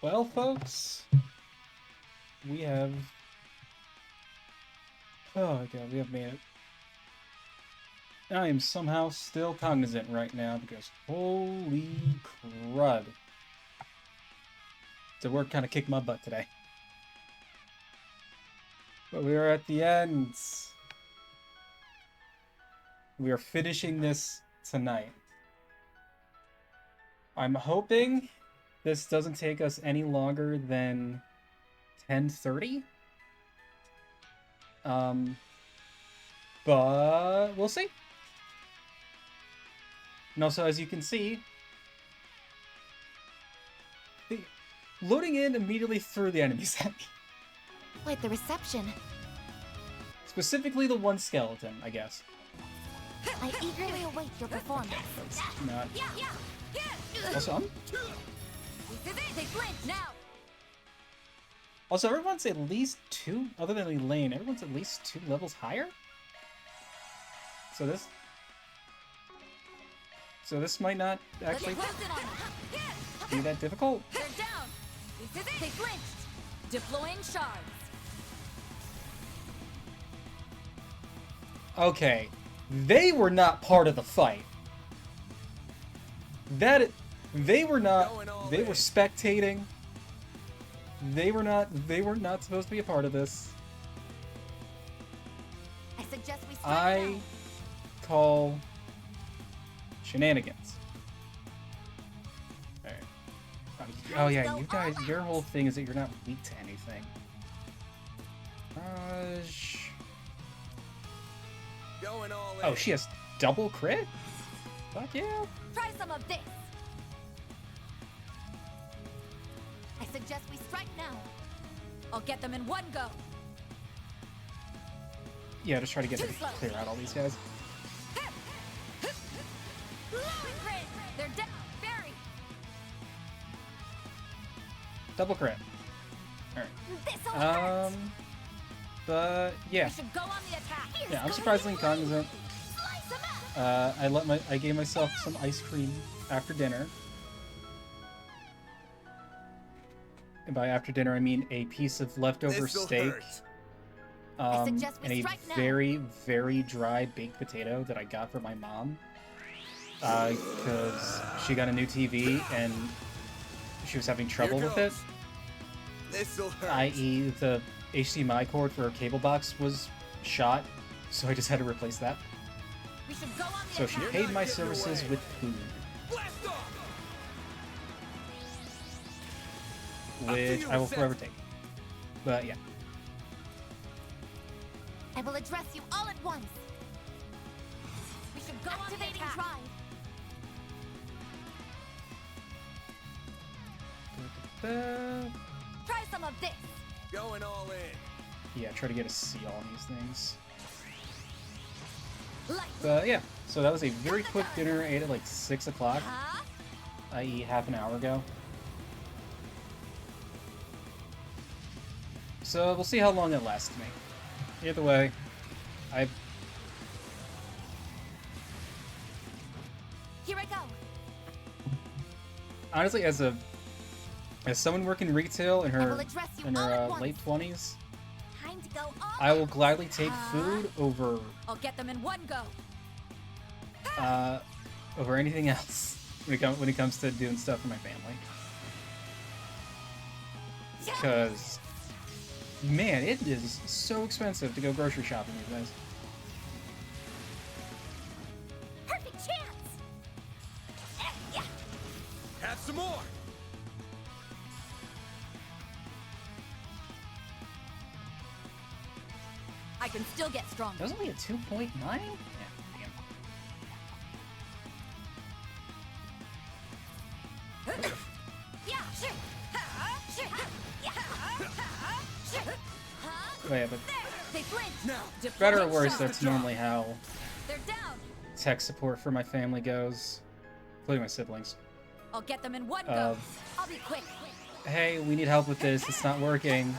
Well, folks, we have... Oh, God, we have made it. I am somehow still cognizant right now because holy crud. The work kind of kicked my butt today. But we are at the end. We are finishing this tonight. I'm hoping this doesn't take us any longer than 10:30. But we'll see. And also, as you can see, loading in immediately threw the enemies at me. Wait, the reception. Specifically the one skeleton, I guess. I eagerly await your performance. Not. Also, They flinch now. Also, everyone's at least two, other than Elaine, everyone's at least 2 levels higher? So this might not actually be that difficult. They're down. They flinched. Deploying shards. Okay, they were not part of the fight. They were spectating. They were not supposed to be a part of this. I suggest we I call shenanigans. Alright. Oh yeah, you guys, your whole thing is that you're not weak to anything. Oh, she has double crit? Fuck yeah. Try some of this. I suggest we strike now. I'll get them in one go. Yeah, just try to get clear out all these guys. They're down. Very. Double crit. Alright. But yeah. We should go on the attack. Yeah, I'm surprisingly cognizant. I gave myself some ice cream after dinner. And by after dinner, I mean a piece of leftover steak. And a very, very dry baked potato that I got for my mom. Because she got a new TV and she was having trouble with it. I.e. the HDMI cord for her cable box was shot, so I just had to replace that. So she paid my services with food. Which I will forever take. But yeah. I will address you all at once. We should go activating drive. Try some of this. Going all in. Yeah, try to get a C on these things. But yeah, so that was a very quick dinner. I ate at like 6 o'clock, i.e. half an hour ago. So we'll see how long it lasts me. Either way, Here I go. Honestly, as someone working retail in her late 20s, Time to go I will gladly take food over I'll get them in one go. over anything else when it comes to doing stuff for my family. Because, man, it is so expensive to go grocery shopping these days. Perfect chance. Have some more. I can still get stronger. That was only a 2.9? Yeah, damn. Wait, but better or worse, that's normally how tech support for my family goes, including my siblings. I'll get them in one go. I'll be quick. Hey, we need help with this. It's not working.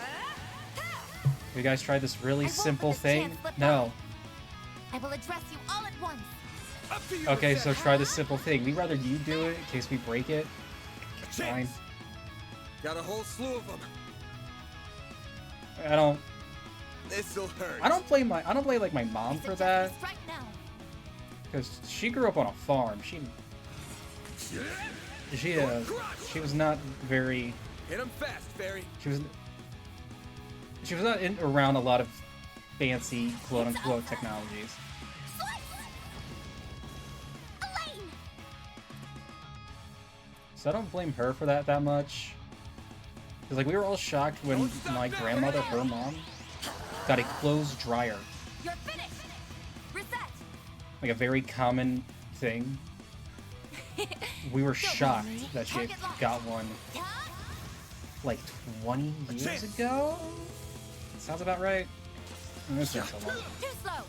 You guys tried this really simple thing? No. I will address you all at once. Okay, so try this simple thing. We'd rather you do it in case we break it. Fine. Got a whole slew of them. I don't. This'll hurt. I don't blame like my mom for that. Right now. Because she grew up on a farm. She was not very. Hit him fast, Fairy. She was not around a lot of fancy quote unquote technologies. So I don't blame her for that much. Because like we were all shocked when my grandmother, her mom, got a clothes dryer. You're finished. Reset. Like a very common thing. We were shocked that she had got one like 20 years ago? Sounds about right. That's not so long. Too slow.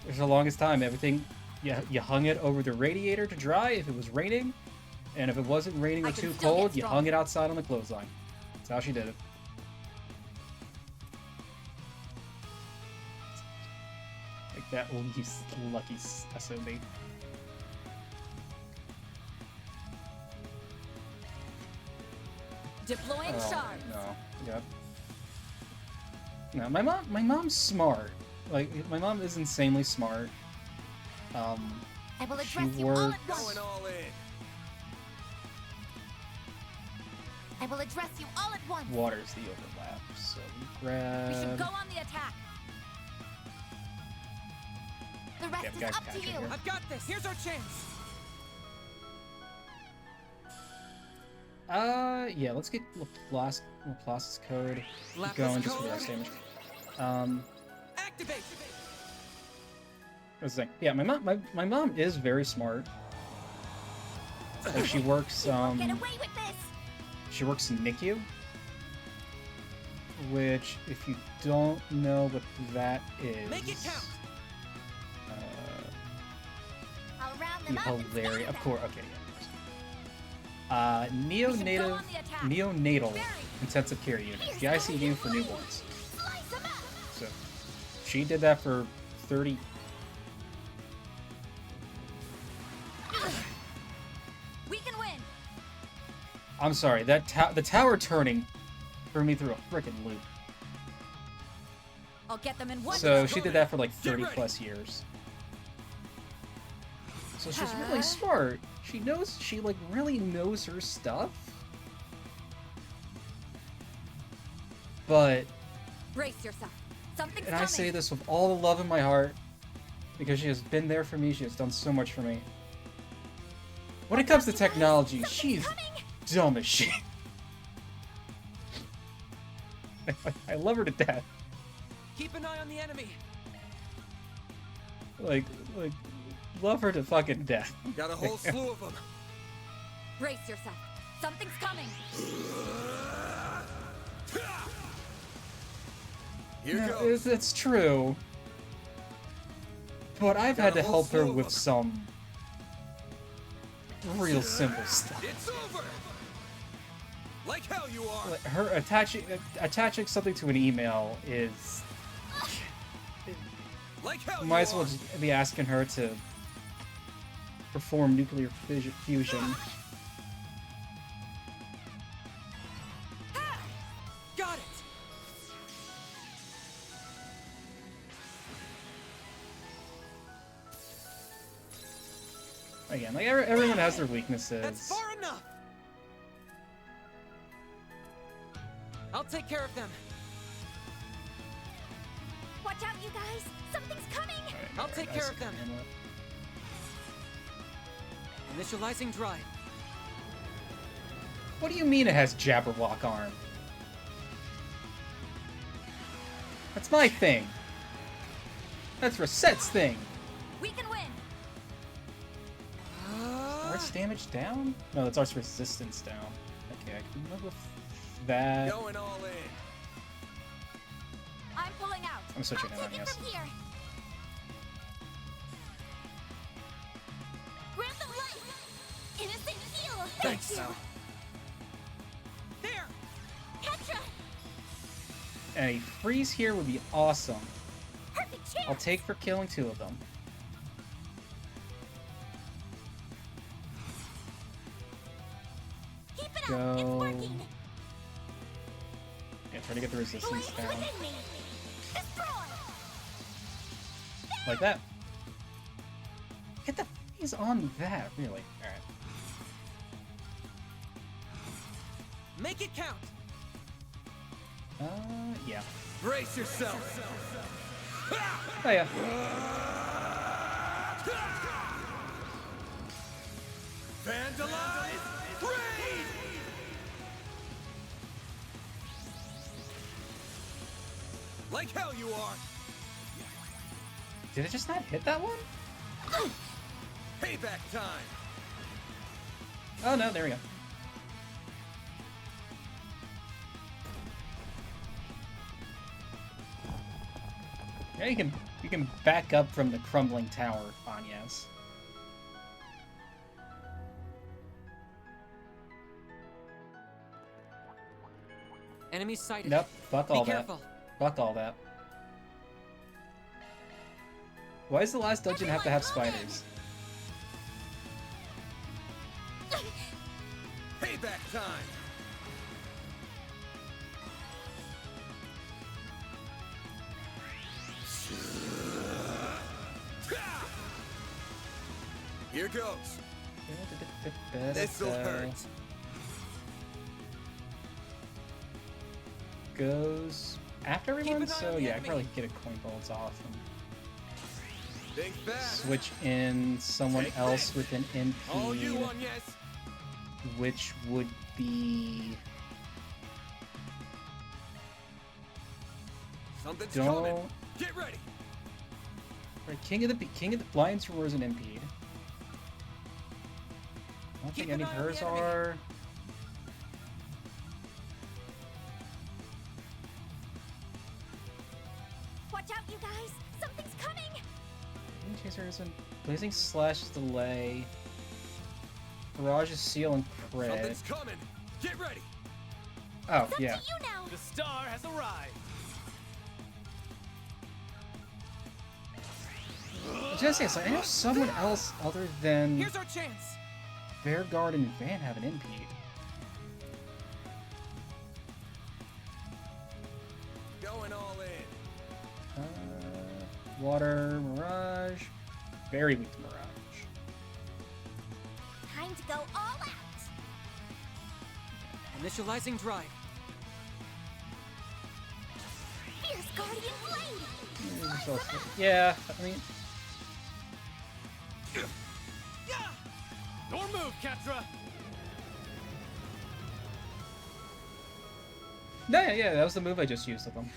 There's the longest time. Everything, you hung it over the radiator to dry if it was raining. And if it wasn't raining or too cold, you hung it outside on the clothesline. That's how she did it. Like that lucky SOB. Deploying shards. No. Yep. No, my mom's smart. Like my mom is insanely smart. I will She address you all at works. once. Going all in. I will address you all at once. Water's the overlap, so we We should grab. go on the attack. The rest Yeah, we is got up to Patrick you. here. I've got this. Here's our chance. Yeah, let's get Laplace's code Laplace going just for code. less damage. Activate. What's the thing? Yeah, my mom is very smart. Like she works Get away with this. she works in NICU, which if you don't know what that is, Make it count. I'll round them up and hilarious. scatter Of them. course, okay. Yeah. Neonatal Neonatal intensive care unit, the ICU for newborns. Slice them up. So she did that for 30. We can win. I'm sorry, the tower turning threw me through a freaking loop. I'll get them in one. So she did that for like Get 30 ready. plus years. So she's really smart. She like really knows her stuff. But, Brace yourself. Something's and coming. I say this with all the love in my heart, because she has been there for me, she has done so much for me. When it comes to technology, she's dumb as shit. I love her to death. Keep an eye on the enemy. Like, love her to fucking death. Got a whole slew of them. Brace yourself. Something's coming. Here Yeah, goes. it's true. But I've had Got a to whole help her slew of with them. some real simple stuff. It's over. Like hell you are. Like, her attaching something to an email is Like hell you might as are. well just be asking her to perform nuclear fusion. Got it. Again, like everyone has their That's weaknesses. far enough. I'll take care of them. Watch out, you guys. Something's coming. Alright, I'll take care of them. Hamlet. Initializing drive. What do you mean it has Jabberwock arm? That's my thing. That's Reset's thing. We can win. Arts damage down? No, that's arts resistance down. Okay, I can live with that. Going all in. I'm pulling out. I'm switching I'll it on, take yes. from here. Grant them life. Innocent heal. Thanks, Thank you. Sal. There. Petra. And a freeze here would be awesome. Perfect chance. I'll take for killing two of them. Keep it up. Go. It's working. Yeah, try to get the resistance Blaze down. within me. Destroy. Like that. Get the phase on that, really. Alright. Make it count. Yeah. Brace yourself. Oh, yeah. Vandalize! Raid! Like hell you are! Did it just not hit that one? Payback time! Oh, no, there we go. Yeah, you can back up from the crumbling tower, Anyas. Enemies sighted. Nope, fuck all Be that. careful. Fuck all that. Why does the last dungeon have to have spiders? Payback time! Here goes. This'll hurt. Goes after everyone, an eye on so the yeah, I enemy. can probably get a coin bolts off and Think fast. switch in someone Take else this. with an All you MP, on, yes. which would be Something's don't. coming. Get ready. Right, King of the Lions Roar is an impede. I don't Keep think any an of eye on hers the enemy. are. Watch out, you guys. Something's coming. Wind Chaser isn't. Blazing Slash is delay. Barrage is seal and crit. Something's coming. Get ready. Oh, It's up yeah. to you now. The star has arrived. I was gonna say, so I know someone else other than Here's our chance. Bearguard and Van have an impede. Going all in. Water, Mirage. Very weak to Mirage. Time to go all out. Initializing drive. Fierce Guardian Blade. Yeah, I mean, Your move, Ketra. no, yeah, that was the move I just used with them.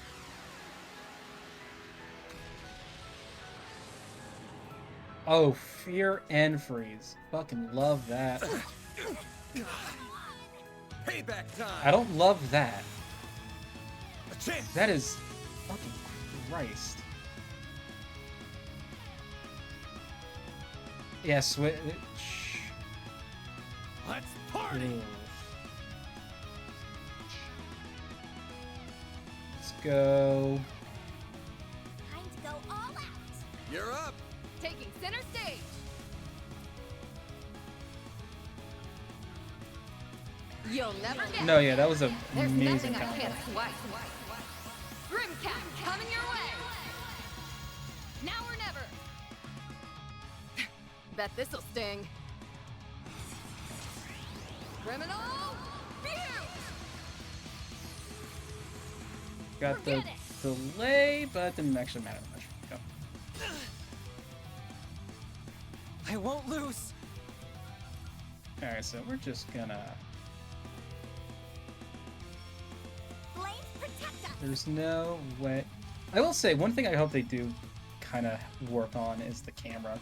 Oh, Fear and Freeze. Fucking love that. Payback time. I don't love that. A chance. That is fucking Christ. Yeah, switch. Let's party. Let's go. Time to go all out. You're up. Taking center stage. You'll never get. No, yeah, that was a There's amazing nothing I combo. can't swipe. Grimcat coming your way. Now or never. Bet this'll sting. Criminal Butte. Got the Forget it. delay, but didn't actually matter much. Go. I won't lose. Alright, so we're just gonna. Blades protect us. There's no way. I will say, one thing I hope they do kind of work on is the camera.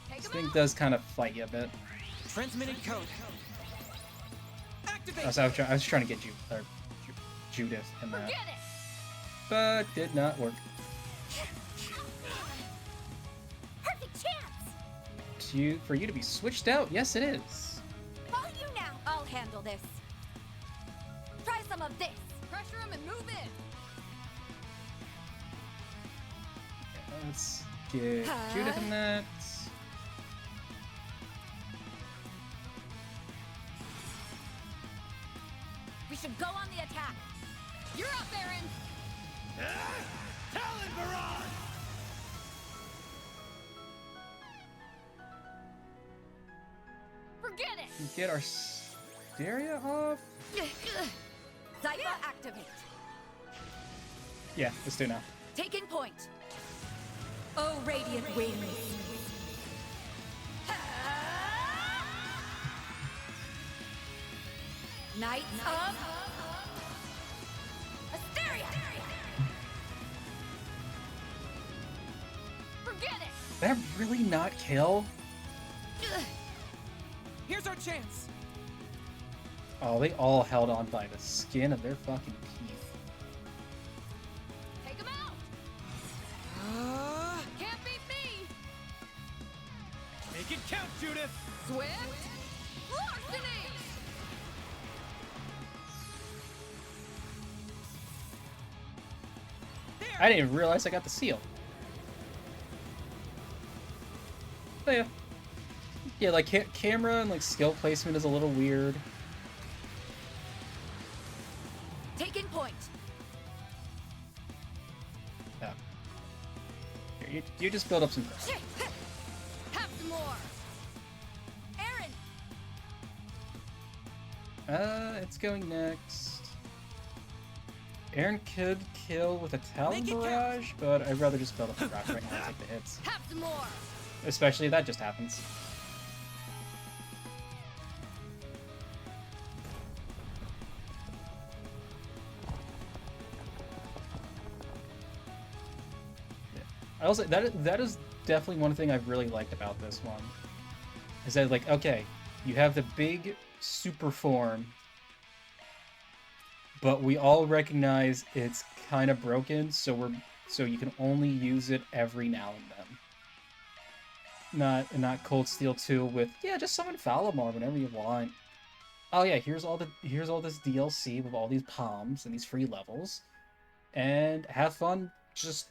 Take This 'em thing out. does kind of fight you a bit. Transmitting code. Activate. I was trying to get Judith in that, Forget it. but did not work. Perfect chance. For you to be switched out, yes, it is. All you now. I'll handle this. Try some of this. Pressure him and move in. Let's get Judith in that. We should go on the attack. You're up, Aaron. Talon Barrage! Forget it. Get our stereo off? Zypher activate. Yeah, let's do it now. Taking point. Oh, radiant wings. Knights of Asteria. Forget it. Did that really not kill? Here's our chance. Oh, they all held on by the skin of their fucking teeth. Take him out. Can't beat me. Make it count, Judith! Swift. Larceny. I didn't even realize I got the seal. Oh yeah. Yeah, like camera and like skill placement is a little weird. Taking point. Yeah. Here, you just build up some pressure. Have some more. Aaron. It's going next. Aaron could kill with a Talon Make it count. Barrage, but I'd rather just build up the rock right now and take the hits. Have some more. Especially that just happens. Yeah. I also that is definitely one thing I've really liked about this one. Is that like, okay, you have the big super form, but we all recognize it's kind of broken, so you can only use it every now and then. Not Cold Steel 2 with, yeah, just summon Falamar whenever you want. Oh yeah, here's all this DLC with all these palms and these free levels, and have fun just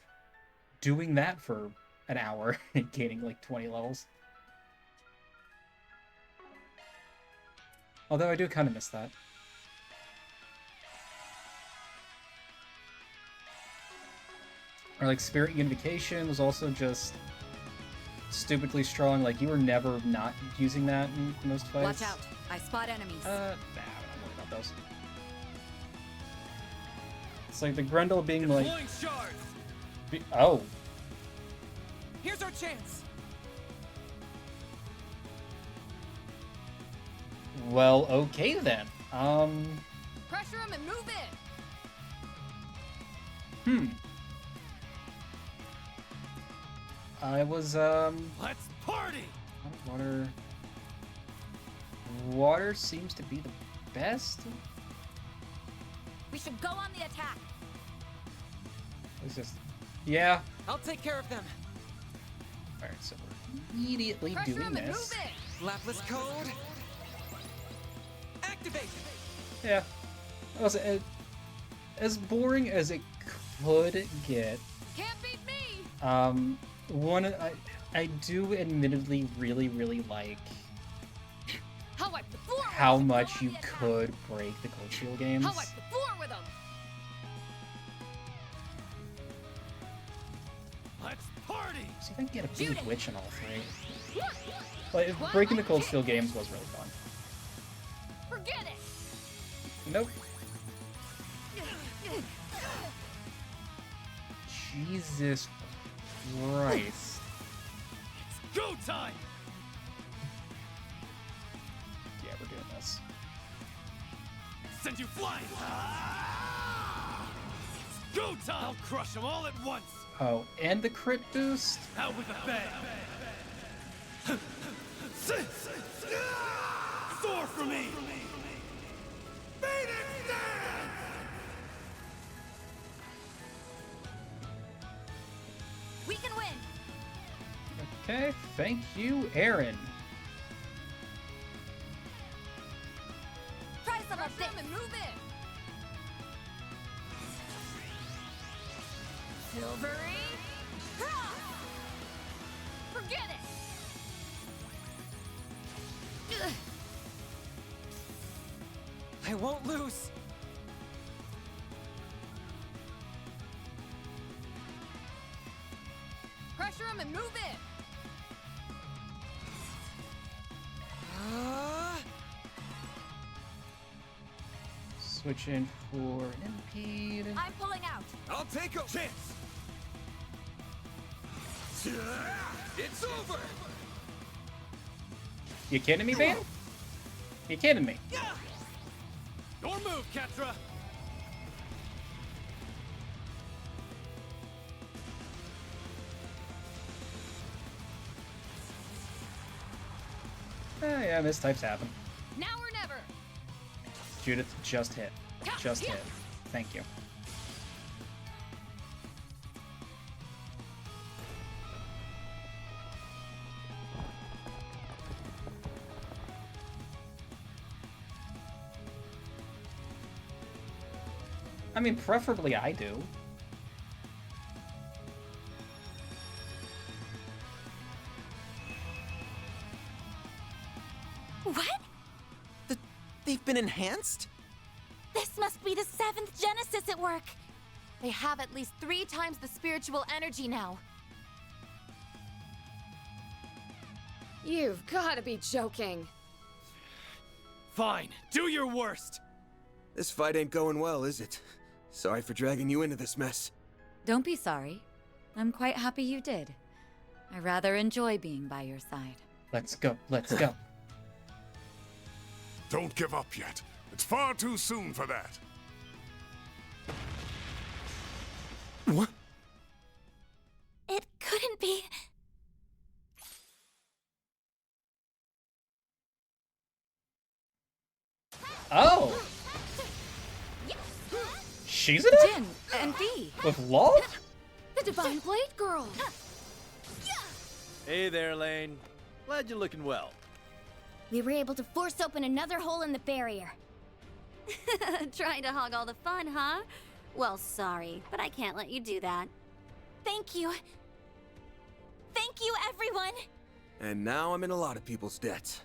doing that for an hour and gaining like 20 levels. Although I do kind of miss that. Or like Spirit Unification was also just stupidly strong. Like you were never not using that in most fights. Watch out. I spot enemies. Nah, I'm not worried about those. It's like the Grendel being like, Deploying shards! oh, Here's our chance. well, okay then. Pressure him and move in. I was Let's party! water. Water seems to be the best. We should go on the attack. It's just, yeah. I'll take care of them. All right, so we're immediately Pressure doing him and this. move in. Lapis code. Activate. Yeah. Also, as boring as it could get, Can't beat me. I do admittedly really like I'll wipe the floor. how with him. much you could break the Cold Shield games. I'll wipe the floor with him. Let's party! See if I can get a Shoot big it. witch in all three. Like, breaking the Cold Steel games was really fun. Forget it. Nope. Jesus Christ. Go time! Yeah, we're doing this. Send you flying! It's go time! I'll crush them all at once! Oh, and the crit boost? Out with a bang! Soar for me! Phoenix Dance! We can win. Okay, thank you, Aaron. Try some of Pressure this. him and move in. Silvery. Cross. Forget it. I won't lose. Pressure him and move in. Switch in for impede. I'm pulling out. I'll take a chance. It's over. You kidding me, man? You kidding me? Your move, Ketra. Yeah, mistypes happen. Now or never. Judith just hit. Just hit. Thank you. I mean, preferably I do. What? They've been enhanced? This must be the 7th Genesis at work. They have at least 3 times the spiritual energy now. You've got to be joking. Fine, do your worst. This fight ain't going well, is it? Sorry for dragging you into this mess. Don't be sorry. I'm quite happy you did. I rather enjoy being by your side. Let's go. Let's go. Don't give up yet. It's far too soon for that. What? It couldn't be. Oh! She's in it? Jin and V. With love? The Divine Blade Girl. Hey there, Lane. Glad you're looking well. We were able to force open another hole in the barrier. Trying to hog all the fun, huh? Well, sorry, but I can't let you do that. Thank you. Thank you, everyone. And now I'm in a lot of people's debt.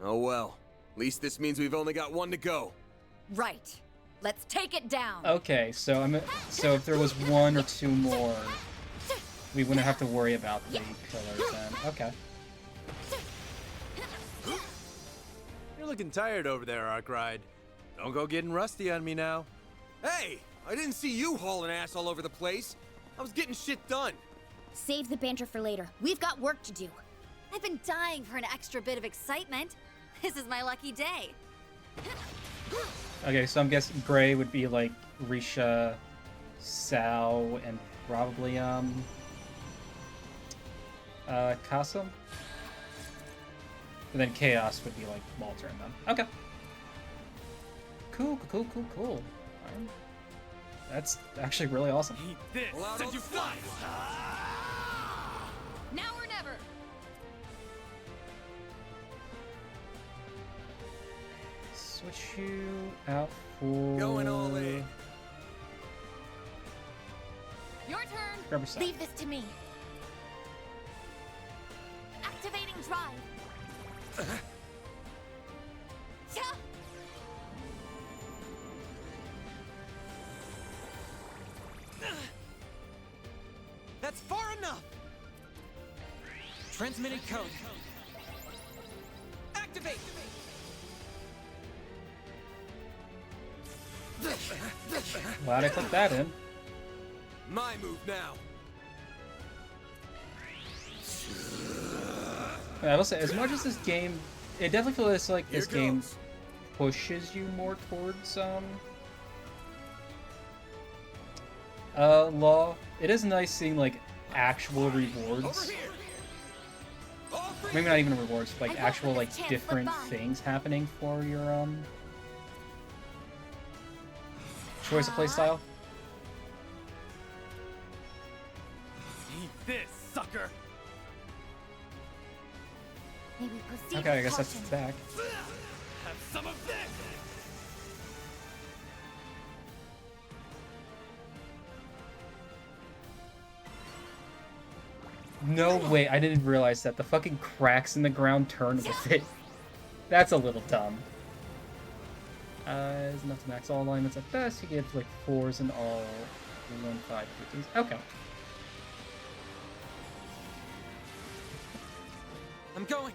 Oh well. At least this means we've only got one to go. Right. Let's take it down. Okay, so so if there was 1 or 2 more, we wouldn't have to worry about the pillars then. Okay. You're looking tired over there, Arkride. Don't go getting rusty on me now. Hey! I didn't see you hauling ass all over the place. I was getting shit done. Save the banter for later. We've got work to do. I've been dying for an extra bit of excitement. This is my lucky day. Okay, so I'm guessing Gray would be like Risha, Sao, and probably Kasum. And then Chaos would be like Walter and them. Okay. Cool. Alright. That's actually really awesome. Eat this. Send you fly. Now or never. Switch you out for... Going all in. Your turn. Rubber Sap. Leave this to me. Activating drive. Yeah. That's far enough! Transmitting code. Activate! Glad I put that in. My move now. I will say, as much as this game, it definitely feels like this Here game goes. pushes you more towards law. It is nice seeing like actual rewards. Over here. All three. Maybe not even rewards, but like I won't actual let like this chance different slip by. things happening for your choice of playstyle. Eat this, sucker. May we proceed Okay, I with guess that's caution. back. Have some of this. No way, I didn't realize that. The fucking cracks in the ground turn with it. That's a little dumb. Is enough to max all alignments at best. You get like 4s in all 1, 5, 15s. Okay. I'm going.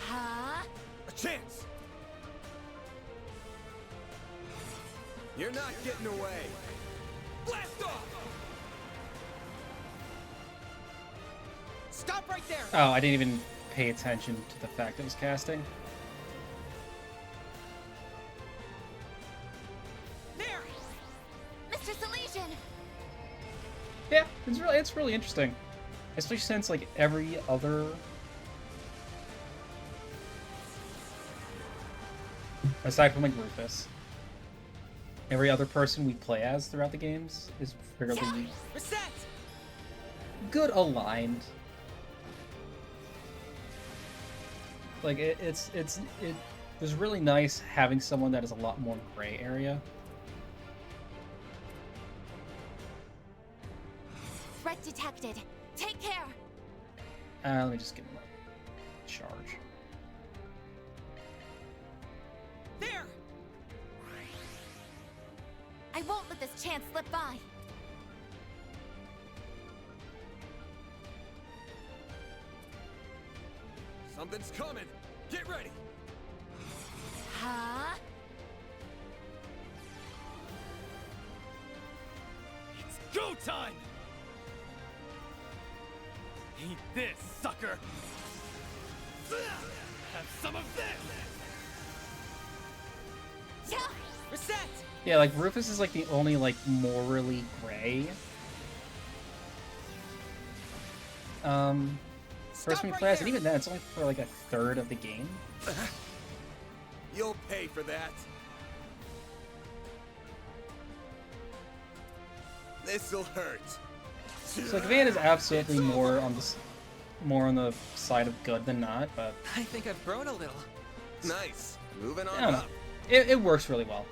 Huh? A chance! You're not getting away. Blast off! Stop right there! Oh, I didn't even pay attention to the fact it was casting. There! Mr. Salesian! Yeah, it's really interesting. Especially since like every other aside from like Rufus, every other person we play as throughout the games is fairly Reset! good aligned. Like it was really nice having someone that is a lot more gray area. Threat detected. Take care. Let me just give him a charge. There! I won't let this chance slip by. Something's coming. Get ready. Huh? It's go time! Eat this, sucker! Have some of this! Yeah. Reset! Yeah, like Rufus is like the only like morally gray person we play as, and even then it's only for like a third of the game. You'll pay for that. This'll hurt. So like Van is absolutely more on the side of good than not, but I think I've grown a little. Nice. Moving I on don't know. up. It works really well.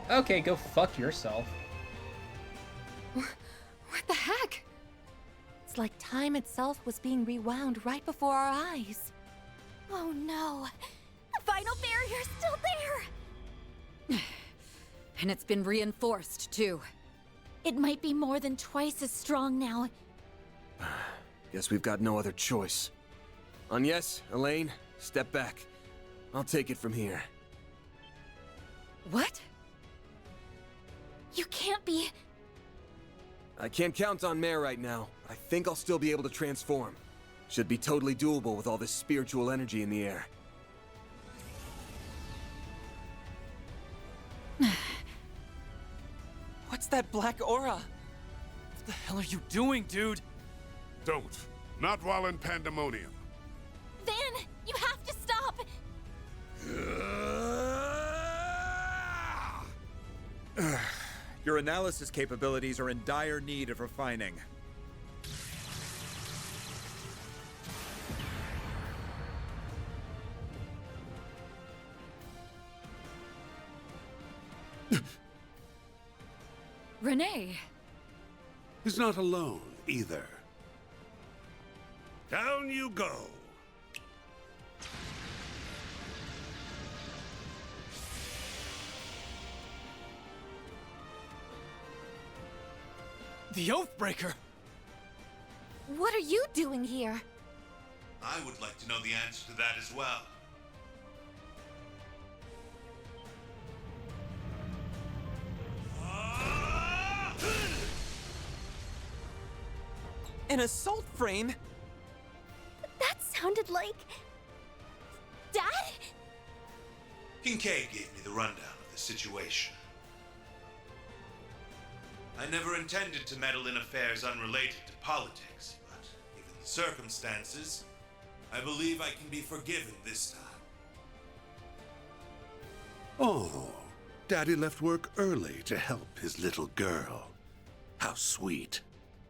Okay, go fuck yourself. What the heck? It's like time itself was being rewound right before our eyes. Oh no! The final barrier's still there! And it's been reinforced, too. It might be more than twice as strong now. Guess we've got no other choice. Agnes, Elaine, step back. I'll take it from here. What? You can't be... I can't count on Mare right now. I think I'll still be able to transform. Should be totally doable with all this spiritual energy in the air. What's that black aura? What the hell are you doing, dude? Don't. Not while in Pandemonium. Van, you have to stop! Your analysis capabilities are in dire need of refining. Renee. He's not alone, either. Down you go. The Oathbreaker! What are you doing here? I would like to know the answer to that as well. An assault frame? That sounded like... Dad? Kincaid gave me the rundown of the situation. I never intended to meddle in affairs unrelated to politics, but given the circumstances, I believe I can be forgiven this time. Oh, Daddy left work early to help his little girl. How sweet.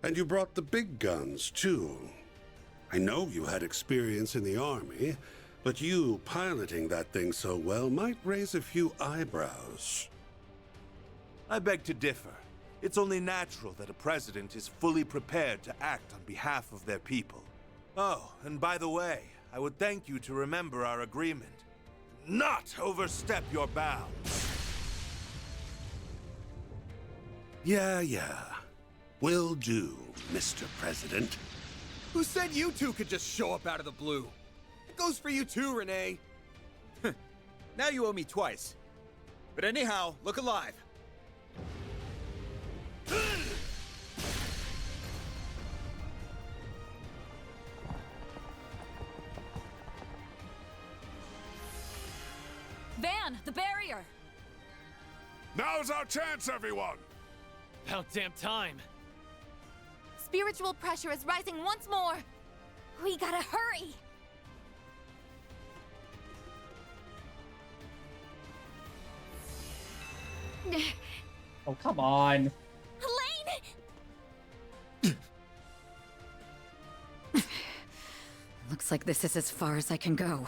And you brought the big guns, too. I know you had experience in the army, but you piloting that thing so well might raise a few eyebrows. I beg to differ. It's only natural that a president is fully prepared to act on behalf of their people. Oh, and by the way, I would thank you to remember our agreement. Not overstep your bounds. Yeah. Will do, Mr. President. Who said you two could just show up out of the blue? It goes for you too, Renee. Now you owe me twice. But anyhow, look alive. Van, the barrier! Now's our chance, everyone! About damn time. Spiritual pressure is rising once more. We gotta hurry! Oh, come on. Elaine! Looks like this is as far as I can go.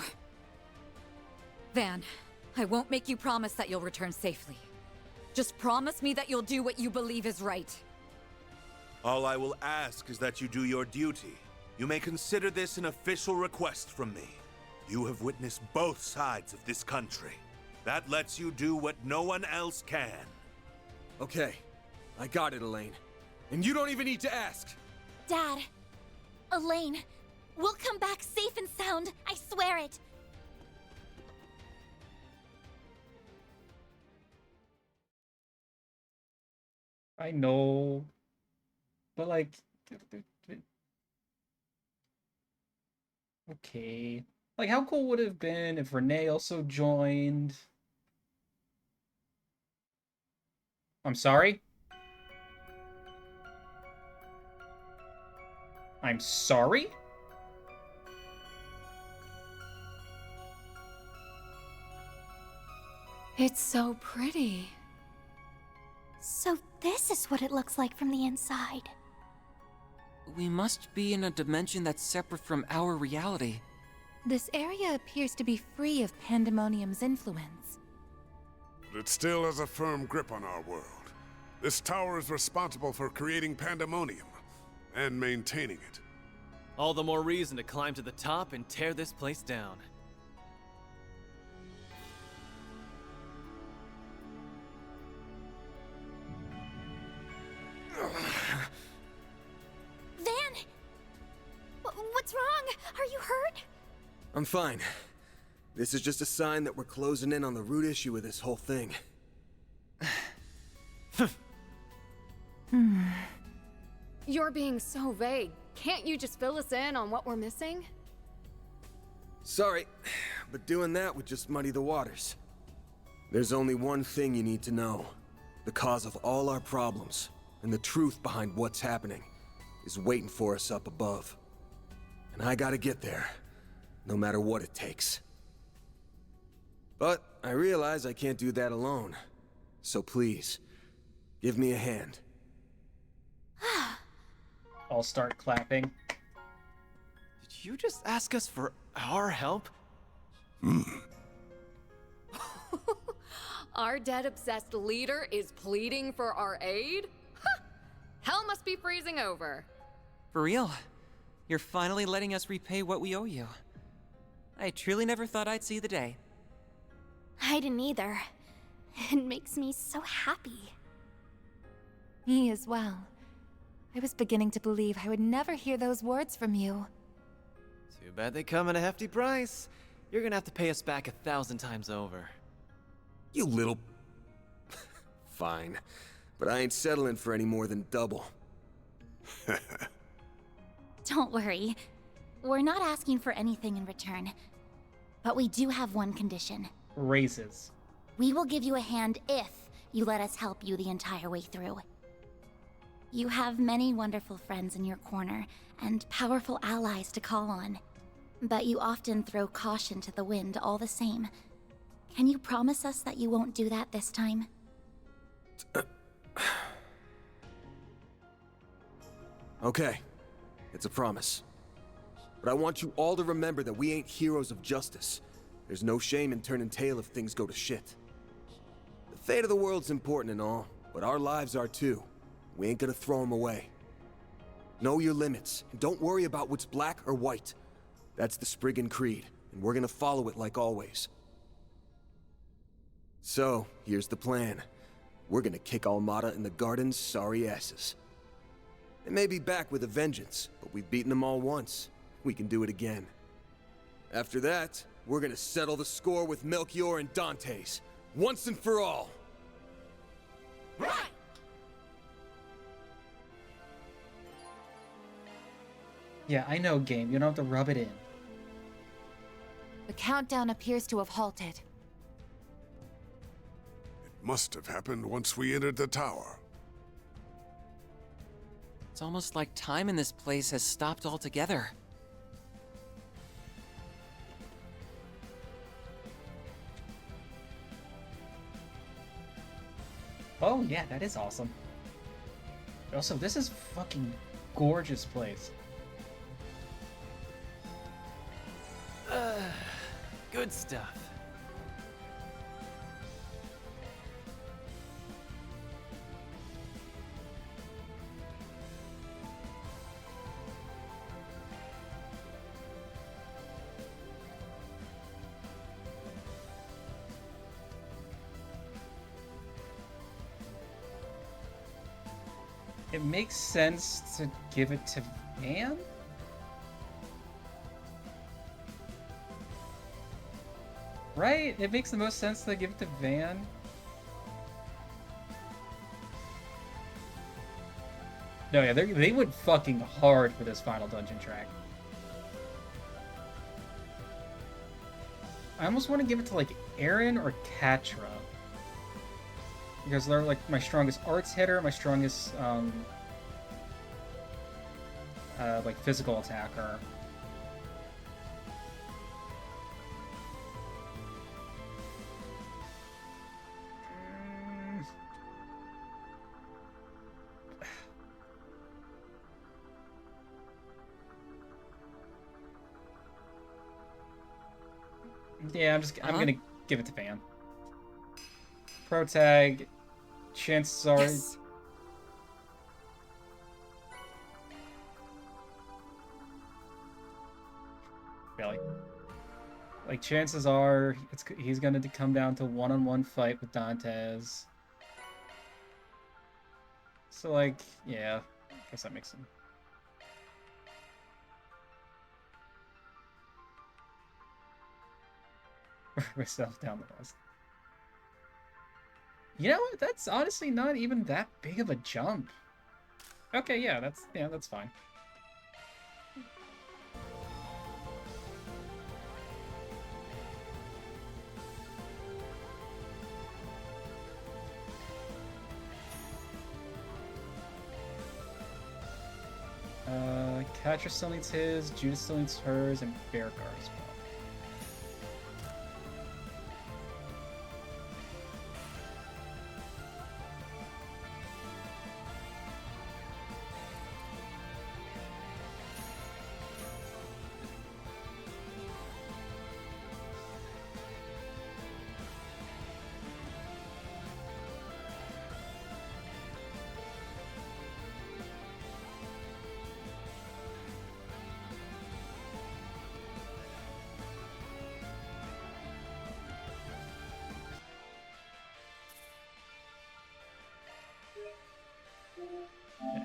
Van, I won't make you promise that you'll return safely. Just promise me that you'll do what you believe is right. All I will ask is that you do your duty. You may consider this an official request from me. You have witnessed both sides of this country. That lets you do what no one else can. Okay, I got it, Elaine. And you don't even need to ask. Dad, Elaine, we'll come back safe and sound. I swear it. I know. But like... Okay. Like, how cool would it have been if Renee also joined? I'm sorry? I'm sorry? It's so pretty. So this is what it looks like from the inside. We must be in a dimension that's separate from our reality. This area appears to be free of Pandemonium's influence. But it still has a firm grip on our world. This tower is responsible for creating Pandemonium and maintaining it. All the more reason to climb to the top and tear this place down. Van! What's wrong? Are you hurt? I'm fine. This is just a sign that we're closing in on the root issue of this whole thing. You're being so vague. Can't you just fill us in on what we're missing? Sorry, but doing that would just muddy the waters. There's only one thing you need to know. The cause of all our problems, and the truth behind what's happening, is waiting for us up above. And I gotta get there, no matter what it takes. But I realize I can't do that alone. So please, give me a hand. I'll start clapping. Did you just ask us for our help? Our dead-obsessed leader is pleading for our aid? Huh. Hell must be freezing over. For real? You're finally letting us repay what we owe you. I truly never thought I'd see the day. I didn't either. It makes me so happy. Me as well. I was beginning to believe I would never hear those words from you. Too bad they come at a hefty price. You're gonna have to pay us back 1,000 times over. You little... Fine. But I ain't settling for any more than double. Don't worry. We're not asking for anything in return. But we do have one condition. Raises. We will give you a hand if you let us help you the entire way through. You have many wonderful friends in your corner, and powerful allies to call on. But you often throw caution to the wind all the same. Can you promise us that you won't do that this time? Okay, it's a promise. But I want you all to remember that we ain't heroes of justice. There's no shame in turning tail if things go to shit. The fate of the world's important and all, but our lives are too. We ain't gonna throw them away. Know your limits, and don't worry about what's black or white. That's the Spriggan Creed, and we're gonna follow it like always. So, here's the plan. We're gonna kick Almada and the Garden's sorry asses. They may be back with a vengeance, but we've beaten them all once. We can do it again. After that, we're gonna settle the score with Melchior and Dante's, once and for all. Right! Yeah, I know, game. You don't have to rub it in. The countdown appears to have halted. It must have happened once we entered the tower. It's almost like time in this place has stopped altogether. Oh yeah, that is awesome. Also, this is fucking gorgeous place. Good stuff. It makes sense to give it to Van? Right? It makes the most sense to give it to Van. No, yeah, they went fucking hard for this final dungeon track. I almost want to give it to, like, Aaron or Katra. Because they're, like, my strongest arts hitter, my strongest, like, physical attacker. Yeah, I'm gonna give it to Van. Pro tag, chances are... Yes. Really? Like, chances are he's gonna come down to one-on-one fight with Dantes. So, like, yeah, I guess that makes sense. Myself down the list. You know what? That's honestly not even that big of a jump. Okay, yeah, that's fine. Katra still needs his, Judith still needs hers, and Beargar as well.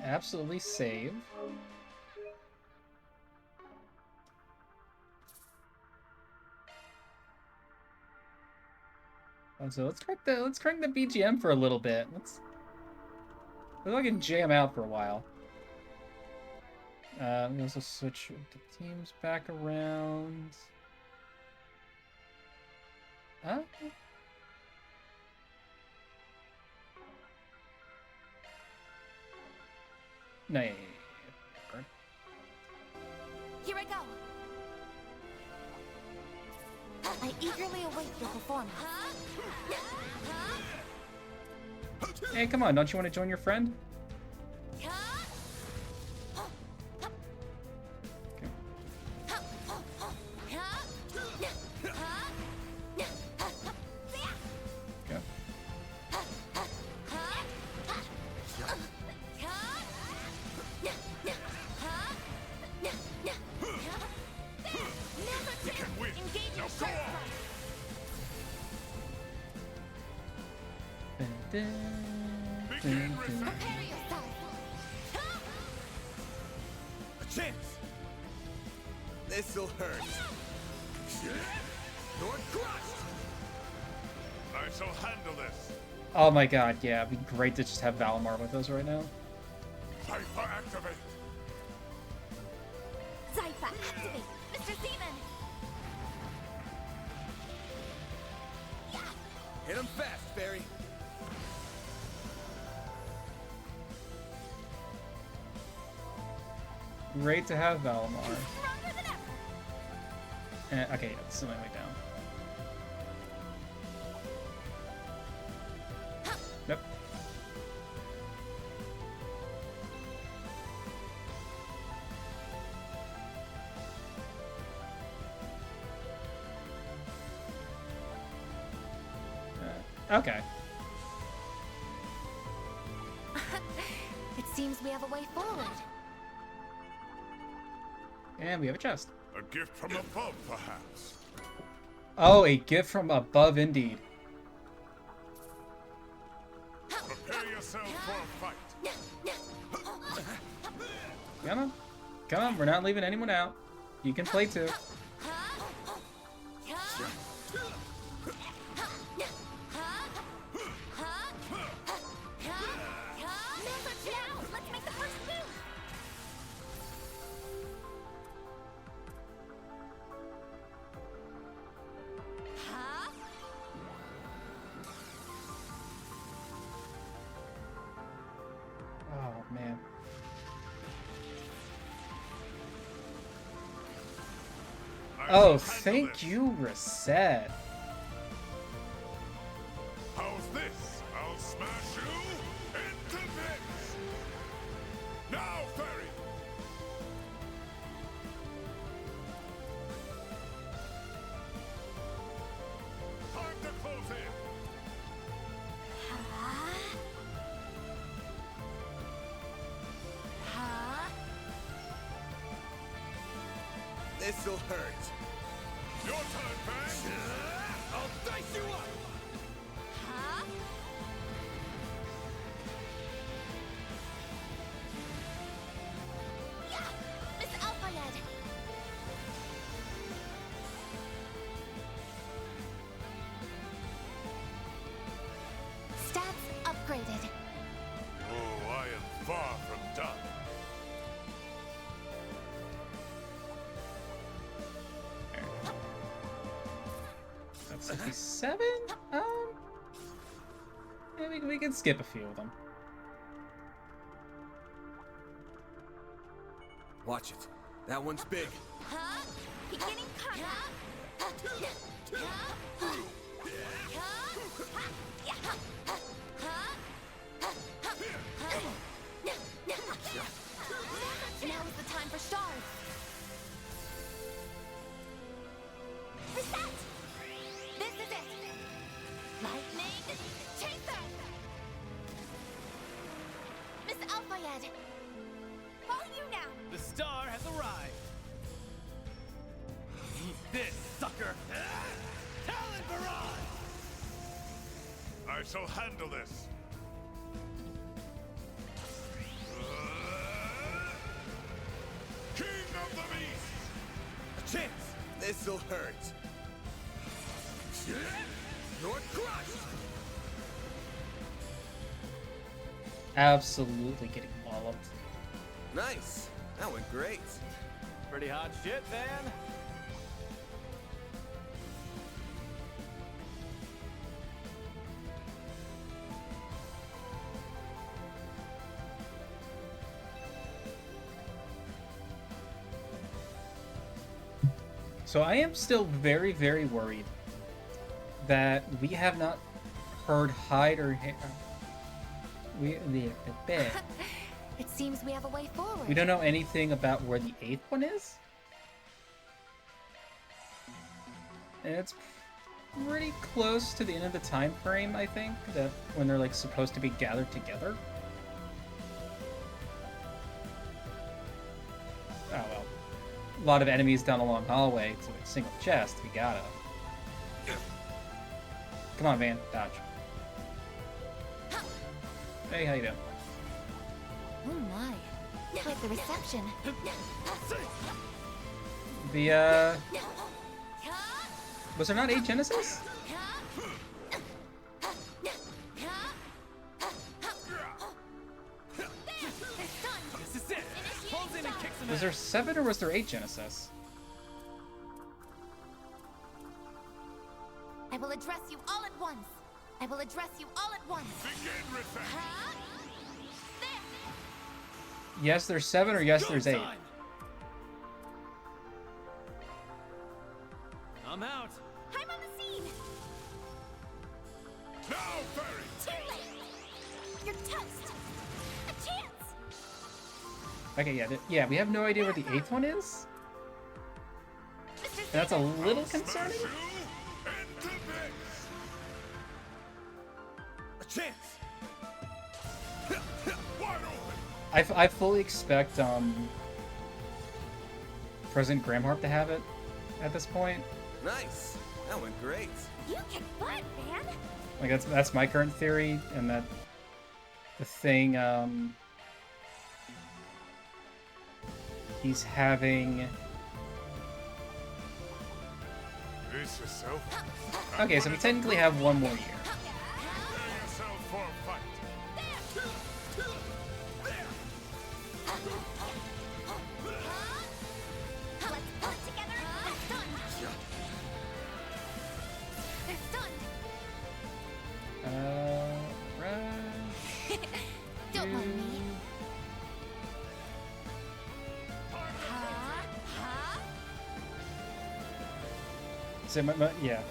Absolutely save. So let's crank the BGM for a little bit. Let's fucking jam out for a while. We also switch the teams back around. No, yeah. Here I go. I eagerly await your performance. Hey, come on, don't you want to join your friend? This'll hurt. You're crushed! I shall handle this. Oh my god, yeah, it'd be great to just have Valimar with us right now. Cypher activate. Zypha, activate! Mr. Seaman! Hit him fast, Barry. Great to have Valimar. Okay, yeah, this is my way down. Nope. Okay. It seems we have a way forward. And we have a chest. A gift from above, perhaps. Oh, a gift from above indeed. Prepare yourself for a fight. Come on. Come on, we're not leaving anyone out. You can play too. Oh, man. Oh, thank you, Reset. How's this? I'll smash you into bits. Now, Fairy. Time to close in. This'll hurt. Your turn, Fang. I'll dice you up. Miss Alphayed! Stats upgraded. Oh, I am far from done. That's 57? Yeah, we can skip a few of them. Watch it. That one's big. Beginning combat! Now is the time for shards! Reset! This is it! Lightning Chaser! Miss Alphayed! On you now! The star has arrived. Eat this, sucker! Talon Barrage! I shall handle this. King of the Beasts! A chance. This'll hurt. You're crushed. Absolutely getting walloped. Nice. That went great. Pretty hot shit, man. So I am still very, very worried that we have not heard hide or we It seems we have a way forward. don't know anything about where the 8th one is. And it's pretty close to the end of the time frame, I think, that when they're like supposed to be gathered together. Oh well. A lot of enemies down a long hallway to a single chest. We gotta. Come on, Van. Dodge. Hey, how you doing? Oh my. Quite the reception. The, was there not 8 Genesis? Was there 7 or was there 8 Genesis? I will address you all at once. I will address you all at once. Yes, there's 7 or yes, there's 8. I'm out. I'm on the scene. Now, Fairy! Too late. You're toast. A chance. Okay, yeah, we have no idea where the 8th one is. And that's a little concerning. A chance. I fully expect President Gramharp to have it at this point. Nice. That went great. You kick butt, man. Like that's my current theory, and that the thing he's having. Brace yourself. Okay, so we technically have one more year. Prepare yourself for a fight. Let's pull it together. It's done. They're done. Right. Don't mind me. So yeah.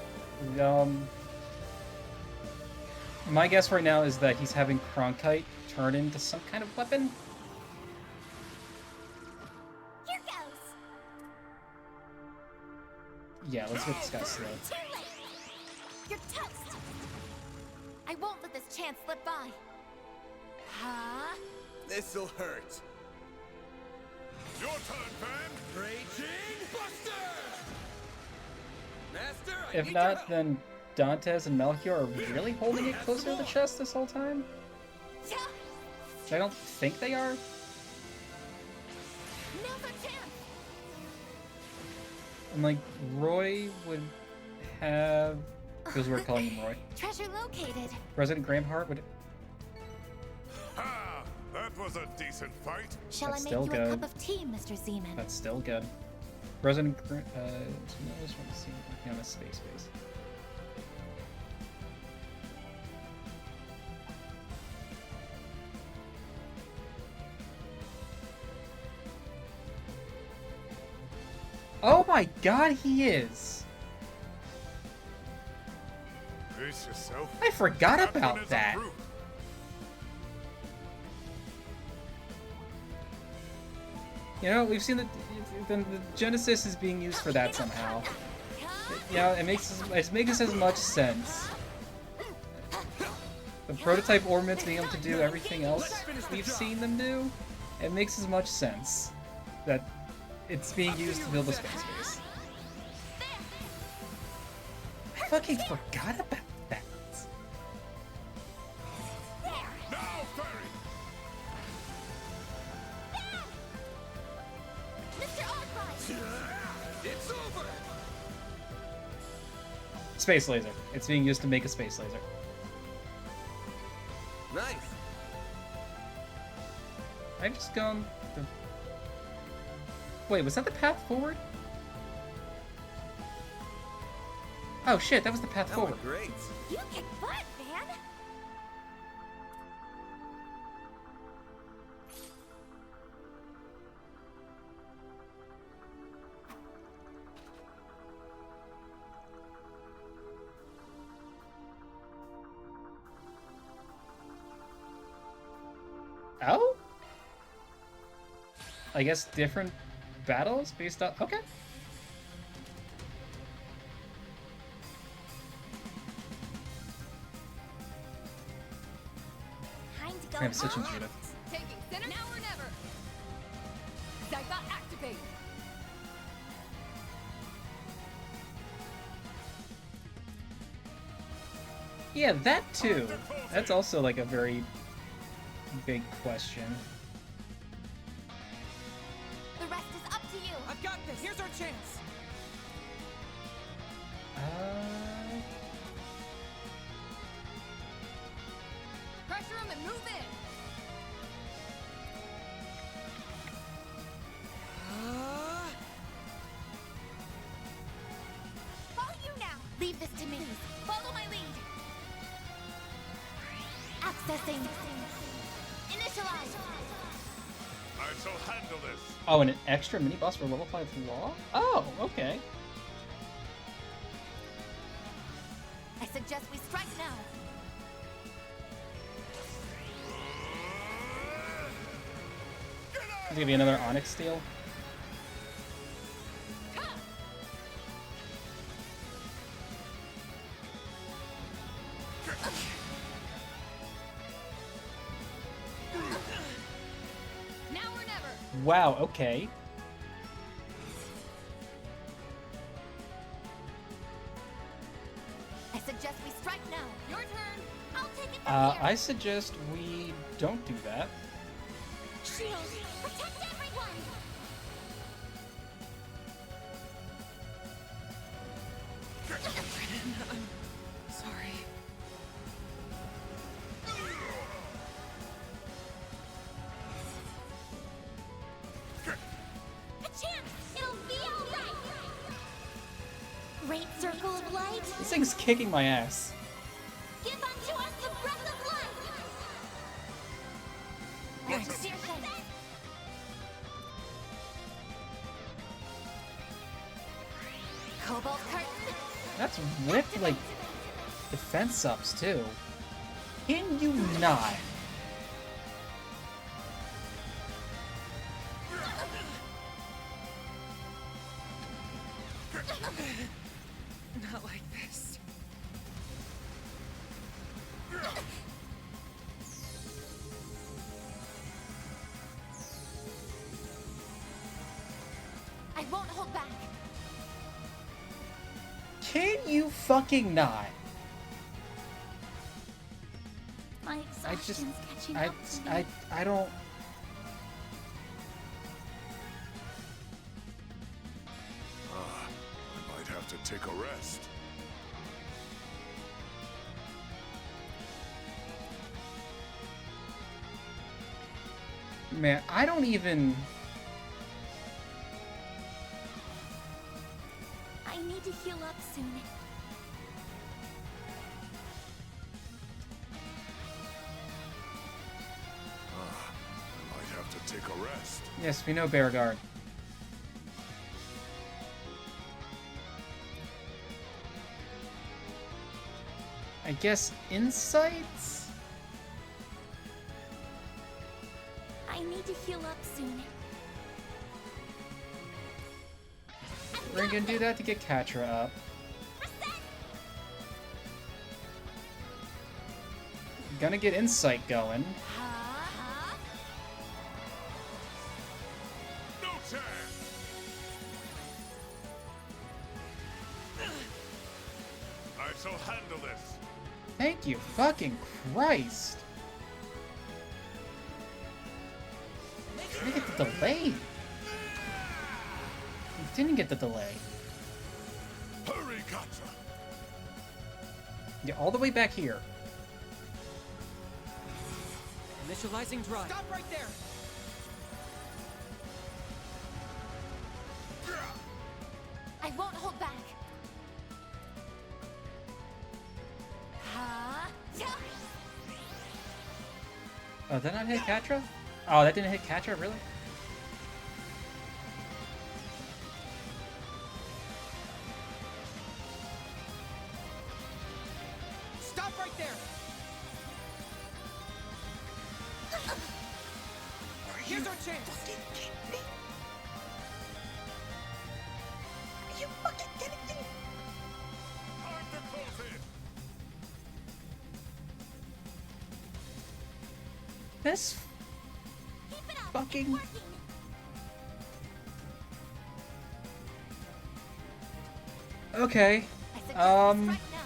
My guess right now is that he's having Cronkite turn into some kind of weapon. Here goes. Yeah, let's get this guy slow. Too late. You're toast. I won't let this chance slip by. Huh? This'll hurt. Your turn, Van. Raging Buster. Master, I If need not, your help. then Dantes and Melchior are really holding it closer to the chest this whole time? Which I don't think they are. Now's our chance. And like, Roy would have... Because we're calling him Roy. Treasure located. President Gramharp would... Ha! That was a decent fight. Shall That's I make still you good. a cup of tea, Mr. Zeman? That's still good. President Gramharp... I just want to see on a space base. Oh my god, he is! Brace yourself. I forgot Captain about is that. approved. You know, we've seen that the Genesis is being used for that somehow. Yeah, it makes as much sense. The prototype ornaments being able to do everything else we've seen them do, it makes as much sense that it's being used to build a space base. I fucking forgot about that. Now, Fairy. Mr. Arkwright! It's over. Space laser. It's being used to make a space laser. Nice. I've just gone the... Wait, was that the path forward? Oh shit, that was the path That forward. went great. You kick butt, man! Oh? I guess different battles based on... Okay. Time to go I'm such home. a Judith. Taking center now or never. Zypha activate. Yeah, that too. That's also like a very big question. The rest is up to you. I've got this. Here's our chance. Pressure him and move in. Follow you now. Leave this to me. Follow my lead. Accessing. Initialize. I shall handle this. Oh, and an extra mini boss for level 5 law? Oh, okay. I suggest we strike now. There's gonna be another Onyx Steel. Now or never. Wow, okay. I suggest we strike now. Your turn. I'll take it from here. I suggest we don't do that. Shield. Protect everyone. Sorry. A chance. It'll be all right. Great circle of light. This thing's kicking my ass. Give unto us the breath of life. Thanks. Cobalt curtain. That's with, like, defense ups, too. Can you not? Not like this. I won't hold back. Can you fucking not? My I just, exhaustion's catching up to me. I don't. I might have to take a rest. Man, I don't even. I need to heal up soon. I might have to take a rest. Yes, we know Beauregard. I guess insights? I need to heal up soon. We're gonna do that to get Katra up. Gonna get insight going. No chance! I shall handle this. Thank you, fucking Christ! I didn't get the delay. You didn't get the delay. Hurry, Katra! Yeah, all the way back here. Initializing drive. Stop right there! I won't hold back. Oh, did that not hit Katra? Oh, that didn't hit Katra, really? Stop right there! Here's our chance! Are you fucking kidding me? Time to close in! This Keep it up. fucking... It's working. Okay. I suggest we strike now.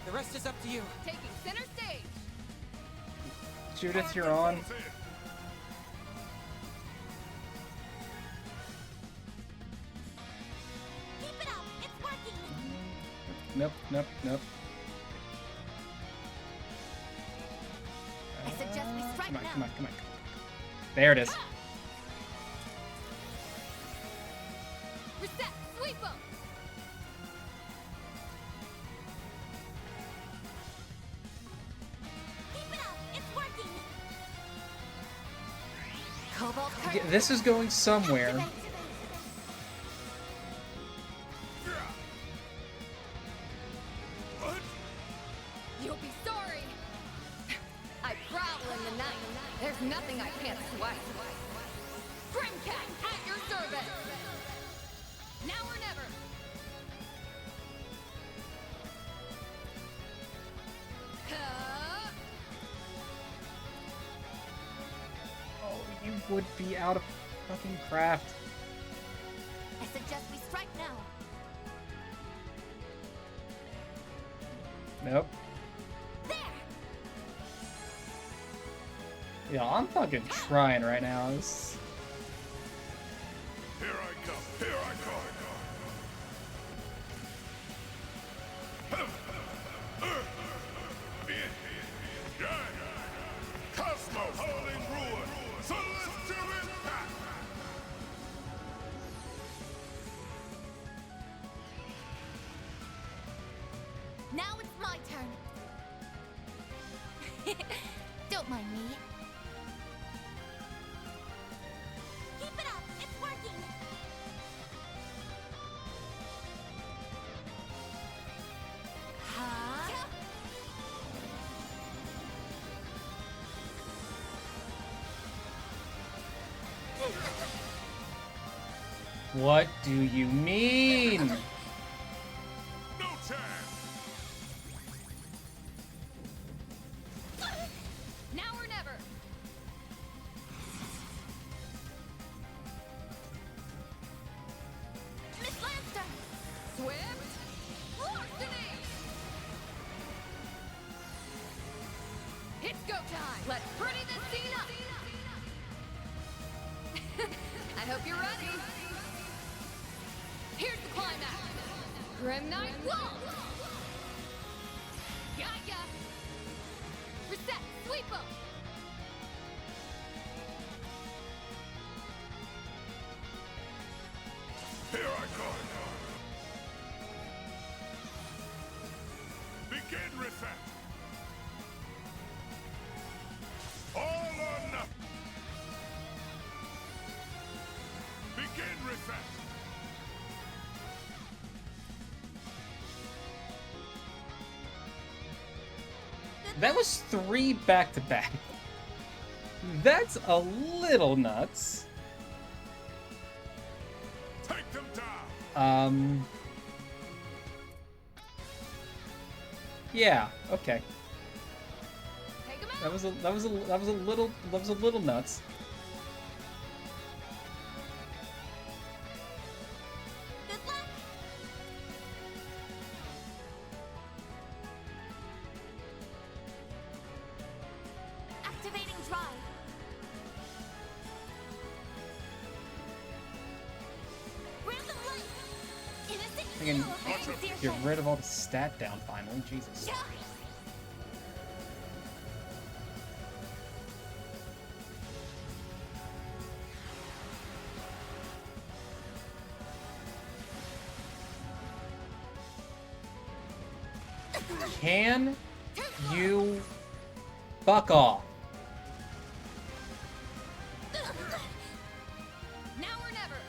The rest is up to you. Taking center stage. Judith, you're on. Close in. nope, nope, nope. I suggest we strike Come on, now. come on, come on. There it is. Reset, sweep 'em. Keep it up, it's working. Cobalt curtain. This is going somewhere. You'll be sorry. I prowl in the night. There's nothing I can't swipe. Grimcat, at your service. Now or never. Oh, you would be out of fucking craft. I suggest we strike now. Nope. There. Yeah, I'm fucking trying right now. This... Here I come. Here I come. Cosmos, howling ruin. Celestial impact. Now it's my turn. Don't mind me. Keep it up, it's working. Huh? What do you mean? No time. Now or never. Miss Lancer! Swift. Larceny. It's go time. Let's pretty this scene up. I hope you're ready. Here's the climax. Grim Knight Wall. Got ya. Reset. Sweep 'em. Here I come. Begin reset. All or nothing. Begin reset. That was 3 back-to-back. That's a little nuts. Take them down. Yeah, okay. Take 'em out. That was a little nuts. Good luck! Activating drive. Random light. Innocent I can heal. get rid of all the stat down finally. Jesus. Can you fuck off? Now or never.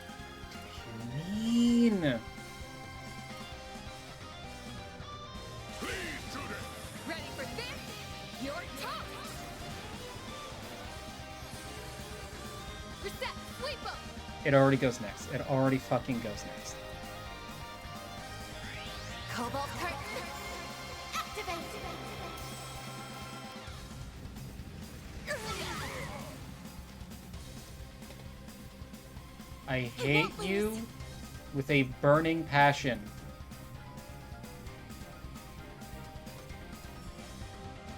Mean. Ready for this? Your top. Reset. Sweep 'em. It already goes next. It already fucking goes next. Cobalt curtain. Activate. I hate you with a burning passion.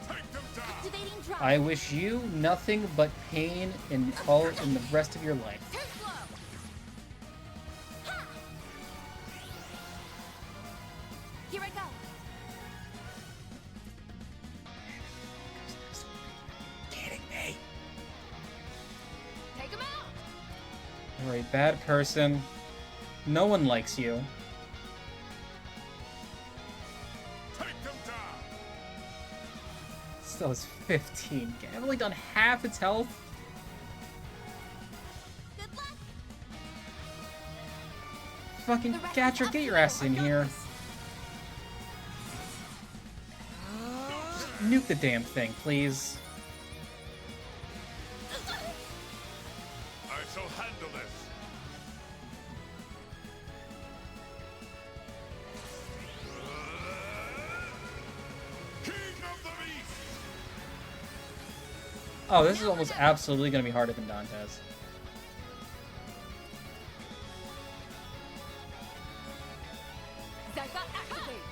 Activating drive. I wish you nothing but pain in the rest of your life. Turn slow. Ha! Here I go. You're a bad person. No one likes you. Take them down. Still has 15. I've only done half its health. Good luck. Fucking Catcher, get your ass in here. Just nuke the damn thing, please. I shall handle this. King of the Beast. Oh, this is almost absolutely going to be harder than Dante's. Zygot activate!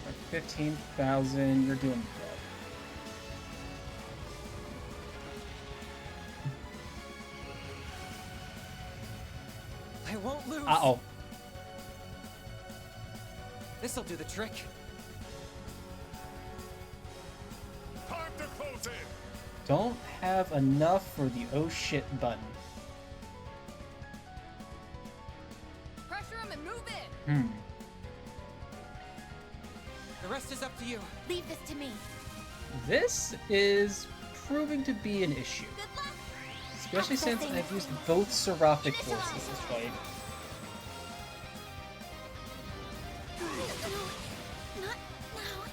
Like 15,000, you're doing good. I won't lose. Uh-oh. This'll do the trick. Time to close in. Don't have enough for the oh shit button. Pressure him and move in! The rest is up to you. Leave this to me. This is proving to be an issue. Good luck. Especially since I've used both Seraphic forces this fight. Not now.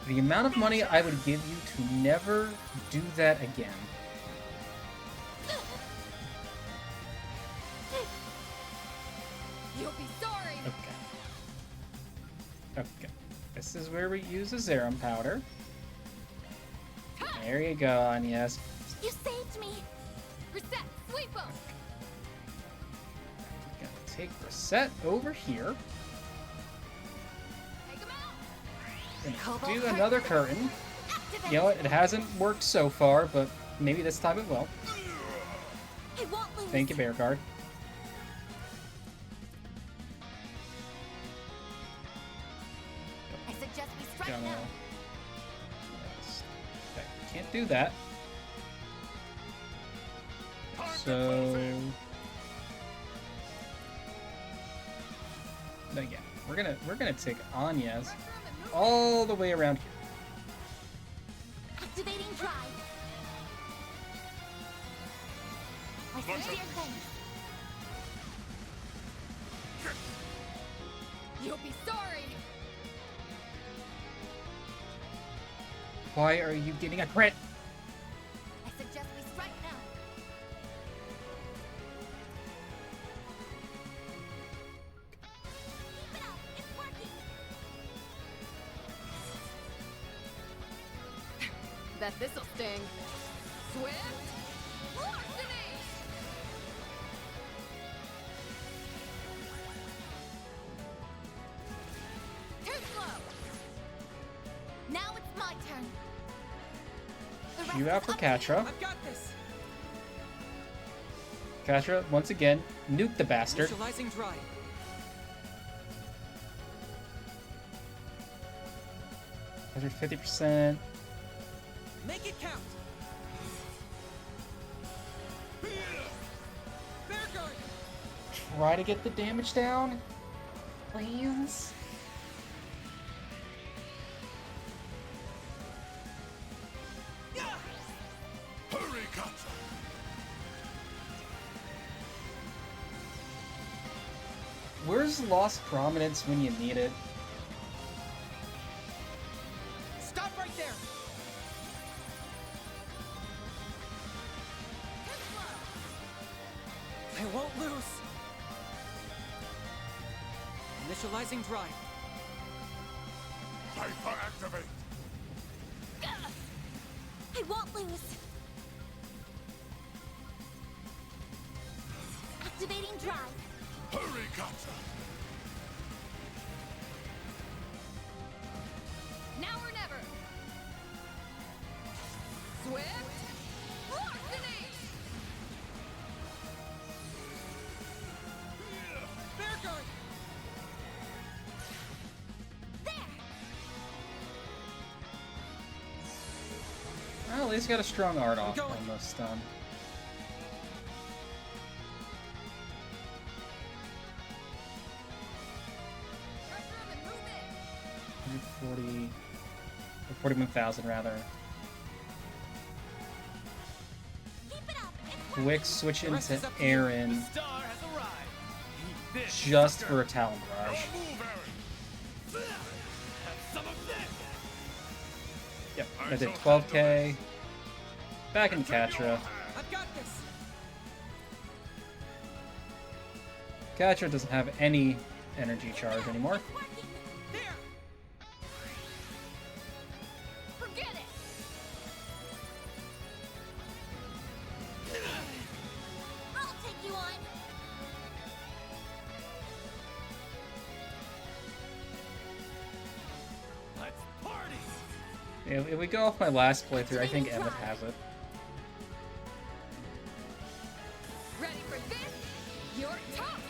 The amount of money I would give you to never do that again. You'll be sorry! Okay. Okay. This is where we use a Zerum powder. There you go, Agnes. You saved me. Reset! Sweep him! Gonna take Reset over here. Take him out! Gonna do another curtain. You know what? It hasn't worked so far, but maybe this time it will. I won't lose. Thank you, Bear Guard. I suggest we strike Gonna... now. Yes. Okay, can't do that. So... No, yeah, we're gonna take Anya's all the way around here. Activating drive. I sincere thanks. You'll be sorry! Why are you getting a crit? I suggest we strike now. Keep it up. It's working. Bet this'll sting. Swift! Larceny! Too slow. Now it's my turn. The rest You is out for up to you. Catra. I've got this. Catra, once again, nuke the bastard. Initializing drive. Hazard 50%. Make it count. Bear guard. Try to get the damage down. Please. Hurry, Katsa. Where's Lost Prominence when you need it? Stop right there. I won't lose. Initializing drive. Hyper activate. I won't lose. Activating drive. Hurry, Katsa. Now or never! Swift! Larceny! Bear guard. There. least got a strong art off on this stun. $140... 41,000 rather. Quick switch into Aaron just for a Talon Barrage. Yep, I did 12k. Back in Catra. Catra doesn't have any energy charge anymore. If we go off my last playthrough, I think Emmett has it. Ready for this? You're tough.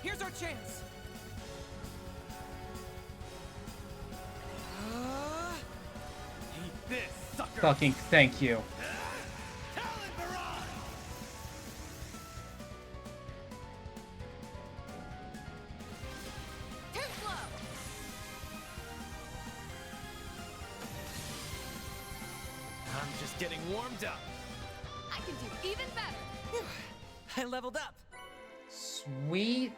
Here's our chance. Eat this, sucker. Fucking thank you. Getting warmed up. I can do even better. I leveled up. Sweet.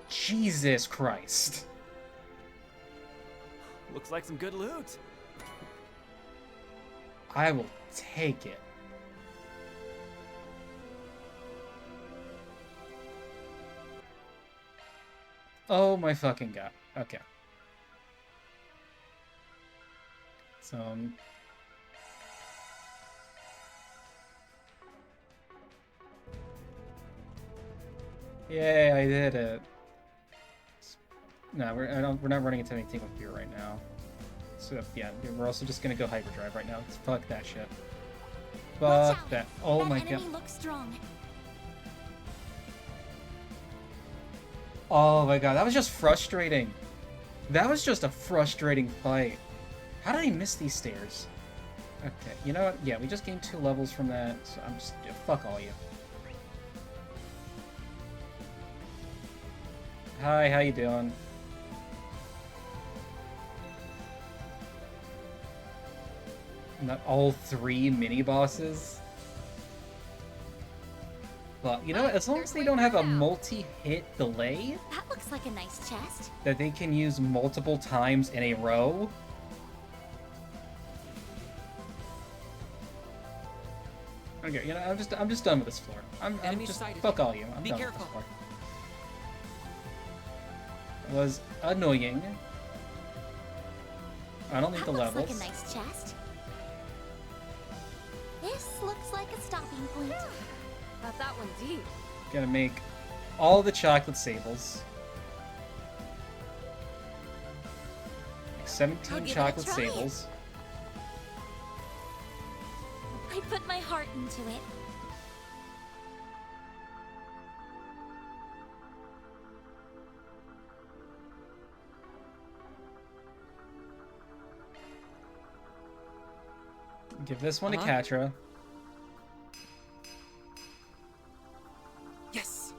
Jesus Christ. Looks like some good loot. I will take it. Oh my fucking god. Okay. So, yay, I did it. No, we're not running into anything with beer right now. So yeah, we're also just gonna go hyperdrive right now. Fuck that shit. Fuck that. Oh my god. Looks strong. Oh my god, that was just frustrating. That was just a frustrating fight. How did I miss these stairs? Okay, you know what? Yeah, we just gained 2 levels from that, so I'm just... fuck all you. Hi, how you doing? Not all 3 mini-bosses? Well, you know what? As long as they don't have a multi-hit delay... That looks like a nice chest. ...that they can use multiple times in a row... Okay, you know, I'm just done with this floor. I'm just sighted. Fuck all you. I'm done with this floor. It was annoying. I don't need the levels. Looks like a nice chest. This looks like a stopping point. Got that one deep. Gonna make all the chocolate sables. Like 17 chocolate sables. I put my heart into it. Give this one to Catra. Yes.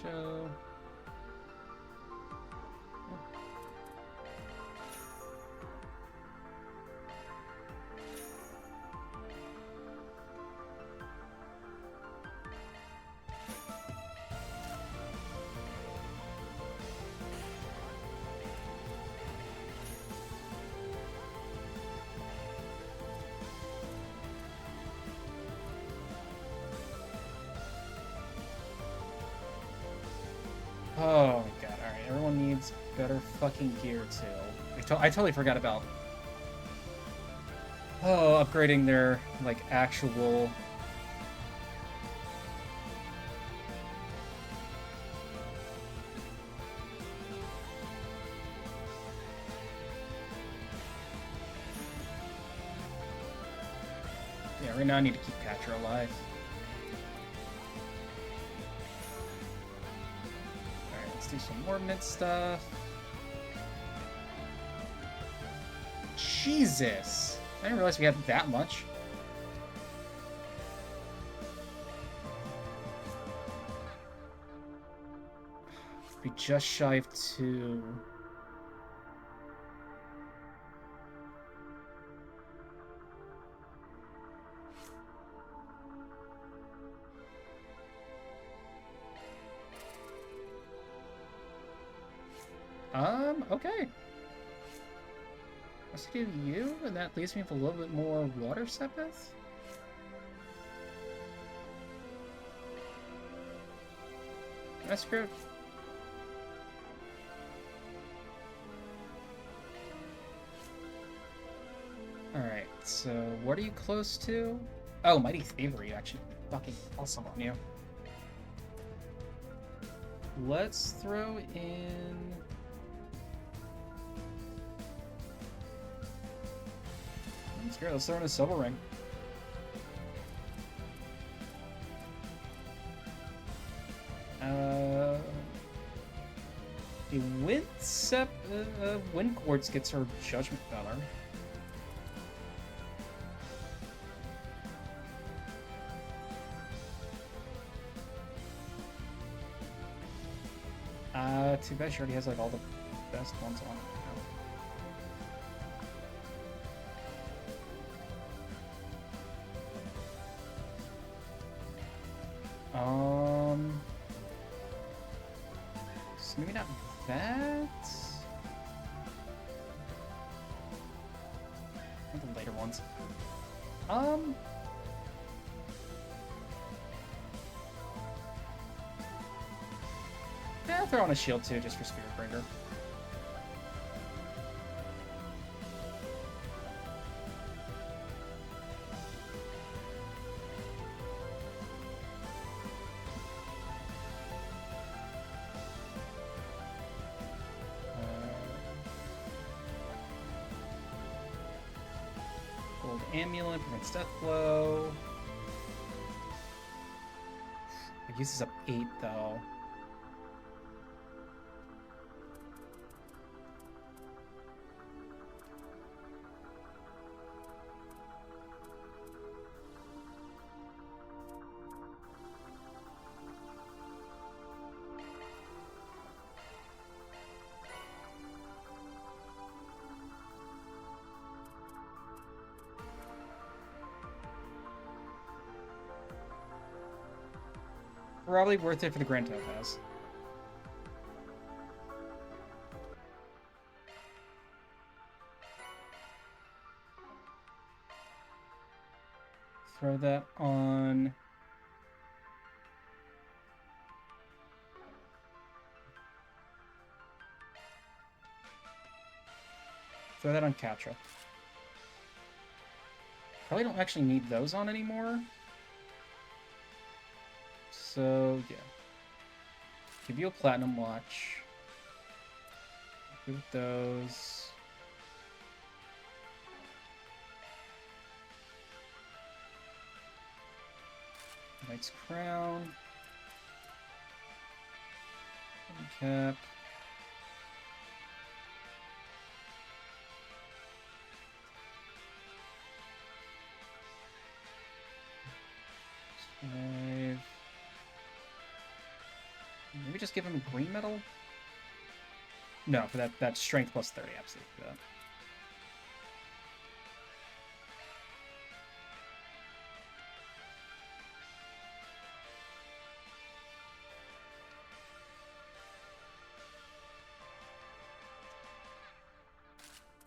Show. Oh my god, alright, everyone needs better fucking gear too. I totally forgot about Oh, upgrading their, like, actual... Yeah, right now I need to keep Patra alive. Alright, let's do some more mid stuff. Jesus! I didn't realize we had that much. Be just shy of 2. Okay. Let's do you, and that leaves me with a little bit more water sepith. That's good. Alright, so what are you close to? Oh, Mighty Thievery, actually. Fucking awesome on you. Let's throw in... That's great, let's throw in a Silver Ring. The Wind Quartz gets her Judgment Valor. Too bad she already has like all the best ones on. So maybe not that. I think the later ones. Yeah, I'll throw on a shield too, just for Spiritbringer. Gold Amulet prevents Death Blow. It uses up 8 though. Probably worth it for the Grand Topaz. Throw that on... Throw that on Catra. Probably don't actually need those on anymore. So, yeah. Give you a Platinum Watch. Good with those. Knight's Crown. Cap. Five. Maybe just give him a green medal? No, for that strength plus 30, absolutely. For that.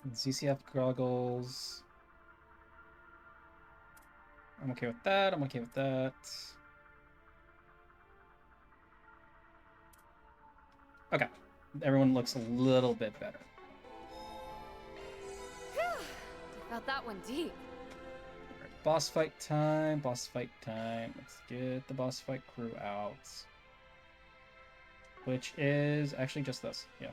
And ZCF goggles. I'm okay with that. I'm okay with that. Okay. Everyone looks a little bit better. Whew. Felt that one deep. Boss fight time, boss fight time. Let's get the boss fight crew out. Which is actually just this, yeah.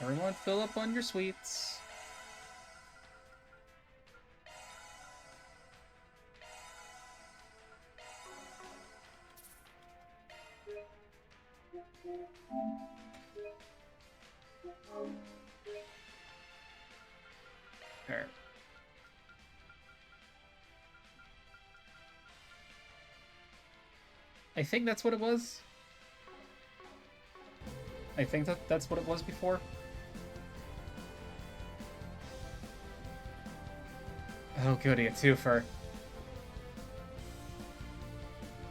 Everyone fill up on your sweets. There. I think that's what it was. I think that's what it was before. Oh goody, a twofer.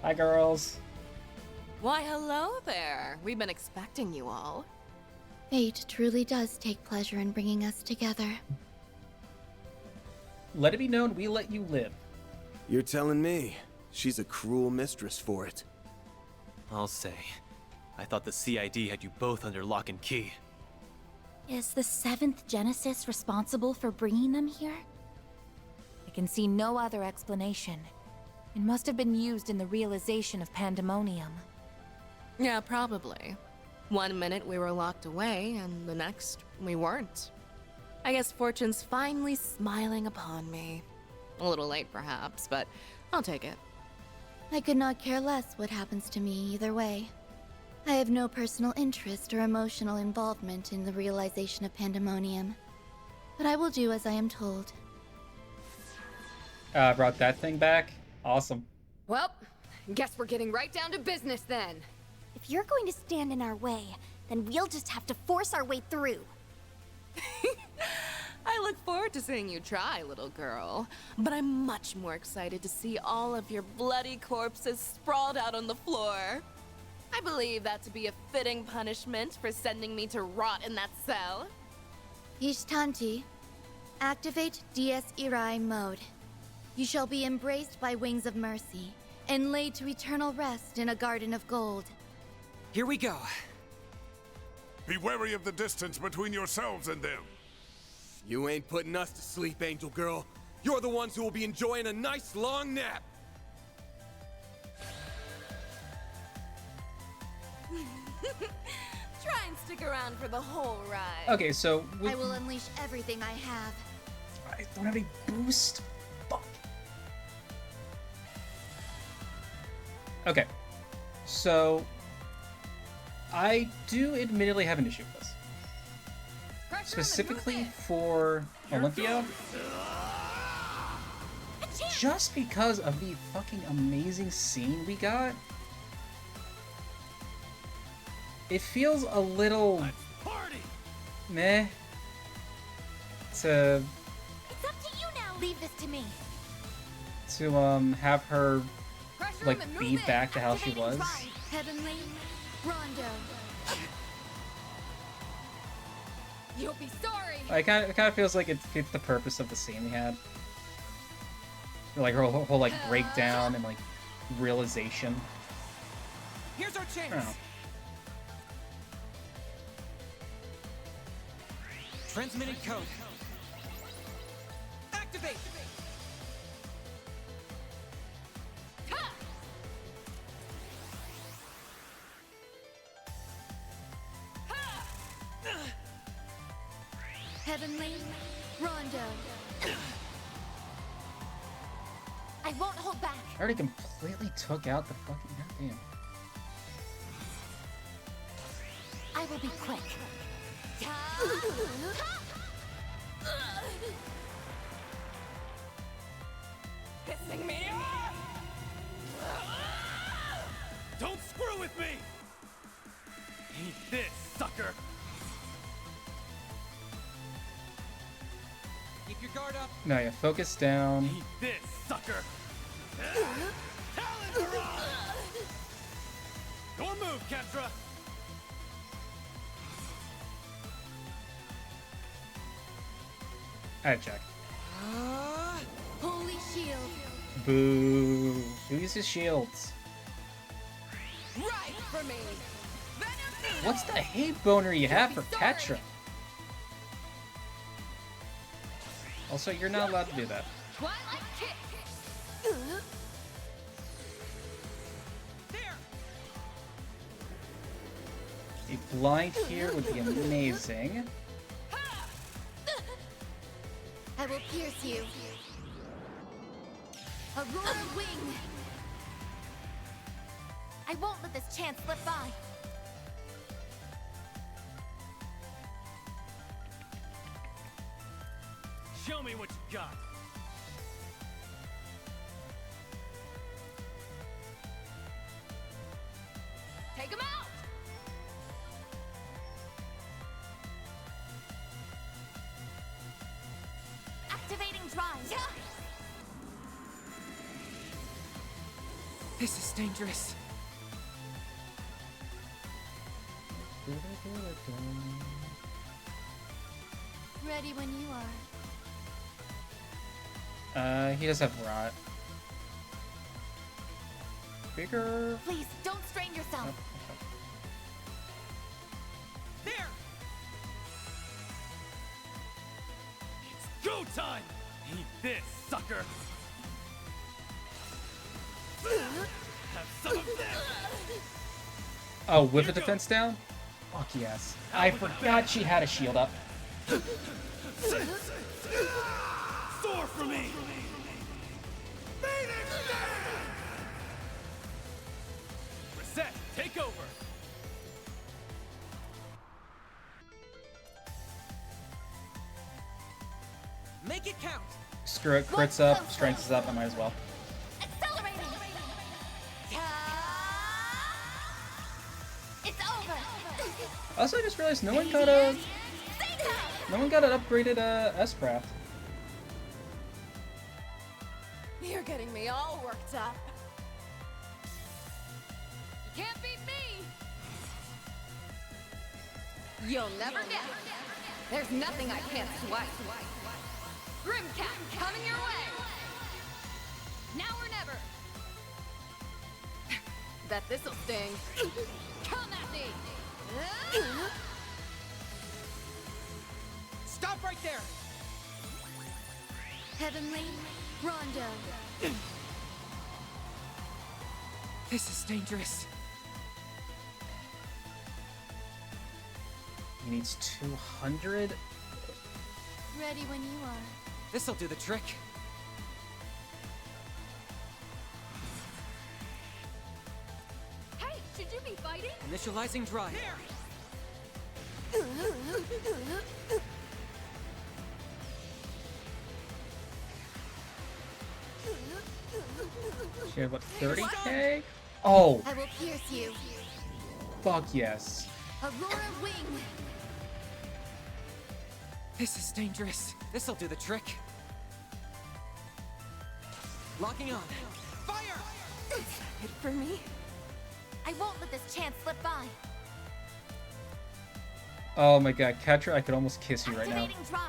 Hi girls. Why, hello there. We've been expecting you all. Fate truly does take pleasure in bringing us together. Let it be known we let you live. You're telling me she's a cruel mistress for it. I'll say, I thought the CID had you both under lock and key. Is the 7th Genesis responsible for bringing them here? I can see no other explanation. It must have been used in the realization of Pandemonium. Yeah, probably. One minute we were locked away, and the next we weren't. I guess fortune's finally smiling upon me. A little late, perhaps, but I'll take it. I could not care less what happens to me either way. I have no personal interest or emotional involvement in the realization of Pandemonium. But I will do as I am told. Brought that thing back. Awesome. Well, guess we're getting right down to business then. If you're going to stand in our way, then we'll just have to force our way through. I look forward to seeing you try, little girl. But I'm much more excited to see all of your bloody corpses sprawled out on the floor. I believe that to be a fitting punishment for sending me to rot in that cell. Ishtanti, activate Dies Irae mode. You shall be embraced by wings of mercy and laid to eternal rest in a garden of gold. Here we go. Be wary of the distance between yourselves and them. You ain't putting us to sleep, Angel Girl. You're the ones who will be enjoying a nice long nap. Try and stick around for the whole ride. Okay, so I will unleash everything I have. I don't have any boost. Fuck. Okay, so I do admittedly have an issue with this. Specifically for Olympia, just because of the fucking amazing scene we got, it feels a little meh to It's up to you now. Leave this to me. have her like be back to how she was. Heavenly Rondo. You'll be sorry. It kind of feels like it fits the purpose of the scene we had. Like her whole like breakdown and like realization. Here's our I chance. don't know. Transmitting code. Activate. Heavenly Rondo. I won't hold back. I already completely took out the fucking goddamn. I will be quick. Pissing me off! Don't screw with me! Eat this, sucker! Keep your guard up. No, yeah, focus down. Eat this, sucker! Talent barrage! Don't move, Kendra! I had to check. Holy shield. Boo. Who uses shields? Right for me! Venom What's the hate boner you have for Petra? Also, you're not allowed to do that. Twilight kick. A blind here would be amazing. I will pierce you. Aurora Wing! I won't let this chance slip by. Show me what you got. Take him out. Activating drive. This is dangerous. Ready when you are. He does have rot. Bigger. Please, don't strain yourself. Nope. There! It's go time! Eat this, sucker! Have some of this! Oh, with the defense down? Fuck yes. I forgot she had a shield up. Soar for me! Reset, take over! Make it count! Screw it, crits up, strength is up, I might as well. Accelerating! It's over! Also, I just realized no one got an upgraded S-Craft. You're getting me all worked up. You can't beat me. You'll never get. There's nothing I can't swipe. Grimcat, coming your way. Now or never. Bet this'll sting. Come at me. Stop right there! Heavenly Rondo. This is dangerous. He needs 200? Ready when you are. This'll do the trick. Hey, should you be fighting? Initializing drive. She had what, 30k? Oh, I will pierce you. fuck yes. Aurora Wing. This is dangerous. This'll do the trick. Locking on. Fire! Hit for me. I won't let this chance slip by. Oh my god, Ketra, I could almost kiss you right now. Activating drive.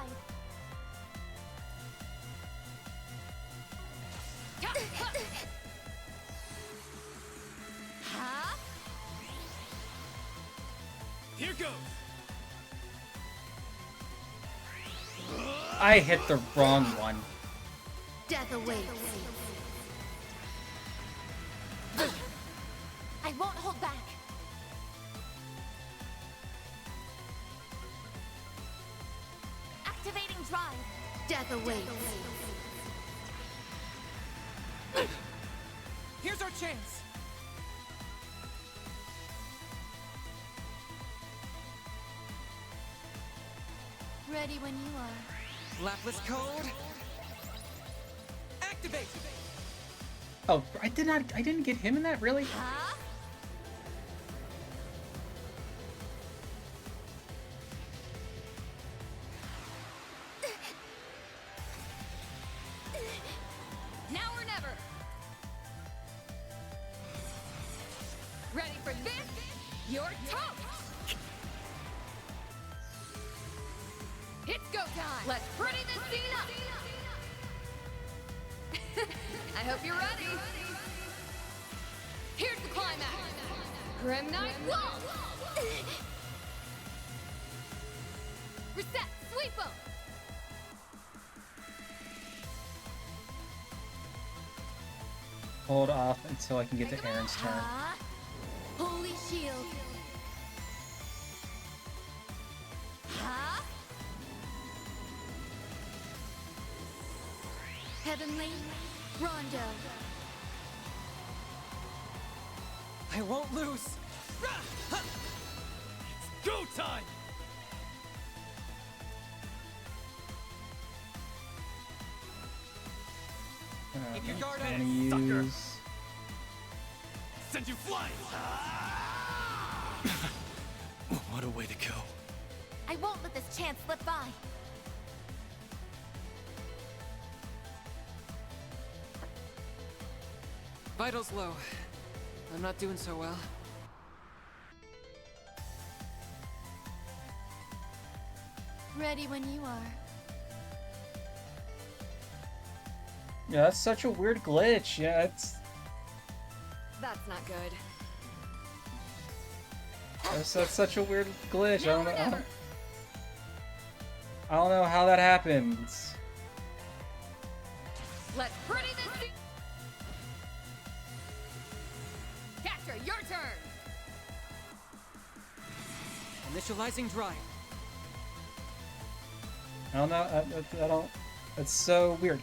Huh? Here goes! I hit the wrong one. Death awaits. I won't hold back. Activating drive. Death awaits. Here's our chance. Ready when you are. Lapless code. Activate. Oh, I didn't get him in that, really? Huh? Now or never. Ready for this? You're toast. It's go time. Let's pretty this scene up. I hope you're ready. Here's the climax. Grim Knight Wall. Reset! Sweep 'em! Hold off until I can get to Aaron's turn. Holy shield. Heavenly Rondo. I won't lose. It's go time! Keep your guard up, Can sucker. use... Send you flying! What a way to go. I won't let this chance slip by. Vitals low. I'm not doing so well. Ready when you are. Yeah, that's such a weird glitch. Yeah, it's... That's not good. That's such a weird glitch. I don't know how that happens. Let's pretty this thing. Catcher, your turn. Initializing drive. I don't know. I don't... It's so weird.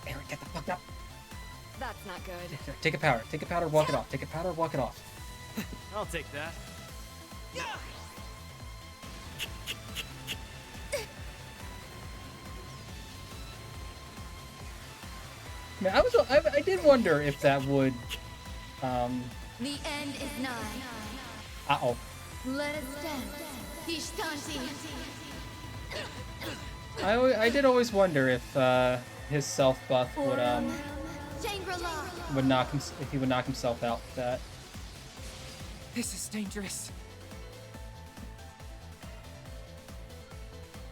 Aaron, get the fuck up. That's not good. Take a powder. Take a powder, walk it off. Take a powder, walk it off. I'll take that. Man, I did wonder if that would, The end is nigh. Uh-oh. Let us stand. Ishtanti. I did always wonder if, his self buff would, Shangri-La. if he would knock himself out with that. This is dangerous.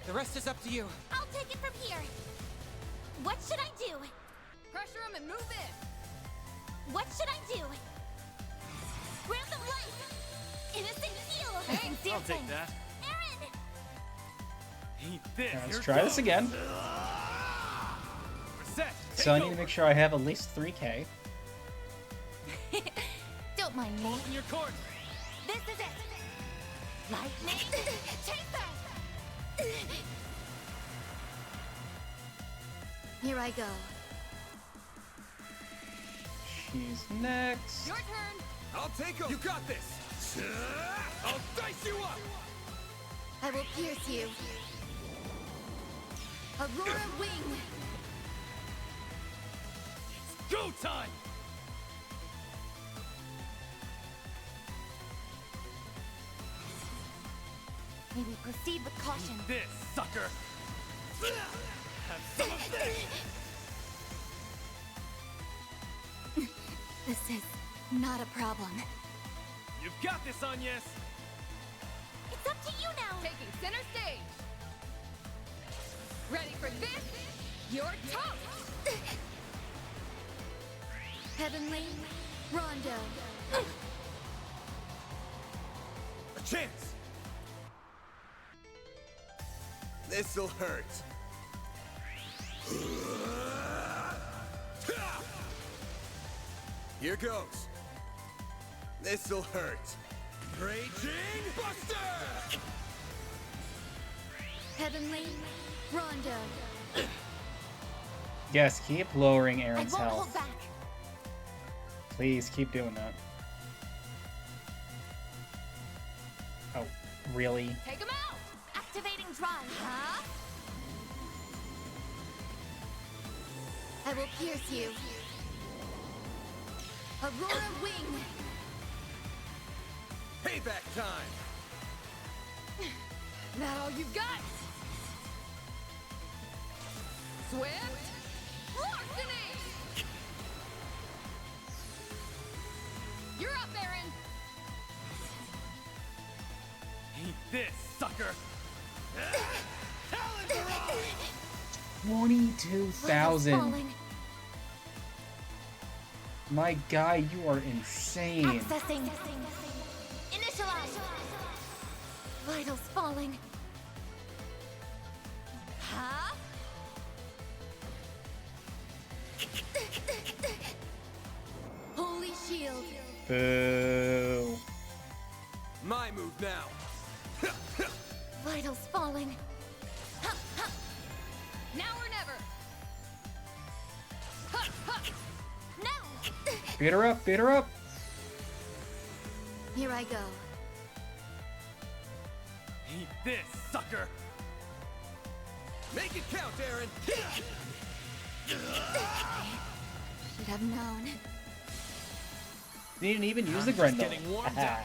The rest is up to you. I'll take it from here. What should I do? Pressure him and move in. What should I do? Grant them life. Innocent heal. Hey, I'll take that. Aaron. Eat this. Yeah, let's Here try this goes. again. Reset. So I Take need to over. make sure I have at least 3k. Don't mind me. Hold in your court. This is it. Lightning. Chaser. Here I go. She's next. Your turn. I'll take him. You got this. I'll dice you up. I will pierce you. Aurora Wing. Go time! May we proceed with caution. This, sucker! Have some of this! This is not a problem. You've got this, Agnes! It's up to you now. Taking center stage. Ready for this? Your toast! Heavenly Rondo. A chance. This'll hurt. Here goes. This'll hurt. Raging Buster! Heavenly Rondo. Yes, keep lowering I Aaron's won't health. hold back. Please keep doing that. Oh, really? Take him out! Activating drive. Huh? I will pierce you. Aurora Wing. Payback time! That all you've got? Swift larceny! You're up, Aaron! Eat this, sucker! Talon barrage! 22,000. Falling. My guy, you are insane. Accessing. Initialize. Vitals falling. Huh? Holy shield. Boo. My move now. Vitals falling. Now or never. No! Beat her up, beat her up. Here I go. Eat this, sucker! Make it count, Aaron! Should have known. Didn't even use the I'm just Grendel. getting warmed up.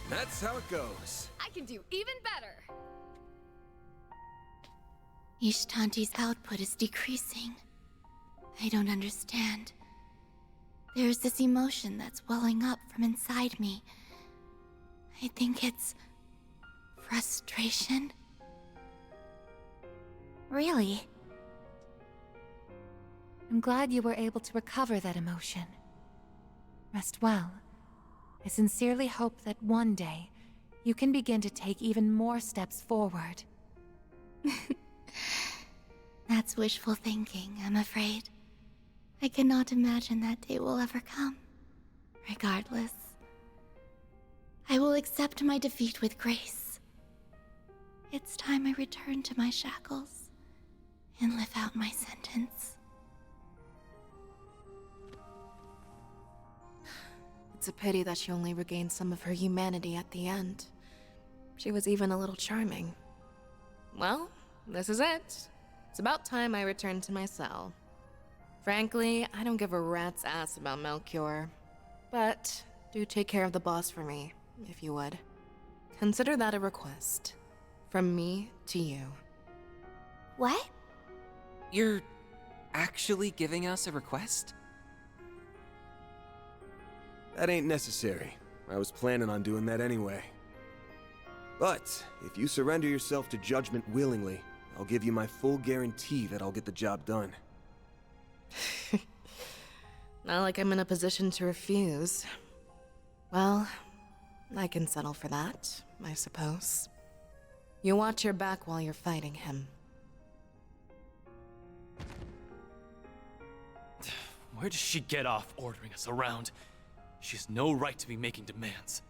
That's how it goes. I can do even better. Ishtanti's output is decreasing. I don't understand. There's this emotion that's welling up from inside me. I think it's frustration. Really? I'm glad you were able to recover that emotion. Rest well. I sincerely hope that one day you can begin to take even more steps forward. That's wishful thinking, I'm afraid. I cannot imagine that day will ever come. Regardless, I will accept my defeat with grace. It's time I return to my shackles and live out my sentence. It's a pity that she only regained some of her humanity at the end. She was even a little charming. Well, this is it. It's about time I returned to my cell. Frankly, I don't give a rat's ass about Melchior. But do take care of the boss for me, if you would. Consider that a request. From me to you. What? You're actually giving us a request? That ain't necessary. I was planning on doing that anyway. But if you surrender yourself to judgment willingly, I'll give you my full guarantee that I'll get the job done. Not like I'm in a position to refuse. Well, I can settle for that, I suppose. You watch your back while you're fighting him. Where does she get off ordering us around? She has no right to be making demands.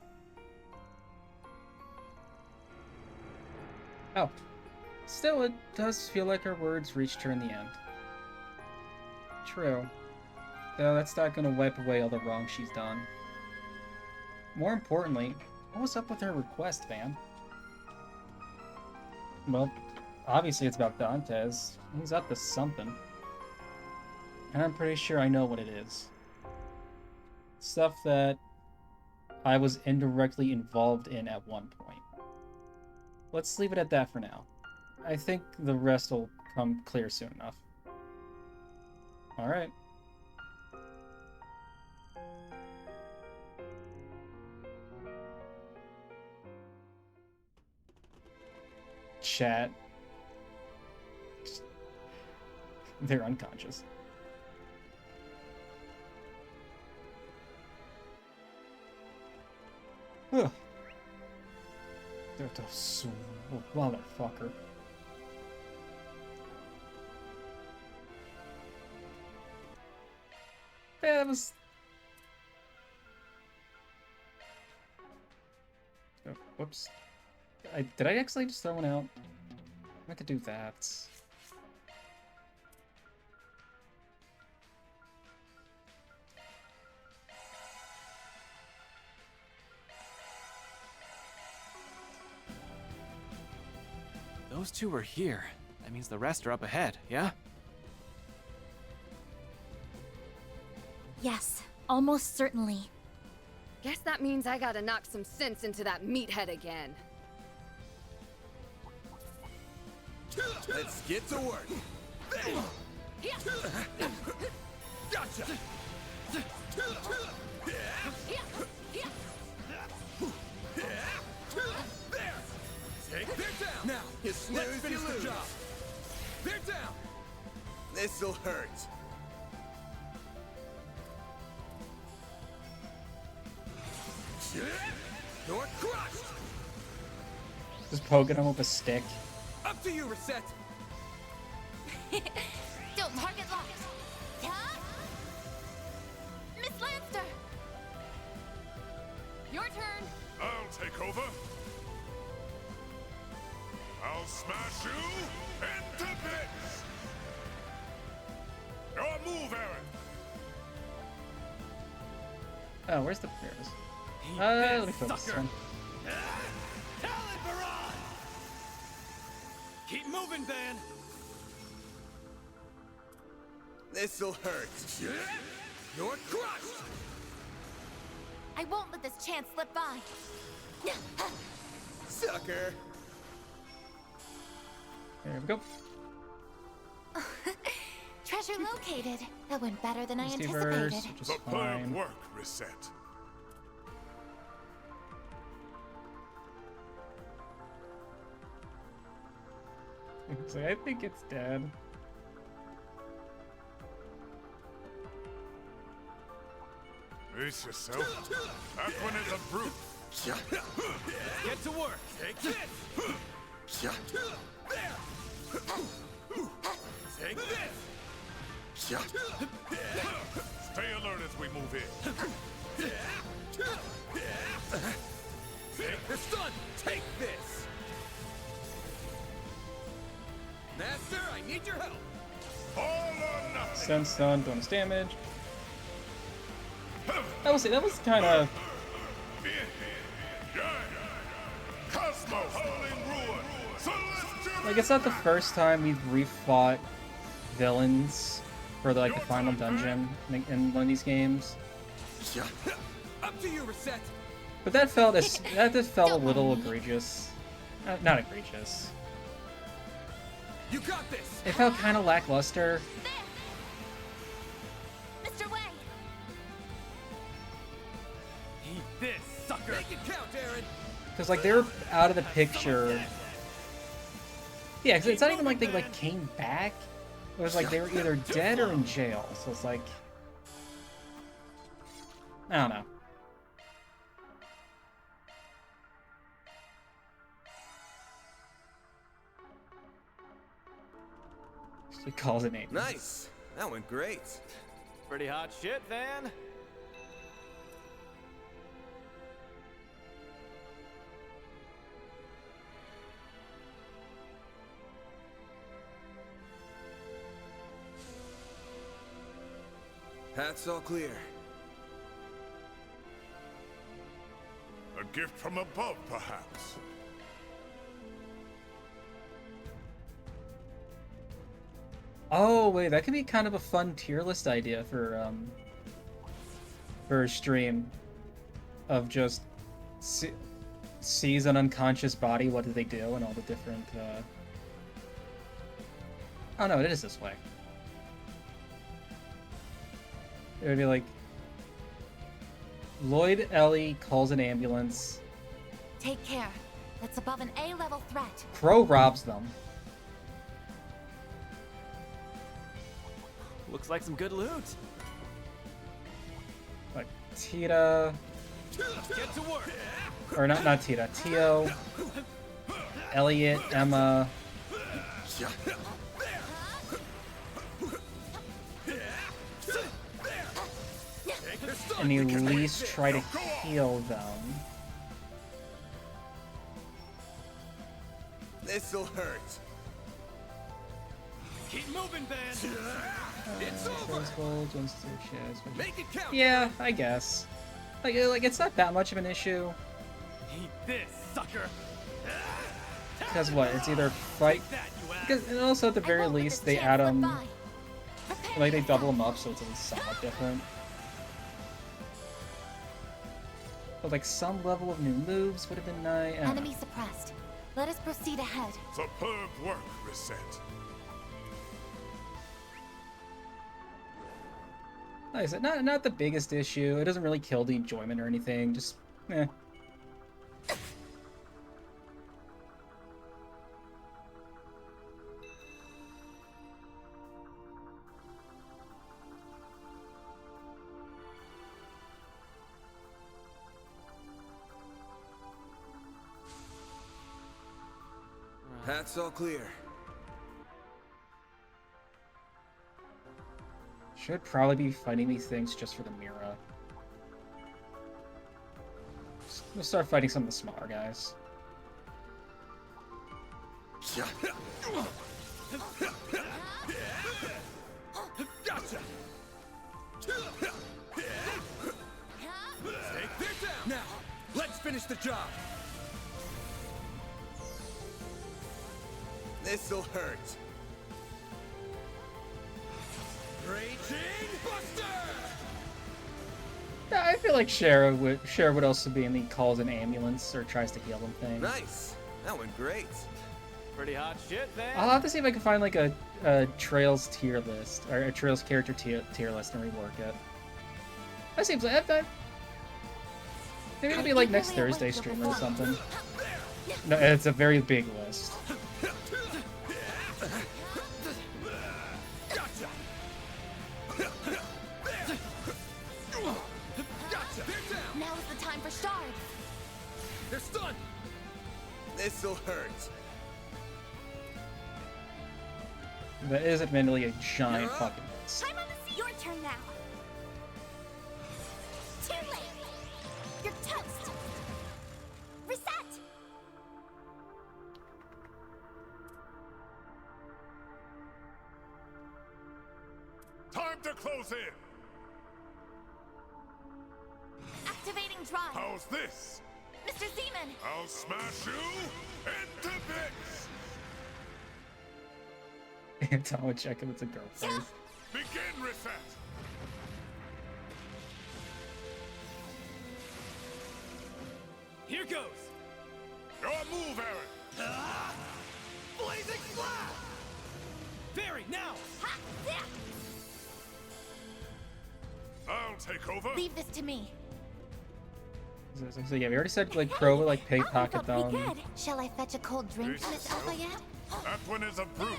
Oh. Still, it does feel like her words reached her in the end. True. Though that's not gonna wipe away all the wrong she's done. More importantly, what was up with her request, Van? Well, obviously it's about Dantes. He's up to something. And I'm pretty sure I know what it is. Stuff that I was indirectly involved in at one point. Let's leave it at that for now. I think the rest will come clear soon enough. Alright. Chat. They're unconscious. Ugh. They're so motherfucker. Yeah, that was... Oh, whoops. Did I actually just throw one out? I meant to do that. Those two are here. That means the rest are up ahead, yeah? Yes, almost certainly. Guess that means I gotta knock some sense into that meathead again. Let's get to work. Gotcha. There. They're down. Now, you snooze, let's finish the job. They're down. This'll hurt. You're crushed. Just poking him with a stick. Up to you, Reset. Don't target locked. Huh? Miss Lancer. Your turn. I'll take over. I'll smash you into bits. Your move, Aaron. Oh, where's the bears? Let me focus this one. Talent barrage! Keep moving, Van. This'll hurt. You're crushed. I won't let this chance slip by. Sucker. There we go. Treasure located. That went better than I Steamers, anticipated. which is Superb fine. work, Reset. So I think it's dead. Brace yourself. That one is a brute. Get to work. Take this. Take this. Stay alert as we move in. Take this stun. Take this. Master, I need your help. All or nothing. Stun, stun, bonus damage. I will say that was kind of. Cosmos, howling ruin. Celestial. Like, it's not the first time we've refought villains for like the final dungeon in one of these games. Up to you, Reset. But that felt that just felt a little egregious. Not egregious. You got this. It felt kind of lackluster. Mr. Way. Eat this, sucker. Make it count, Aaron. Because like they were out of the picture. Yeah, cause it's not even like they like came back. It was like they were either dead or in jail. So it's like I don't know. He calls it name. Nice. That went great. Pretty hot shit, Van. Path's all clear. A gift from above, perhaps. Oh wait, that could be kind of a fun tier list idea for a stream of just sees an unconscious body. What do they do, and all the different. Oh no, it is this way. It would be like Lloyd Ellie calls an ambulance. Take care. That's above an A-level threat. Crow robs them. Looks like some good loot. Like Tita, Get to work. or not Tita, Tio, Elliot, Emma. And you at least try to heal them. This'll hurt. Keep moving, Van. It's over. Make it count. Yeah, I guess. Like it's not that much of an issue. Eat this, sucker. Because what? It's either fight. Because, and also at the very least they add them. Like they double them up, so it's at least somewhat different. But like some level of new moves would have been nice. Enemy suppressed. Let us proceed ahead. Superb work, Reset. Like I said, not the biggest issue. It doesn't really kill the enjoyment or anything. Just, eh. Path's all clear. Should probably be fighting these things just for the Mira. Let's start fighting some of the smaller guys. Gotcha! Take this down! Now, let's finish the job! This'll hurt. Raging Buster! Yeah, I feel like Shara would also be in the calls an ambulance or tries to heal them thing. Nice. That went great. Pretty hot shit, man. I'll have to see if I can find like a Trails tier list or a Trails character tier list and rework it. That seems like that. Maybe it'll be like next Thursday stream or something. No, it's a very big list. Now is the time for Shard. They're stunned! This'll hurt. That is admittedly a giant fucking list. I'm on the sea. Your turn now. Too late. You're toast. Reset. Time to close in. Activating drive. How's this? Mr. Zeman. I'll smash you into bits. Anton would check if it's a girl face. Begin reset. Here goes. Your move, Aaron. Blazing Slash! Barry, now. Ha! Yeah. I'll take over. Leave this to me. So yeah, we already said like Crow would like pickpocket Pretty them. good. Shall I fetch a cold drink from Miss Alpha yet? That one is a brute.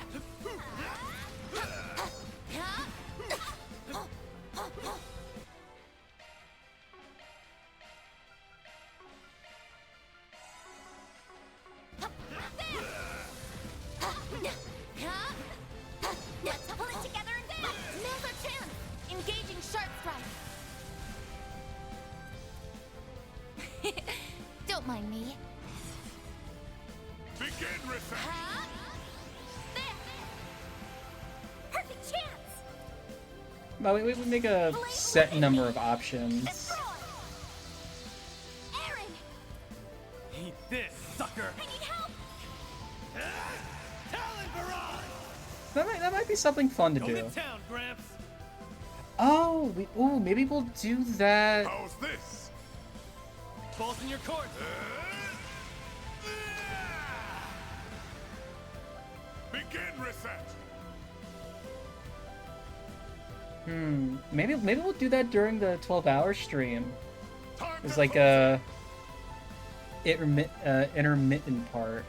Let's pull it together and dance! Now's our chance! Engaging Sharp Strike! Don't mind me. Begin reset. There! Perfect chance! No, we make a set number of options. Aaron! Eat this, sucker. I need help! Talon Barrage. That might be something fun to Go do. to town, Gramps. Oh, maybe we'll do that. How's this? Balls in your court. Begin reset. Maybe we'll do that during the 12-hour stream. Time It's to like close intermittent part.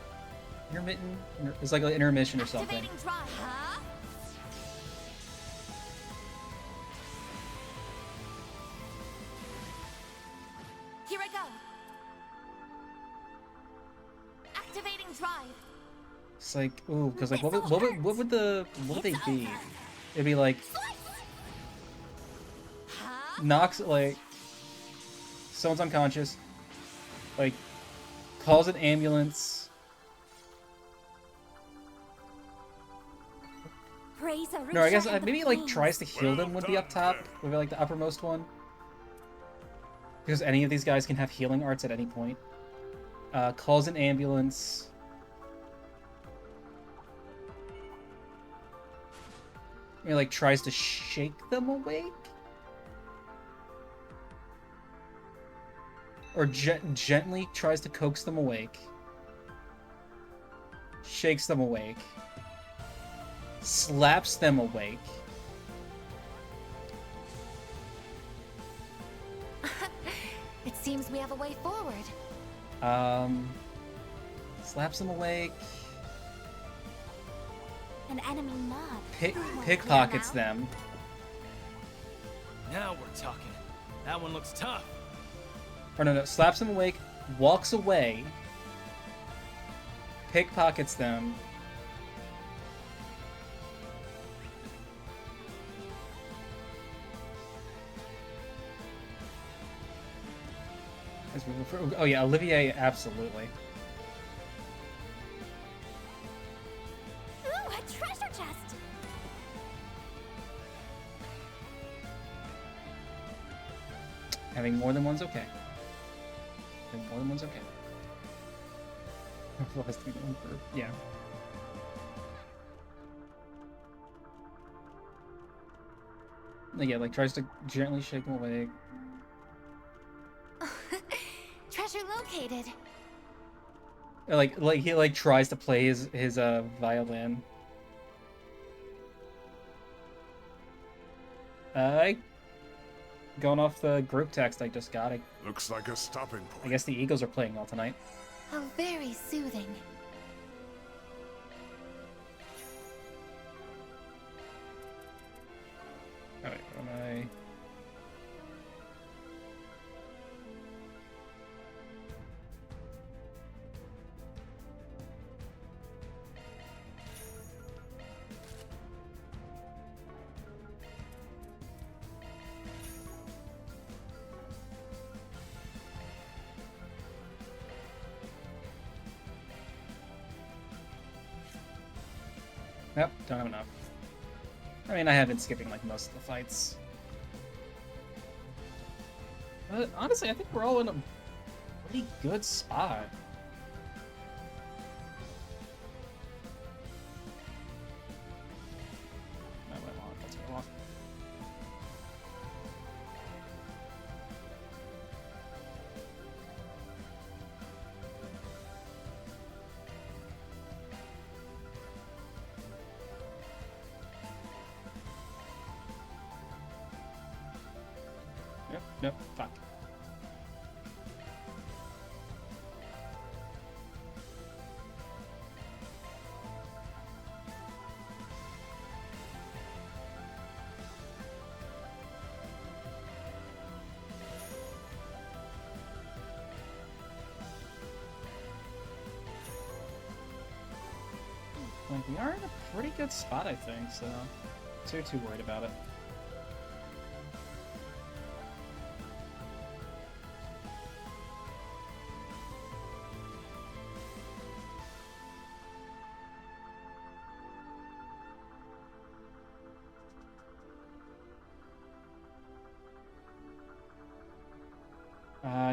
It's like an intermission or something. Activating drive. Here I go. Activating drive. It's like, ooh, because like, what would they be? It'd be like knocks, like someone's unconscious, like calls an ambulance. No, I guess maybe like tries to heal them would be up top, would be like the uppermost one. Because any of these guys can have healing arts at any point. Calls an ambulance. Maybe like tries to shake them awake? Or gently tries to coax them awake. Shakes them awake. Slaps them awake. It seems we have a way forward. Slaps them awake. An enemy mob. Pickpockets them. Now we're talking. That one looks tough. Or no, slaps them awake, walks away, pickpockets them. Oh yeah, Olivier, absolutely. Ooh, a treasure chest! Having more than one's okay. Having more than one's okay. Yeah. Yeah, like tries to gently shake him away. Treasure located. Like he like tries to play his violin. Going off the group text I just got. Looks like a stopping point. I guess the Eagles are playing well tonight. How very soothing. Alright, what am I... Yep, don't have enough. I mean, I have been skipping like most of the fights. But honestly, I think we're all in a pretty good spot. No, wait, well, that's what I want. Nope, fuck. Like, we are in a pretty good spot, I think, so I'm too worried about it.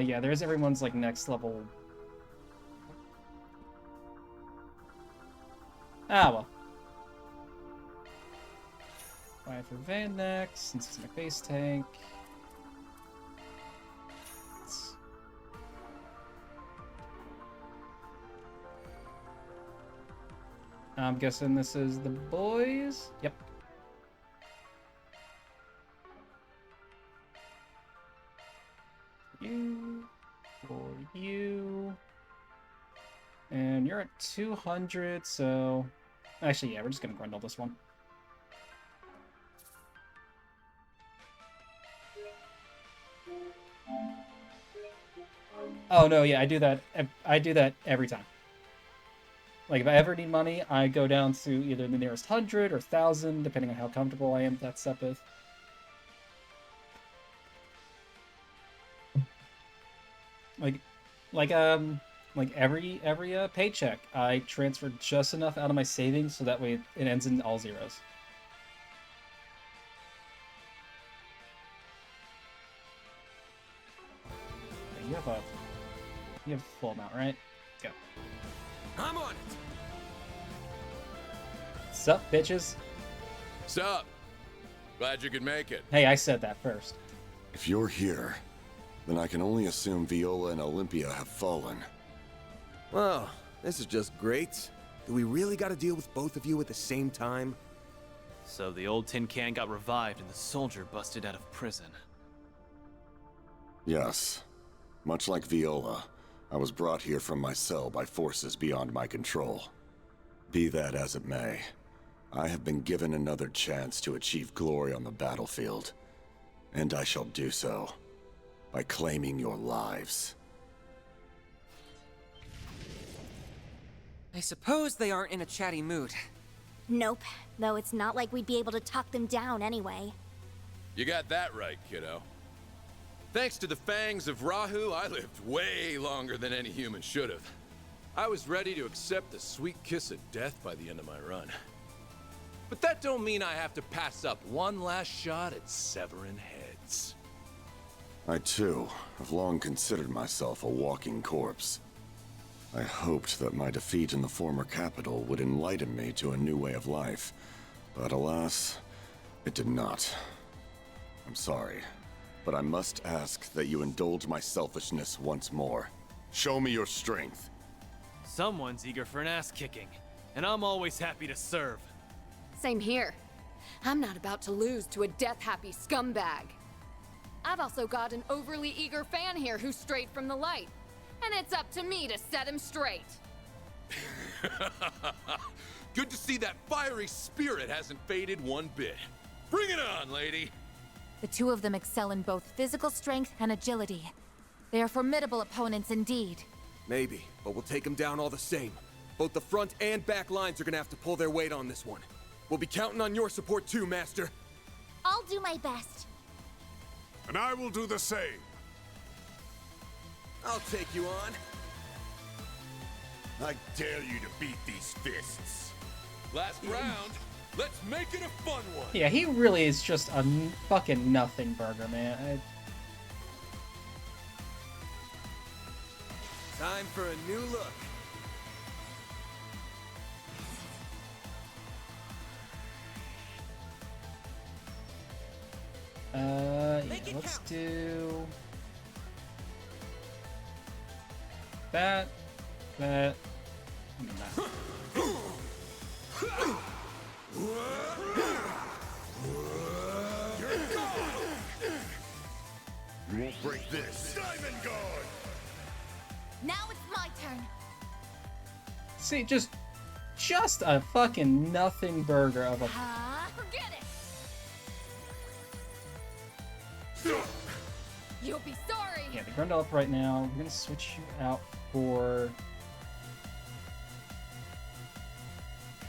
Yeah, there's everyone's, like, next level. Ah, well. Alright, for Van next, since it's my base tank. I'm guessing this is the boys? Yep. You, for you, and you're at 200, so actually, yeah, we're just gonna grundle this one. Oh no, yeah, I do that every time. Like, if I ever need money, I go down to either the nearest 100 or 1,000, depending on how comfortable I am with that Sepith. Like every paycheck, I transfer just enough out of my savings so that way it ends in all zeros. Okay, you have full amount, right? Go. I'm on it. Sup, bitches? Sup? Glad you could make it. Hey, I said that first. If you're here, then I can only assume Viola and Olympia have fallen. Well, this is just great. Do we really gotta deal with both of you at the same time? So the old tin can got revived and the soldier busted out of prison. Yes. Much like Viola, I was brought here from my cell by forces beyond my control. Be that as it may, I have been given another chance to achieve glory on the battlefield. And I shall do so by claiming your lives. I suppose they aren't in a chatty mood. Nope, though it's not like we'd be able to talk them down anyway. You got that right, kiddo. Thanks to the fangs of Rahu, I lived way longer than any human should have. I was ready to accept the sweet kiss of death by the end of my run. But that don't mean I have to pass up one last shot at severing heads. I too have long considered myself a walking corpse. I hoped that my defeat in the former capital would enlighten me to a new way of life, but alas, it did not. I'm sorry, but I must ask that you indulge my selfishness once more. Show me your strength. Someone's eager for an ass-kicking, and I'm always happy to serve. Same here. I'm not about to lose to a death-happy scumbag. I've also got an overly eager fan here who strayed from the light, and it's up to me to set him straight. Good to see that fiery spirit hasn't faded one bit. Bring it on, lady! The two of them excel in both physical strength and agility. They are formidable opponents indeed. Maybe, but we'll take them down all the same. Both the front and back lines are gonna have to pull their weight on this one. We'll be counting on your support too, Master. I'll do my best. And I will do the same. I'll take you on. I dare you to beat these fists. Last round, let's make it a fun one. Yeah, he really is just a fucking nothing burger, man. Time for a new look. Yeah, let's do that, and that. You won't break this. Diamond Guard! Now it's my turn. See, just a fucking nothing burger of a. Forget it. You'll be sorry. Yeah, the Grundle up right now. We're gonna switch you out for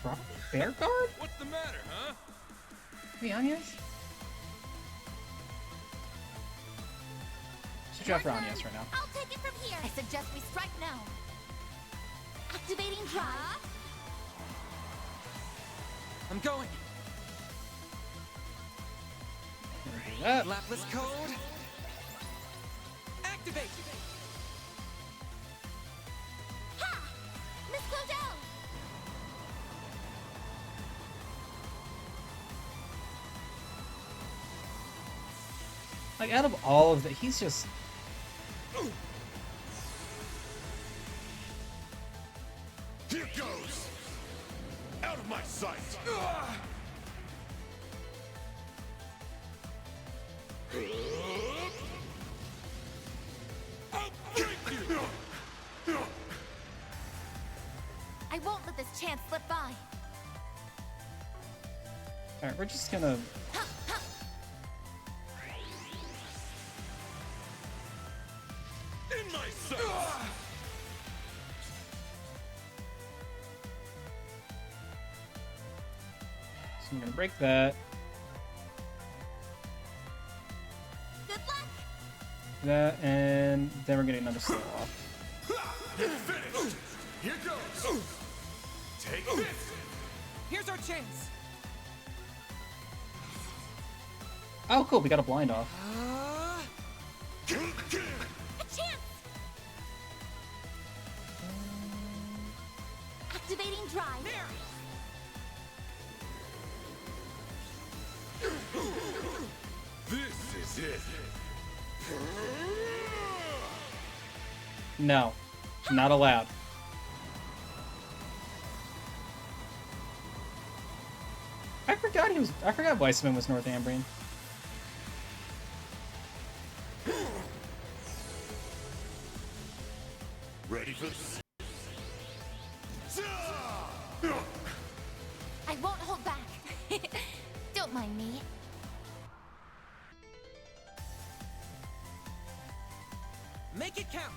probably Bear Guard. What's the matter, huh? The Anyas? Switch you out for Anyas right now. I'll take it from here. I suggest we strike now. Activating drive. I'm going. Do that. Lapless code. Activate. Ha! Miss Claudel! Like, out of all of the, he's just. Here goes! Out of my sight! I won't let this chance slip by. Alright, we're just gonna. In my sight! So I'm gonna break that. Good luck! That, and then we're getting another slow off. You're finished! Here goes! Take this! Here's our chance. Oh, cool, we got a blind off. A chance! Activating drive. This is it. No, not allowed. I forgot Weissman was Northumbrian. Ready for this? I won't hold back. Don't mind me. Make it count.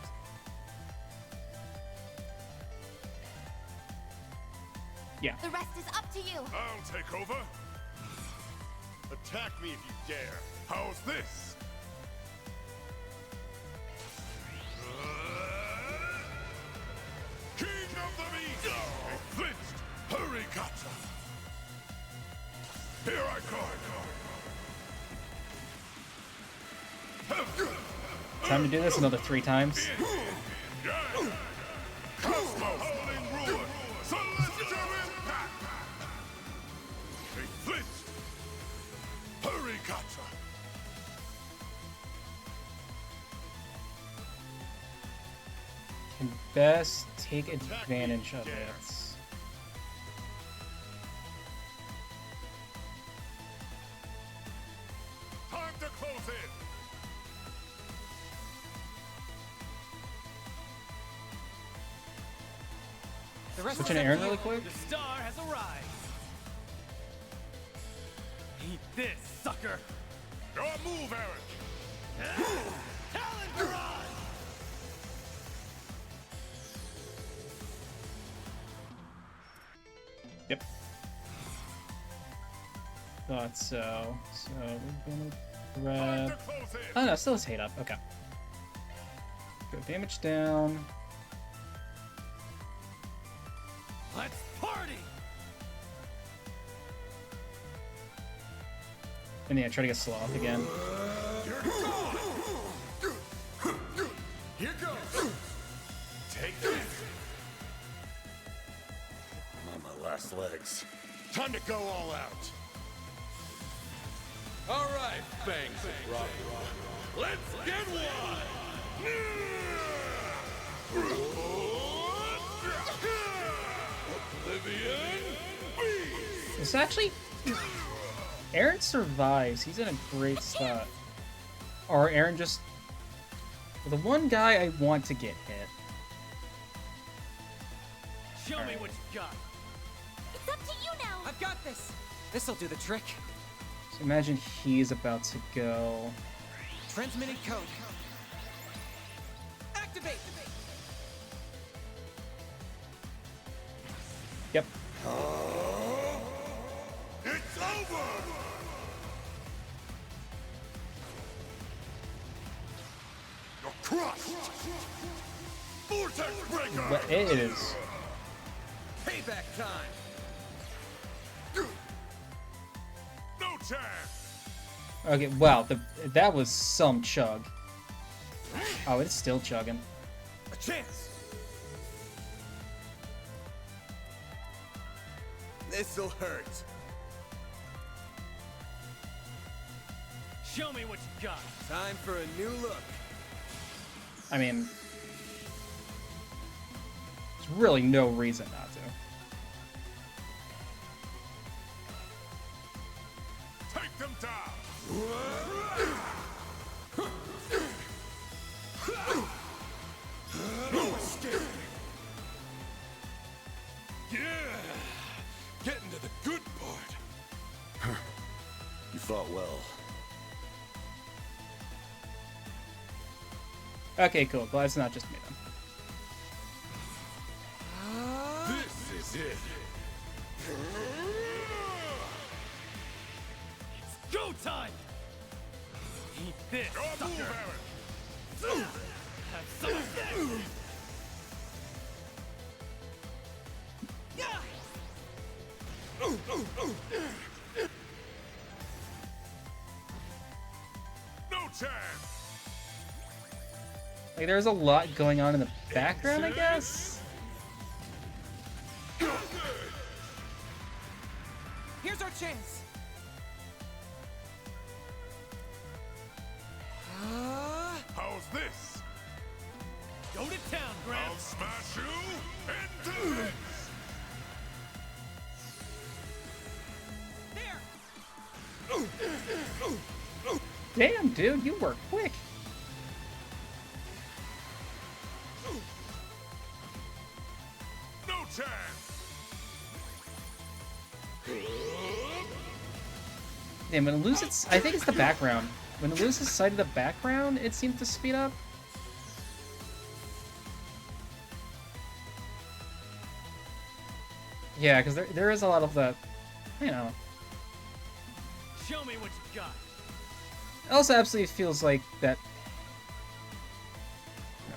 Yeah. The rest is up to you. I'll take over. Attack me if you dare. How's this? King of the Beast! A flinched! Hurry, gotcha! Here I come! Time to do this another 3 times. Cosmo Howling Ruler! Celestial Impact! A flinched! Hurry, gotcha! Can best take advantage of it. Time to close in! Switch into Aaron really quick. The star has arrived. Eat this, sucker. Your move, Aaron! Talon Barrage! Yep. Thought so. So we're gonna grab. Oh no, still has hate up. Okay. Go damage down. Let's party! And yeah, try to get sloth again. Here goes. Take this. I'm on my last legs. Time to go all out. All right, Fangs of Rahu. Let's get one! Oblivion Beast! It's actually Aaron survives. He's in a great spot. Or Aaron just the one guy I want to get hit. Show me what you got. It's up to you now. I've got this. This'll do the trick. So imagine he's about to go. Transmitting code. Activate. Yep. It's over! You're crushed! Vortex Breaker! But it is. Payback time. No chance! Okay, wow, that was some chug. Oh, it's still chugging. A chance. This'll hurt. Show me what you got. Time for a new look. I mean, there's really no reason not to. Take them down! No escape! Yeah! Getting to the good part! You fought well. Okay, cool. Glad it's not just me then. This is it! It's go time. Eat this, Your sucker. move, Aaron! Have some of this. No chance! Like, there's a lot going on in the background, I guess? Here's our chance. How's this? Go to town, I'll Gramps. smash you into bits! There. Damn, dude, you were quick. No chance! Damn, when it loses, I think it's the background. When it loses sight of the background, it seems to speed up. Yeah, because there is a lot of the, you know. Show me what you got. It also absolutely feels like that.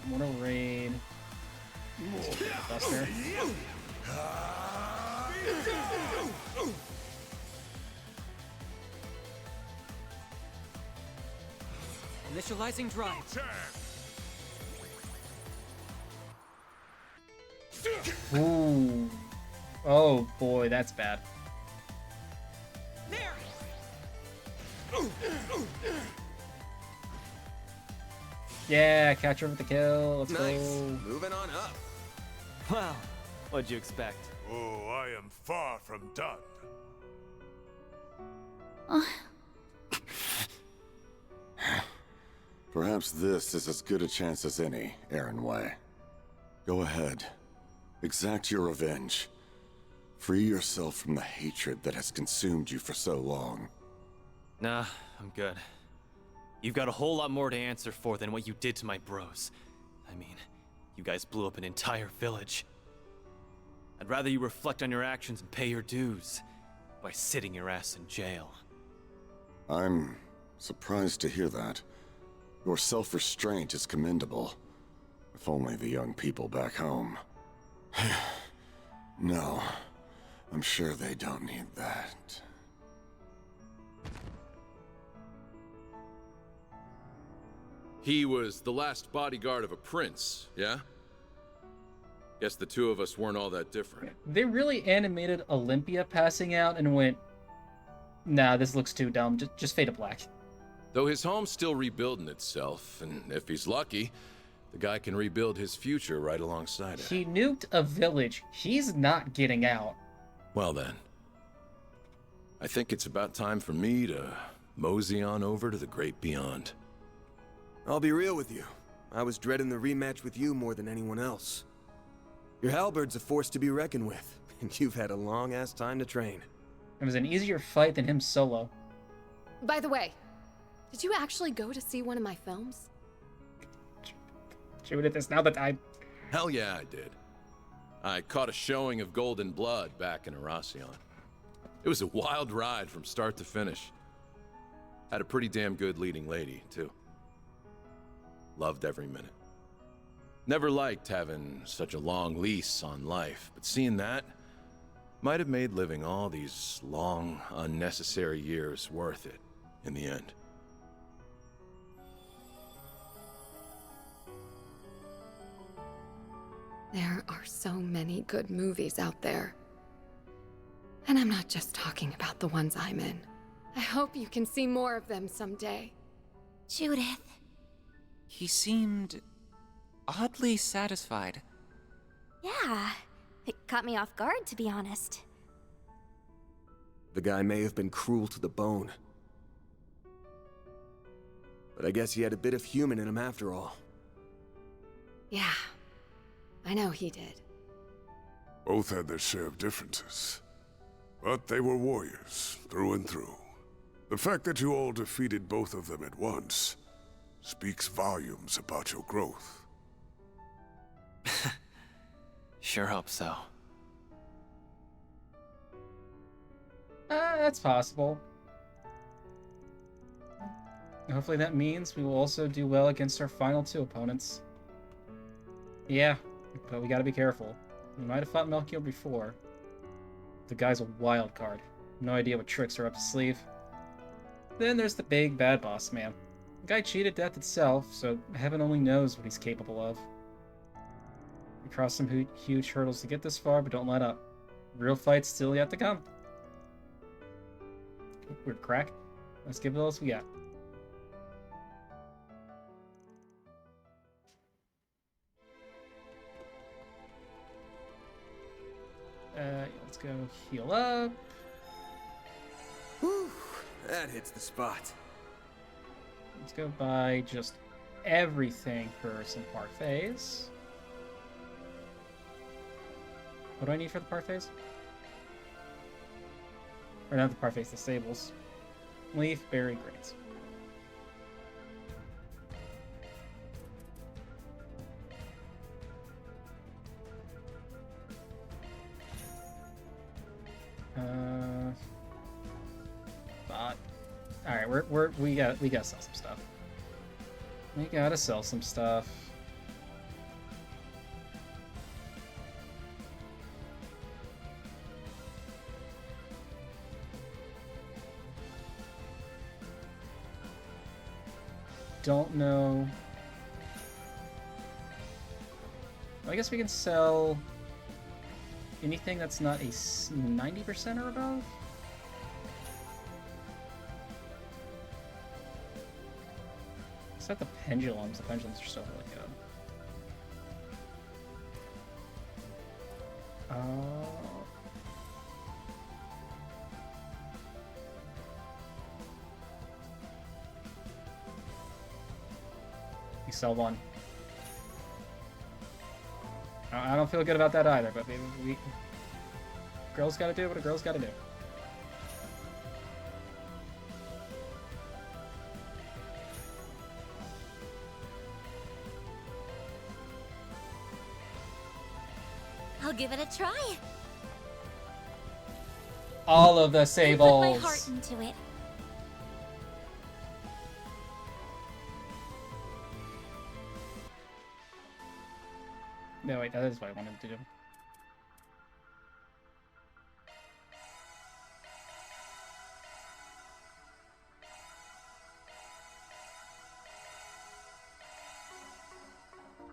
Mortal Raid. Buster. Initializing drive. Ooh. Oh boy, that's bad. Yeah, catch her with the kill. Let's Nice. go. Moving on up. Well, what'd you expect? Oh, I am far from done. Perhaps this is as good a chance as any, Aaron Way. Go ahead. Exact your revenge. Free yourself from the hatred that has consumed you for so long. Nah, I'm good. You've got a whole lot more to answer for than what you did to my bros. I mean, you guys blew up an entire village. I'd rather you reflect on your actions and pay your dues by sitting your ass in jail. I'm surprised to hear that. Your self-restraint is commendable. If only the young people back home. No, I'm sure they don't need that. He was the last bodyguard of a prince, yeah? Guess the two of us weren't all that different. They really animated Olympia passing out and went, nah, this looks too dumb. Just fade to black. Though his home's still rebuilding itself, and if he's lucky, the guy can rebuild his future right alongside it. He nuked a village. He's not getting out. Well then, I think it's about time for me to mosey on over to the great beyond. I'll be real with you. I was dreading the rematch with you more than anyone else. Your halberd's a force to be reckoned with, and you've had a long-ass time to train. It was an easier fight than him solo. By the way, did you actually go to see one of my films? Shoot at this now that I... Hell yeah, I did. I caught a showing of Golden Blood back in Erasion. It was a wild ride from start to finish. Had a pretty damn good leading lady, too. Loved every minute. Never liked having such a long lease on life, but seeing that might have made living all these long, unnecessary years worth it in the end. There are so many good movies out there. And I'm not just talking about the ones I'm in. I hope you can see more of them someday. Judith. He seemed oddly satisfied. Yeah, it caught me off guard, to be honest. The guy may have been cruel to the bone. But I guess he had a bit of human in him after all. Yeah, I know he did. Both had their share of differences. But they were warriors, through and through. The fact that you all defeated both of them at once speaks volumes about your growth. Sure hope so. That's possible. Hopefully that means we will also do well against our final two opponents. Yeah, but we gotta be careful. We might have fought Melchior before. The guy's a wild card. No idea what tricks are up his sleeve. Then there's the big bad boss man. The guy cheated death itself, so heaven only knows what he's capable of. We crossed some huge hurdles to get this far, but don't let up. Real fight's still yet to come. Weird crack. Let's give it all we got. Let's go heal up. Whew, that hits the spot. Let's go buy just everything for some parfaits. What do I need for the parfaits? Or not the parfaits, the stables. Leaf, berry, grains. All right, we gotta sell some stuff. We gotta sell some stuff. Don't know. I guess we can sell anything that's not a 90% or above. Except the pendulums. The pendulums are still really good. We sell one. I don't feel good about that either, but maybe we... Girls gotta do what a girl's gotta do. I'll give it a try. All of the Put sables. my heart into it. No, wait, that is what I wanted to do.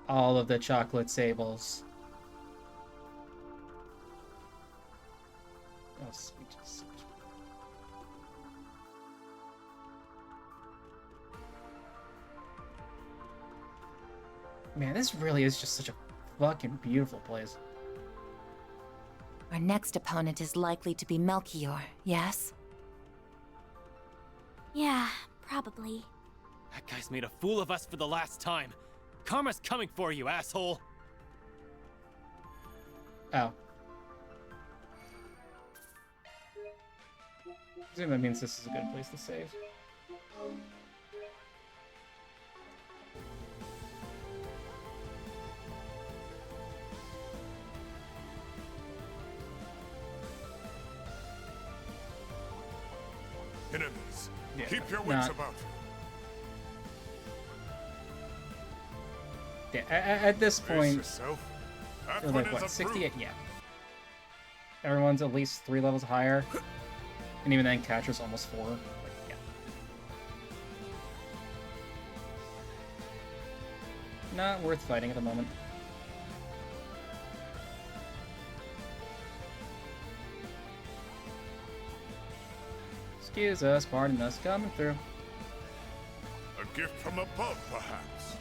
All of the chocolate sables. Oh, sweet, sweet. Man, this really is just such a fucking beautiful place. Our next opponent is likely to be Melchior, yes? Yeah, probably. That guy's made a fool of us for the last time. Karma's coming for you, asshole. Oh. I assume that means this is a good place to save. Enemies, Yeah, keep your wits not- about you. Yeah, at this Brace point, yourself. That they're one like, is what, a 68? Yeah. Everyone's at least 3 levels higher. And even then, Catcher's almost 4. Like, yeah. Not worth fighting at the moment. Excuse us, pardon us, coming through. A gift from above, perhaps.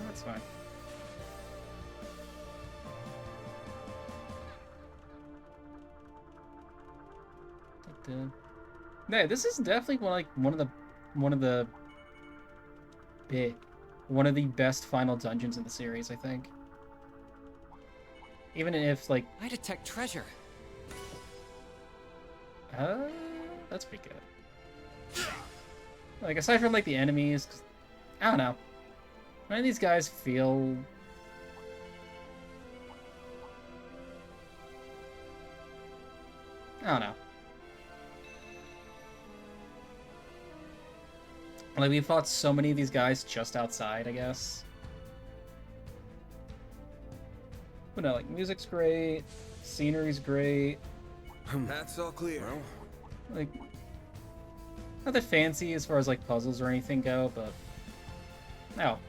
That's fine. Yeah, this is definitely one of the best final dungeons in the series, I think. Even if like I detect treasure. that's pretty good. Like aside from like the enemies, 'cause, I don't know. None of these guys feel I don't know. Like, we fought so many of these guys just outside, I guess. But no, like, music's great, scenery's great. That's all clear. Like, not that fancy as far as, like, puzzles or anything go, but... No.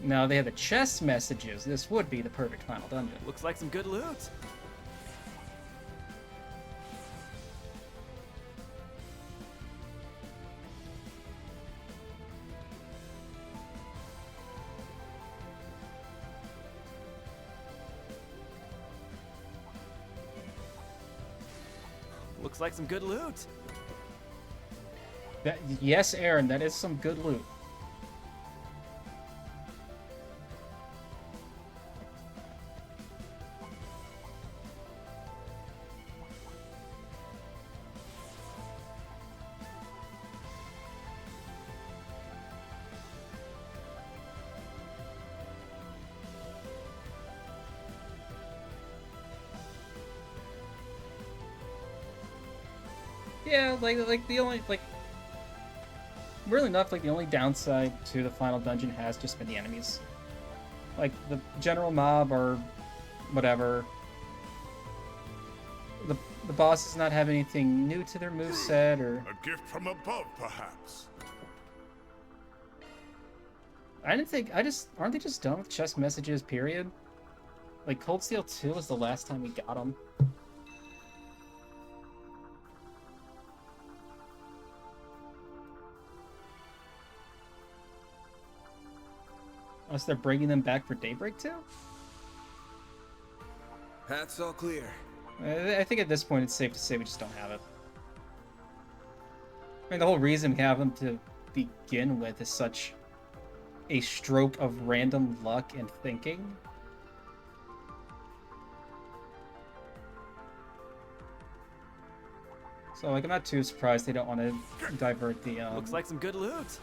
Now they have the chest messages. This would be the perfect final dungeon. Looks like some good loot. Looks like some good loot. Yes, Aaron, that is some good loot. Yeah, like the only really enough, like the only downside to the final dungeon has just been the enemies. Like the general mob or whatever. The bosses not have anything new to their moveset or A gift from above, perhaps. I didn't think aren't they just done with chest messages, period? Like Cold Steel 2 was the last time we got them. Unless they're bringing them back for Daybreak 2? Path's all clear. I think at this point it's safe to say we just don't have it. I mean, the whole reason we have them to begin with is such a stroke of random luck and thinking. So, like, I'm not too surprised they don't want to divert the, Looks like some good loot.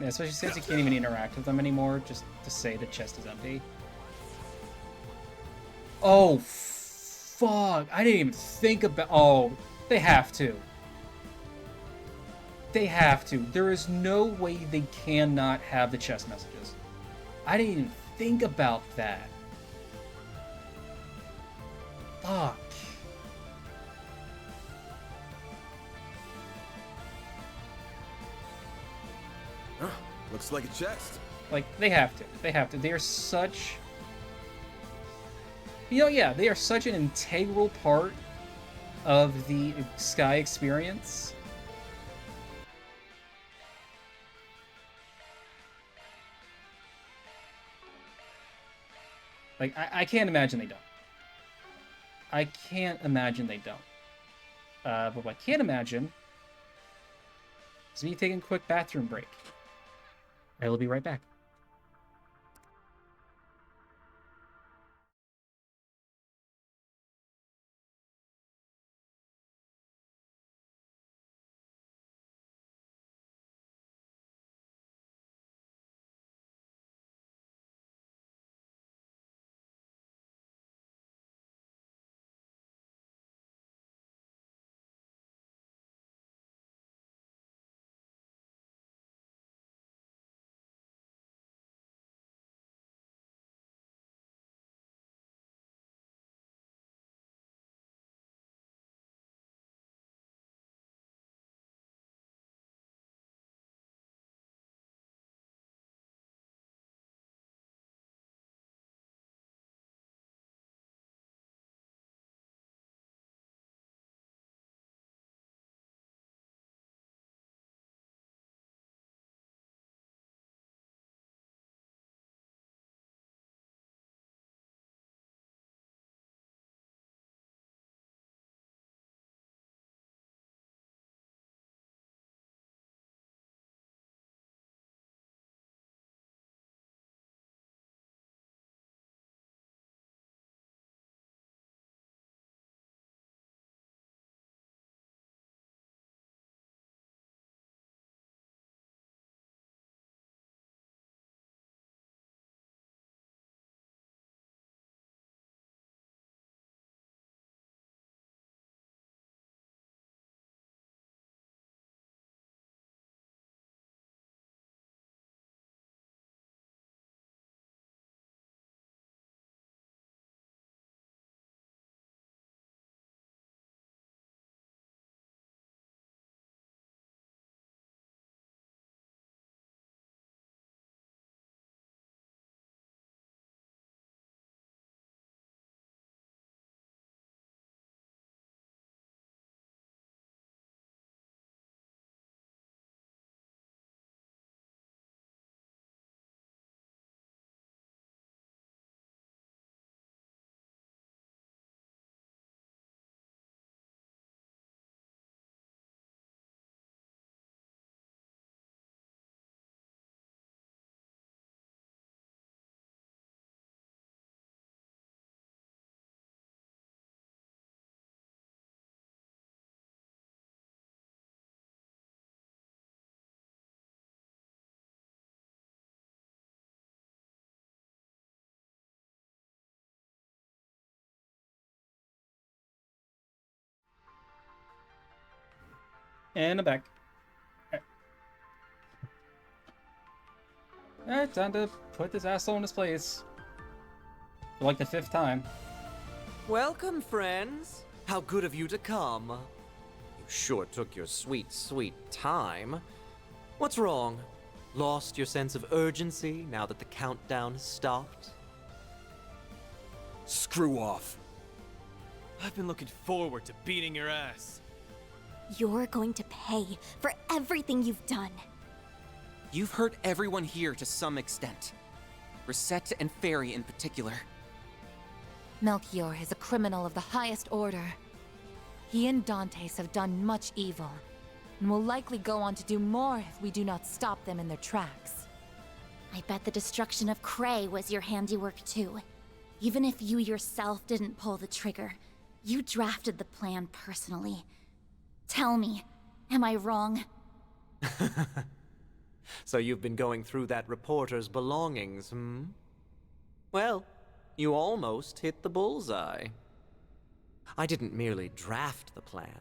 Yeah, especially since you can't even interact with them anymore, just to say the chest is empty. Oh, fuck. I didn't even think about... Oh, they have to. They have to. There is no way they cannot have the chest messages. I didn't even think about that. Fuck. Huh, looks like a chest. Like, they have to. They have to. They are such... You know, yeah, they are such an integral part of the Sky experience. Like, I can't imagine they don't. I can't imagine they don't. But what I can imagine is me taking a quick bathroom break. I will be right back. And I'm back. Alright, time to put this asshole in his place. For like the 5th time. Welcome, friends. How good of you to come. You sure took your sweet, sweet time. What's wrong? Lost your sense of urgency now that the countdown has stopped? Screw off. I've been looking forward to beating your ass. You're going to pay for everything you've done. You've hurt everyone here to some extent. Reset and Fairy in particular. Melchior is a criminal of the highest order. He and Dantes have done much evil, and will likely go on to do more if we do not stop them in their tracks. I bet the destruction of Cray was your handiwork too. Even if you yourself didn't pull the trigger, you drafted the plan personally. Tell me, am I wrong? So you've been going through that reporter's belongings, hmm? Well, you almost hit the bullseye. I didn't merely draft the plan.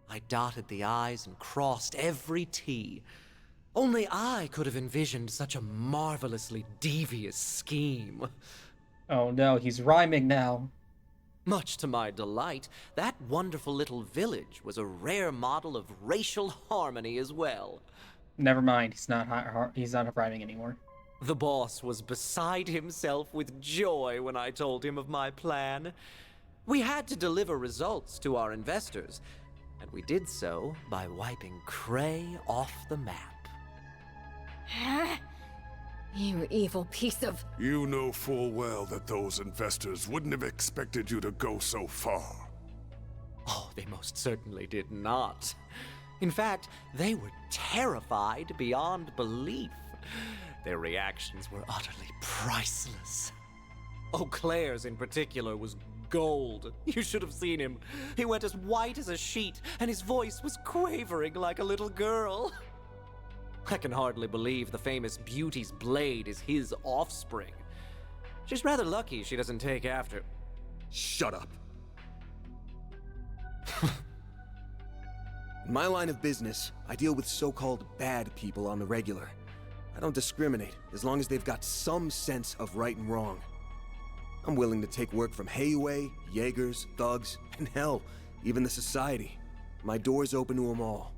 I dotted the I's and crossed every T. Only I could have envisioned such a marvelously devious scheme. Oh no, he's rhyming now. Much to my delight, that wonderful little village was a rare model of racial harmony as well. Never mind, he's not rhyming anymore. The boss was beside himself with joy when I told him of my plan. We had to deliver results to our investors, and we did so by wiping Cray off the map. You evil piece of... You know full well that those investors wouldn't have expected you to go so far. Oh, they most certainly did not. In fact, they were terrified beyond belief. Their reactions were utterly priceless. Eau Claire's in particular was gold. You should have seen him. He went as white as a sheet, and his voice was quavering like a little girl. I can hardly believe the famous beauty's blade is his offspring. She's rather lucky she doesn't take after... Shut up. In my line of business, I deal with so-called bad people on the regular. I don't discriminate, as long as they've got some sense of right and wrong. I'm willing to take work from Heiwei, Jaegers, thugs, and hell, even the society. My door's open to them all.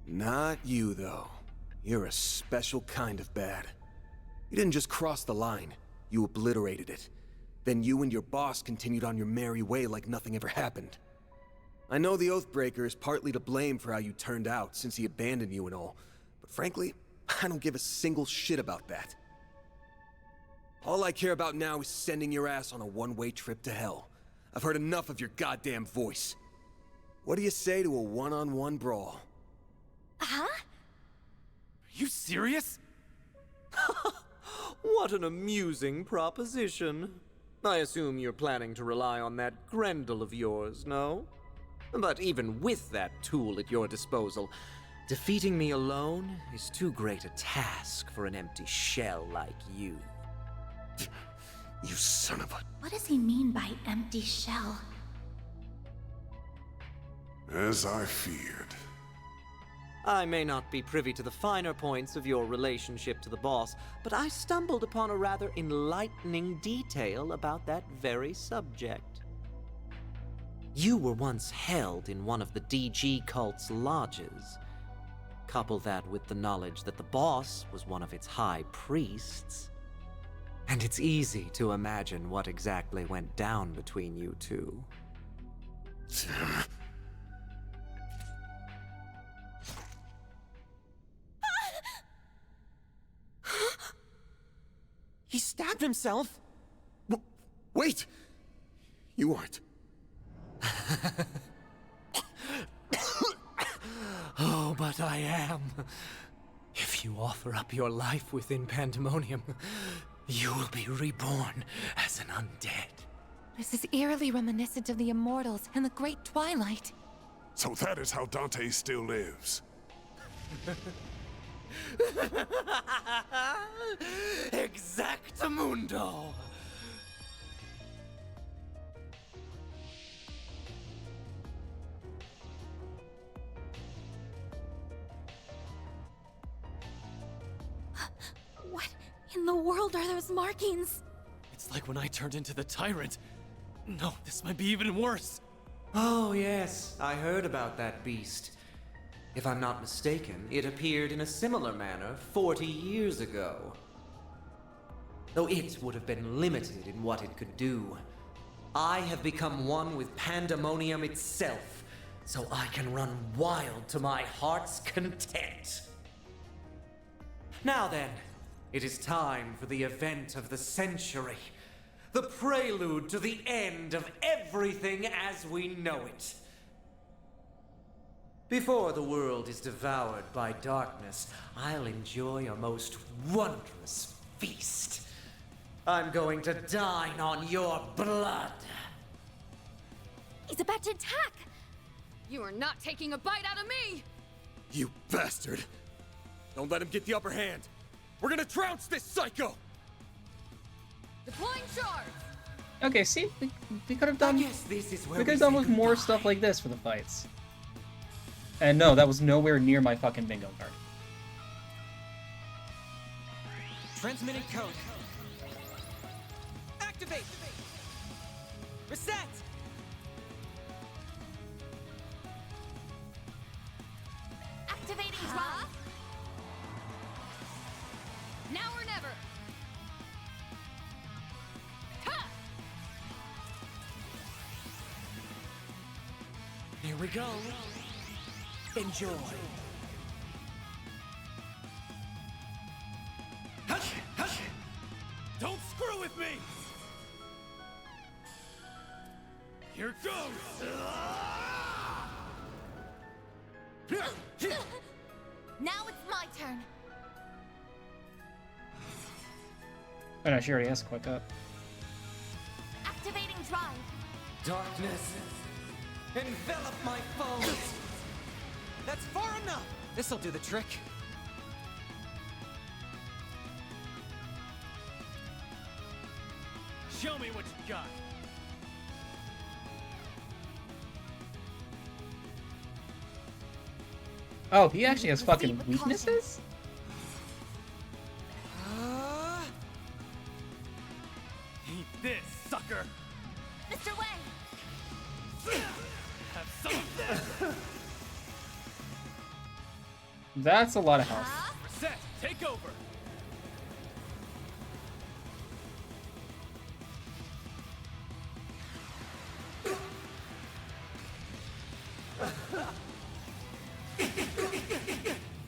Not you, though. You're a special kind of bad. You didn't just cross the line, you obliterated it. Then you and your boss continued on your merry way like nothing ever happened. I know the Oathbreaker is partly to blame for how you turned out, since he abandoned you and all. But frankly, I don't give a single shit about that. All I care about now is sending your ass on a one-way trip to hell. I've heard enough of your goddamn voice. What do you say to a one-on-one brawl? Huh? Are you serious? What an amusing proposition. I assume you're planning to rely on that Grendel of yours, no? But even with that tool at your disposal, defeating me alone is too great a task for an empty shell like you. You son of a... What does he mean by empty shell? As I feared. I may not be privy to the finer points of your relationship to the boss, but I stumbled upon a rather enlightening detail about that very subject. You were once held in one of the DG cult's lodges. Couple that with the knowledge that the boss was one of its high priests, and it's easy to imagine what exactly went down between you two. He stabbed himself? Wait! You aren't. Oh, but I am. If you offer up your life within Pandemonium, you will be reborn as an undead. This is eerily reminiscent of the Immortals and the Great Twilight. So that is how Dante still lives. Exactamundo! in the world are those markings? It's like when I turned into the tyrant. No, this might be even worse. Oh, yes, I heard about that beast. If I'm not mistaken, it appeared in a similar manner 40 years ago. Though it would have been limited in what it could do, I have become one with pandemonium itself, so I can run wild to my heart's content. Now then, it is time for the event of the century. The prelude to the end of everything as we know it. Before the world is devoured by darkness, I'll enjoy a most wondrous feast. I'm going to dine on your blood. He's about to attack! You are not taking a bite out of me! You bastard! Don't let him get the upper hand! We're gonna trounce this psycho! Deploying shards! Okay, see, we could have done. This is where we could have done with more stuff like this for the fights. And no, that was nowhere near my fucking bingo card. Transmitting code. Activate! Reset! Activating drive! Now or never! Ha! Here we go. Enjoy. Hush! Hush! Don't screw with me! Here goes! Now it's my turn. Oh no, she already has quick up. Activating drive. Darkness, envelop my foes. That's far enough! This'll do the trick. Show me what you got. Oh, he actually has fucking weaknesses? Eat this, sucker! Mr. Wang! Have some of this! That's a lot of health. Reset! Take over!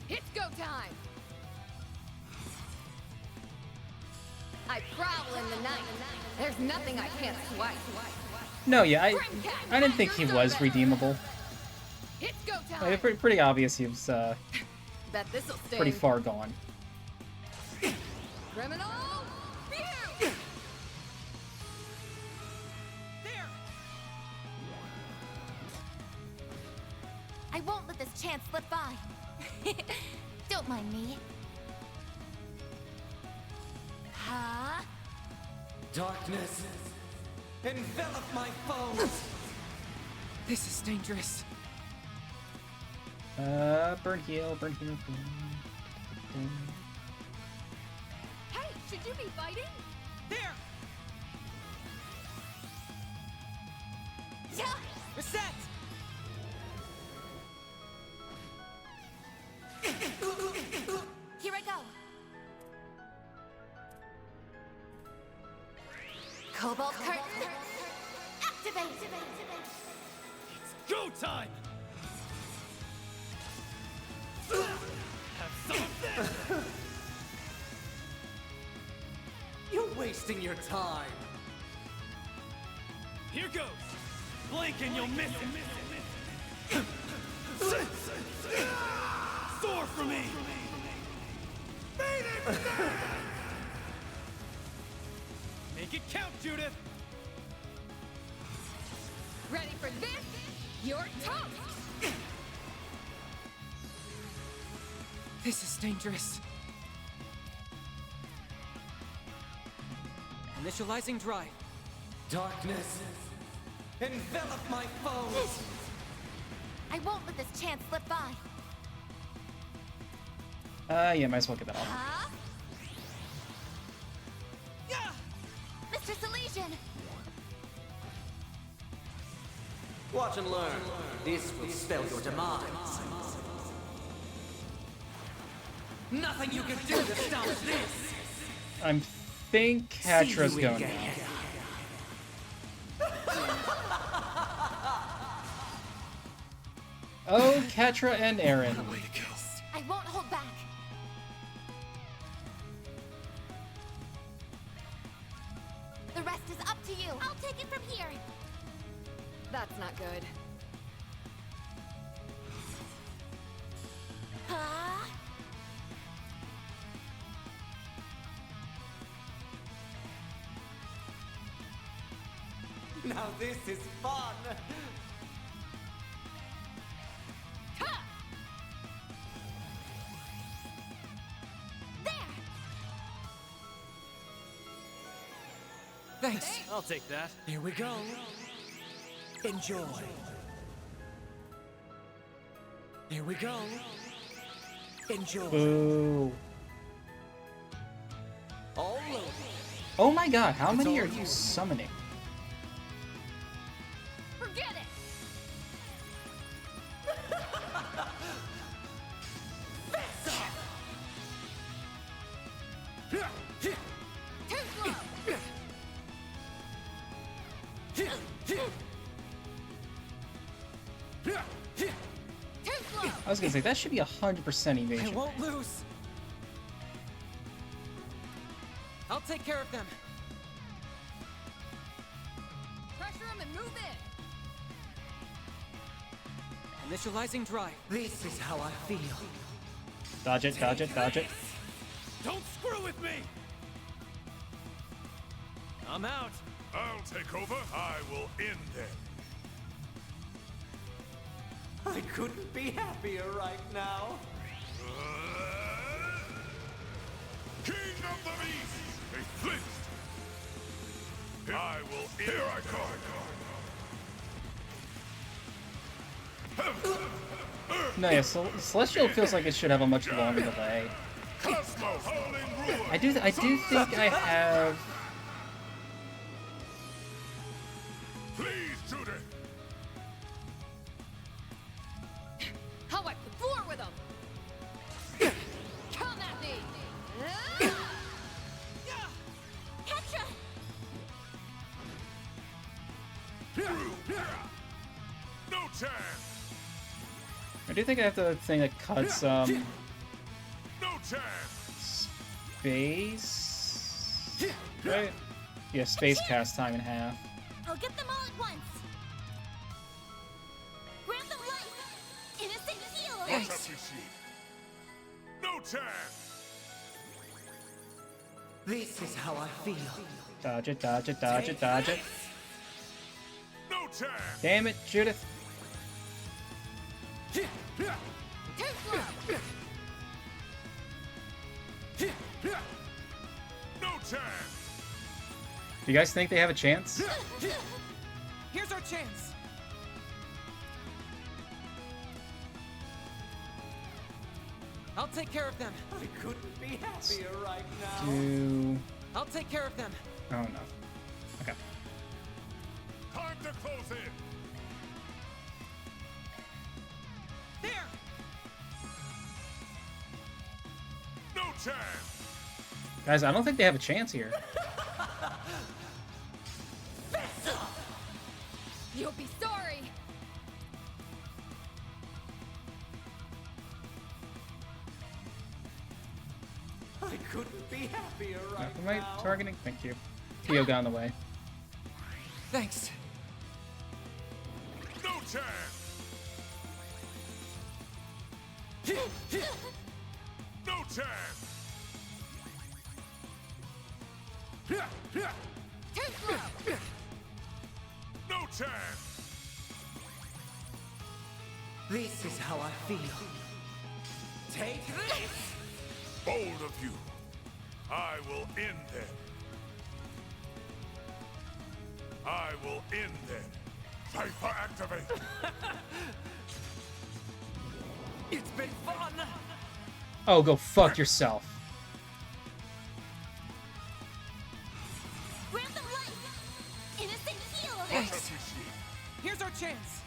It's go time! I prowl in the night. There's nothing I can't swipe. No, yeah, I didn't think he was redeemable. It's go time! Pretty obvious he was Bet this'll sting. pretty far gone. Criminal! Phew! I won't let this chance slip by. Don't mind me. Huh? Darkness, envelop my foes. This is dangerous. Burn heal, burn heal. Hey, should you be fighting? There! Yeah. Reset! Here I go. Cobalt curtain. Activate. Go time! Have some of this! You're wasting your time. Here goes! Blink and you'll miss it! Soar for me! Make it count, Judith! Ready for this? You're toast! This is dangerous. Initializing drive. Darkness, envelop my foes. I won't let this chance slip by. Yeah, might as well get that off. Huh? Watch and learn. This will spell your demise. Nothing you can do to stop this. I think Catra's going down. Oh, Catra and Aaron. I won't hold back. The rest is up to you. I'll take it from here. That's not good. Huh? Now this is fun. Thanks. I'll take that. Here we go. Enjoy. Here we go. Enjoy. Boo. All over. Oh my god, how many are you summoning? Forget it. I was gonna say, that should be 100% I evasion. won't lose. I'll take care of them. Pressure him and move in. Initializing drive. This is how I feel. Dodge it, dodge it, dodge it. Don't screw with me! I'm out. I'll take over. I will end them. I couldn't be happier right now. King of the Beast! A flint! I will end Here I come! No, yeah, Celestial feels like it should have a much longer delay. I do think I have... Please, Judith! How I could floor with him. Come at me. Petra! No chance! I do think I have the thing that cuts, No chance! space... Right? Yeah, space cast time in half. I'll get them all at once. Grant them life. Innocent heal. Much appreciated. No chance! This is how I feel. Dodge it, dodge it, dodge it, dodge it. No chance! Damn it, Judith. No chance! Do you guys think they have a chance? Here's our chance. I'll take care of them. I couldn't be happier right now. Do... I'll take care of them. Oh no. Okay. Time to close in! There! No chance! Guys, I don't think they have a chance here. You'll be sorry. I couldn't be happier right Am I now. targeting? Thank you. Tio got in the way. Thanks. No chance! No chance! No chance! This is how I feel. Take this! Bold of you! I will end them! I will end them! Cypher activate! It's been fun! Oh, go fuck yourself. Grant them life. Innocent heal. Thanks. Here's our chance.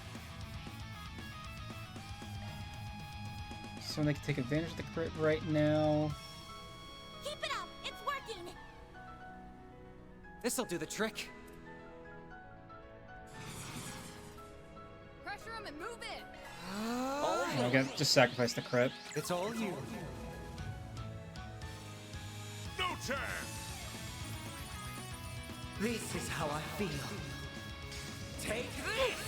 when they can take advantage of the crit right now. Keep it up! It's working! This'll do the trick. Pressure him and move in! Okay, just sacrifice the crit. It's all you. No chance! This is how I feel. Take this!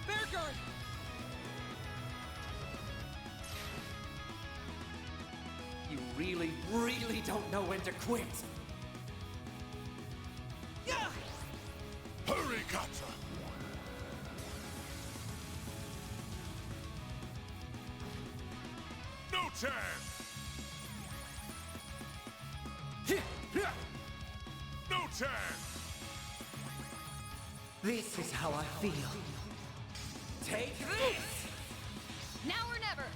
Bear guard! You really, really don't know when to quit. Hurry, Katsa! No chance! No chance! This is how I feel. Take this! Now or never!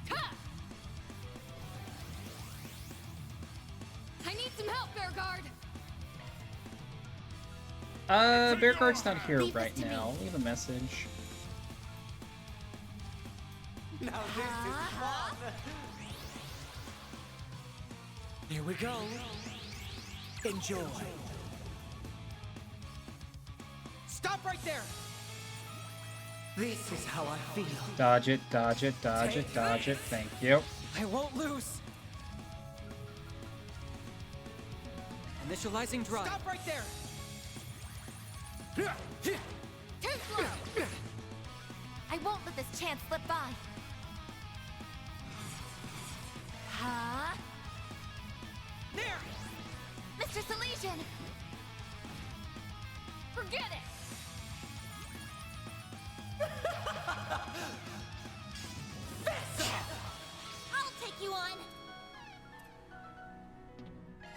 Ha! I need some help, Bear Guard! Bear Guard's not here right now. Leave a message. Now this is fun! Here we go. Enjoy. Stop right there! This is how I feel. Dodge it, dodge it, dodge it, dodge it. Thank you. I won't lose. Initializing drive. Stop right there! Too slow! I won't let this chance slip by. Huh? There! Mr. Salesian! Forget it! I'll take you on!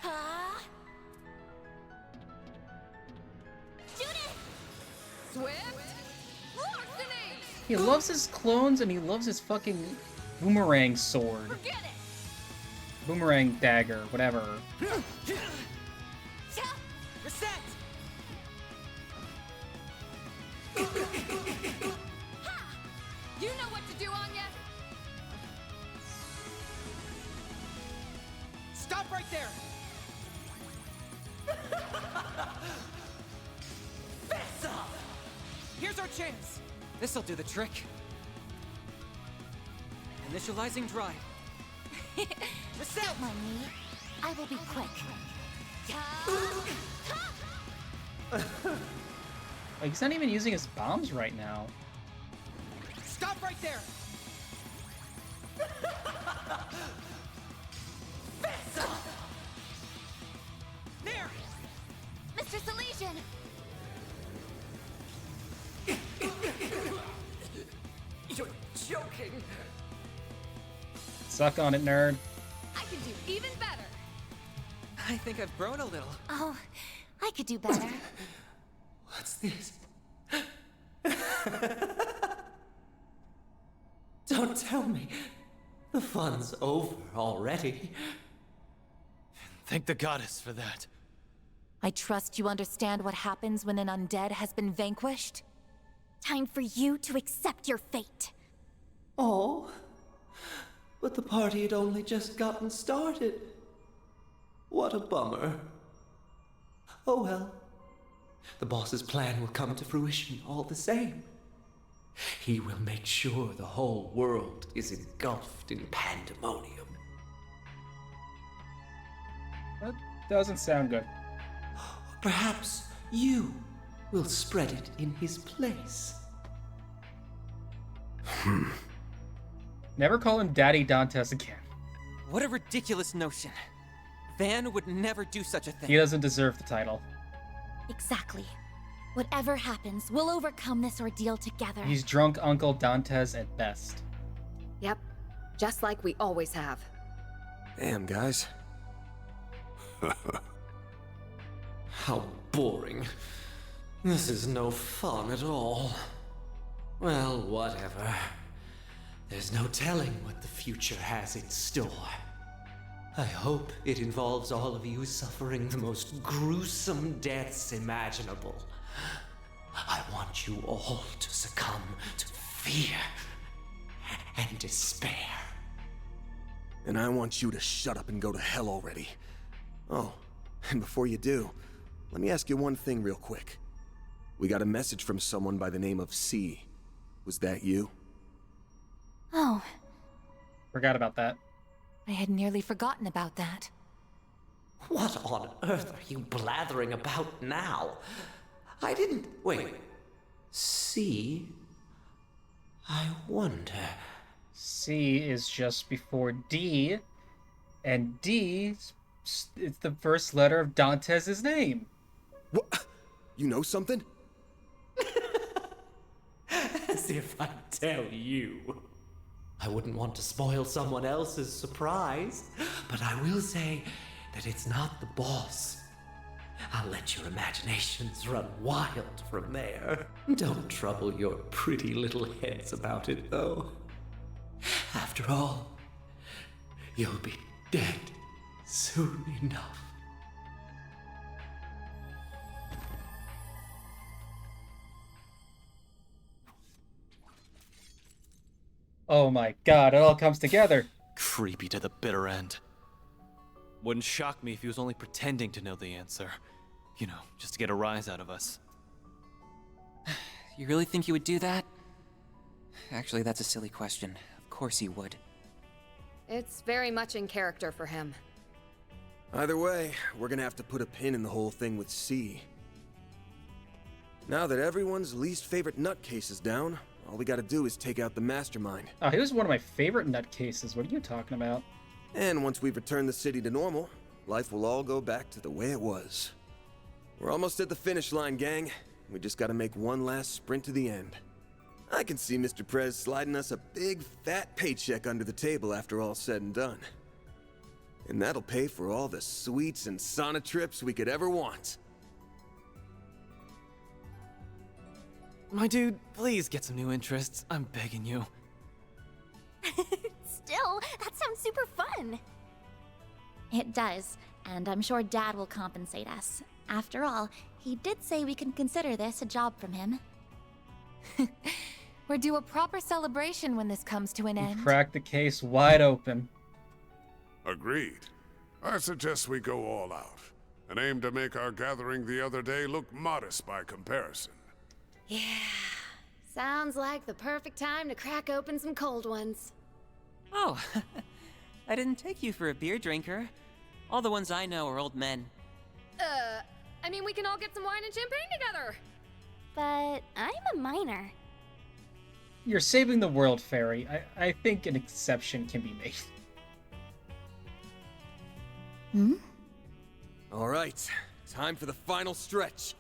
Huh? Judith! Swift! Larceny! He loves his clones and he loves his fucking boomerang sword. Forget it! Boomerang dagger, whatever. Reset! You know what to do, Anya! Stop right there! Fess up! Here's our chance! This'll do the trick. Initializing drive. Don't mind me. I will be quick. Like, he's not even using his bombs right now. Stop right there! Fess up! There! Mr. Salesian! You're joking! Suck on it, nerd. I can do even better! I think I've grown a little. Oh, I could do better. What's this? Don't tell me. The fun's over already. Thank the goddess for that. I trust you understand what happens when an undead has been vanquished? Time for you to accept your fate. Oh, but the party had only just gotten started. What a bummer. Oh well. The boss's plan will come to fruition all the same. He will make sure the whole world is engulfed in pandemonium. That doesn't sound good. Perhaps you will spread it in his place. Never call him Daddy Dantes again. What a ridiculous notion. Van would never do such a thing. He doesn't deserve the title. Exactly. Whatever happens, we'll overcome this ordeal together. He's drunk Uncle Dantes at best. Yep, just like we always have. Damn, guys. How boring. This is no fun at all. Well, whatever. There's no telling what the future has in store. I hope it involves all of you suffering the most gruesome deaths imaginable. I want you all to succumb to fear and despair. And I want you to shut up and go to hell already. Oh, and before you do, let me ask you one thing real quick. We got a message from someone by the name of C. Was that you? Oh, Forgot about that. I had nearly forgotten about that. What on earth are you blathering about now? I didn't... Wait. C? I wonder... C is just before D, and D is the first letter of Dantes' name. What? You know something? As if I tell you. I wouldn't want to spoil someone else's surprise, but I will say that it's not the boss. I'll let your imaginations run wild from there. Don't trouble your pretty little heads about it, though. After all, you'll be dead soon enough. Oh my god, it all comes together. Creepy to the bitter end. Wouldn't shock me if he was only pretending to know the answer. You know, just to get a rise out of us. You really think he would do that? Actually, that's a silly question. Of course he would. It's very much in character for him. Either way, we're gonna have to put a pin in the whole thing with C. Now that everyone's least favorite nutcase is down, all we gotta do is take out the mastermind. Oh, he was one of my favorite nutcases. What are you talking about? And once we've returned the city to normal, life will all go back to the way it was. We're almost at the finish line, gang. We just gotta make one last sprint to the end. I can see Mr. Prez sliding us a big, fat paycheck under the table after all's said and done. And that'll pay for all the sweets and sauna trips we could ever want. My dude, please get some new interests. I'm begging you. Still, that sounds super fun. It does, and I'm sure Dad will compensate us. After all, he did say we can consider this a job from him. We're due a proper celebration when this comes to an end. Crack the case wide open. Agreed. I suggest we go all out, and aim to make our gathering the other day look modest by comparison. Yeah, sounds like the perfect time to crack open some cold ones. Oh, I didn't take you for a beer drinker. All the ones I know are old men. I mean, we can all get some wine and champagne together. But I'm a minor. You're saving the world, Fairy. I think an exception can be made. All right, time for the final stretch.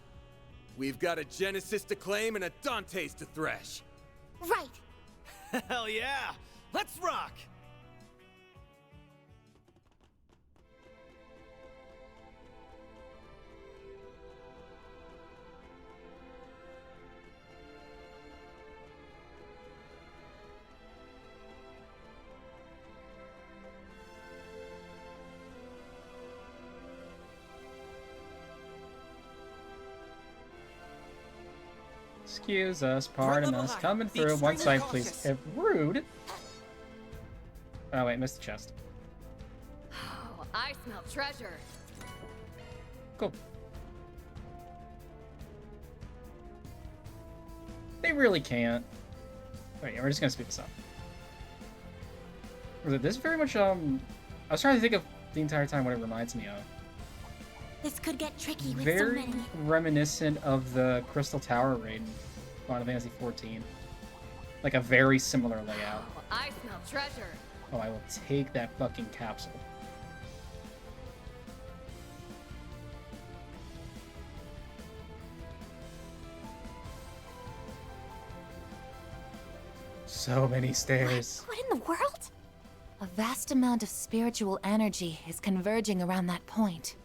We've got a Genesis to claim and a Dante's to thresh. Right. Hell yeah! Let's rock! Excuse us, pardon us, coming through. One side, please. Rude. Oh wait, missed the chest. Oh, I smell treasure. Cool. They really can't. Wait, yeah, we're just gonna speed this up. Was it this very much, I was trying to think of the entire time what it reminds me of. This could get tricky with Very so many. reminiscent of the Crystal Tower raid in Final Fantasy XIV. Like a very similar layout. Oh, I smell treasure. Oh, I will take that fucking capsule. So many stairs. What in the world? A vast amount of spiritual energy is converging around that point.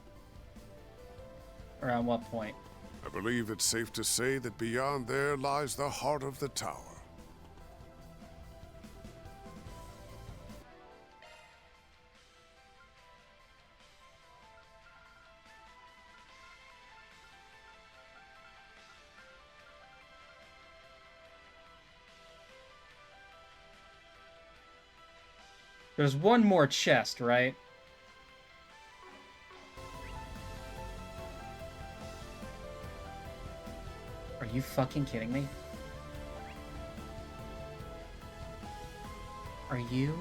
Around what point? I believe it's safe to say that beyond there lies the heart of the tower. There's one more chest, right? Are you fucking kidding me? Are you?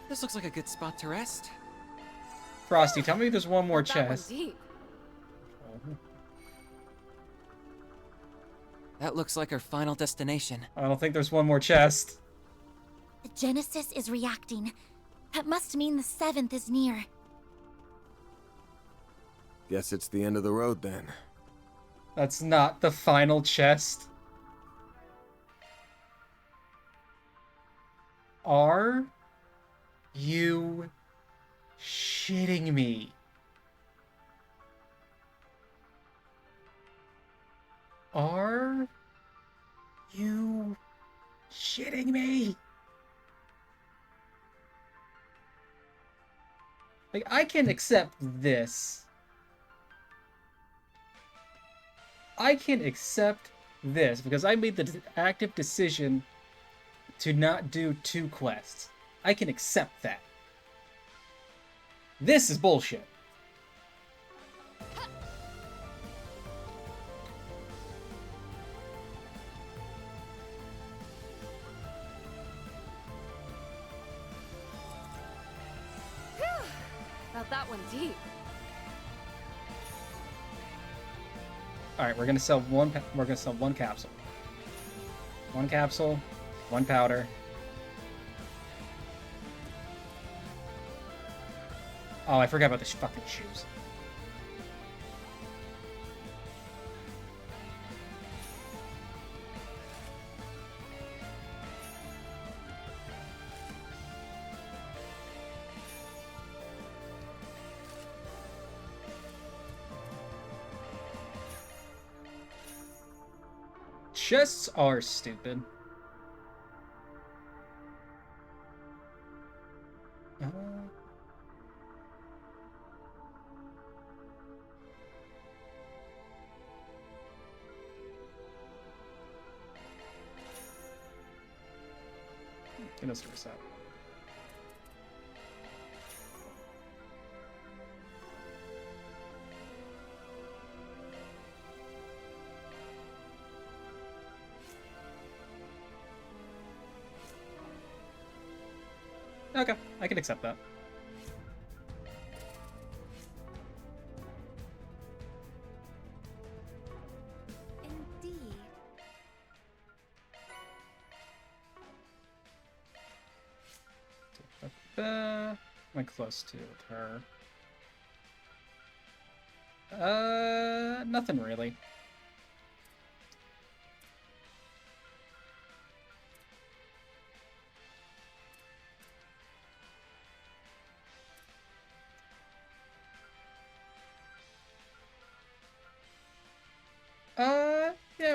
This looks like a good spot to rest. Frosty, tell me there's one more That one chest. deep. That looks like our final destination. I don't think there's one more chest. The Genesis is reacting. That must mean the 7th is near. Guess it's the end of the road then. That's not the final chest. Are you shitting me? Are you shitting me? Like, I can accept this. I can accept this because I made the active decision to not do 2 quests. I can accept that. This is bullshit. Felt that one deep. All right, we're gonna sell one. We're gonna sell one capsule. One capsule, one powder. Oh, I forgot about the fucking shoes. Chests are stupid. Get us to reset. Okay, I can accept that. Indeed. Am I close to her? Nothing really.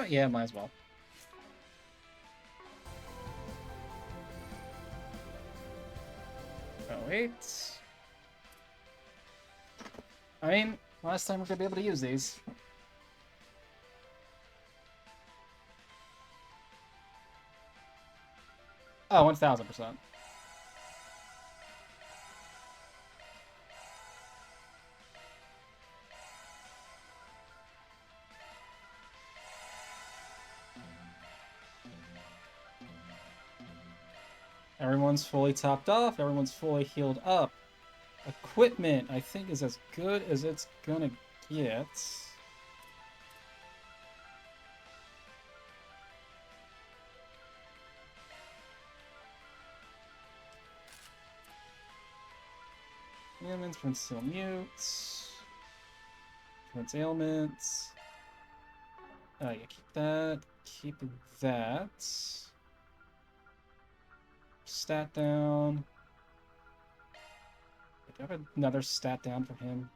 Yeah, might as well. Oh, wait. I mean, last time we're gonna be able to use these. Oh, 1000%. Everyone's fully topped off. Everyone's fully healed up. Equipment, I think, is as good as it's gonna get. Ailments, conceal mutes. Prevents ailments. Yeah, keep that. Keep that. Stat down. Do I have another stat down for him?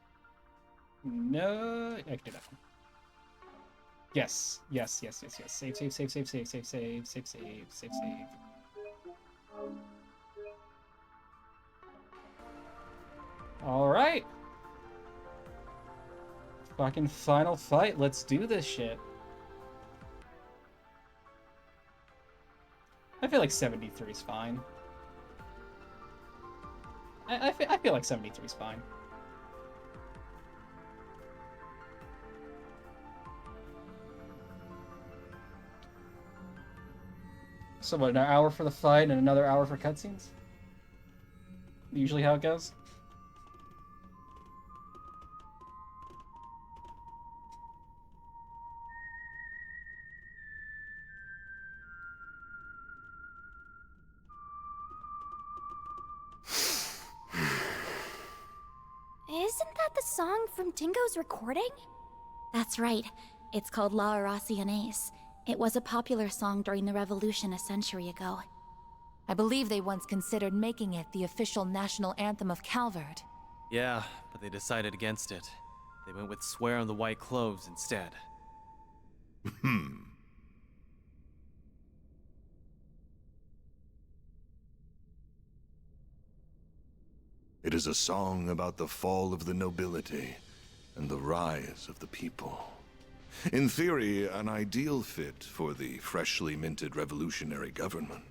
No, I can do that one. Yes, yes, yes, yes, yes. Save, save, save, save, save, save, save, save, save, save, save. All right. Fucking final fight. Let's do this shit. I feel like 73 is fine. I feel like 73 is fine. So what, an hour for the fight and another hour for cutscenes? Usually how it goes? Isn't that the song from Tingo's recording? That's right. It's called La Aracianes. It was a popular song during the revolution a century ago. I believe they once considered making it the official national anthem of Calvard. Yeah, but they decided against it. They went with Swear on the White Cloves instead. It is a song about the fall of the nobility and the rise of the people. In theory, an ideal fit for the freshly minted revolutionary government.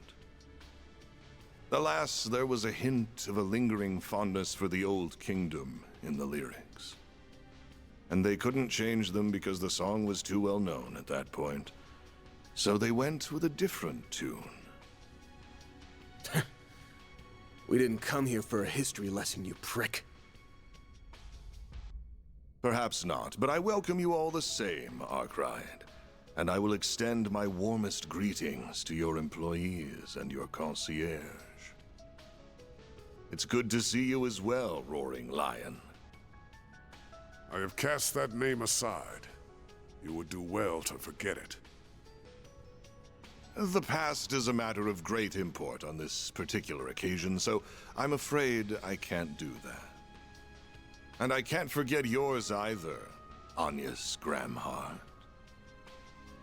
Alas, there was a hint of a lingering fondness for the old kingdom in the lyrics. And they couldn't change them because the song was too well known at that point. So they went with a different tune. We didn't come here for a history lesson, you prick. Perhaps not, but I welcome you all the same, Arkwright. And I will extend my warmest greetings to your employees and your concierge. It's good to see you as well, Roaring Lion. I have cast that name aside. You would do well to forget it. The past is a matter of great import on this particular occasion, so I'm afraid I can't do that. And I can't forget yours either, Agnes Gramhart.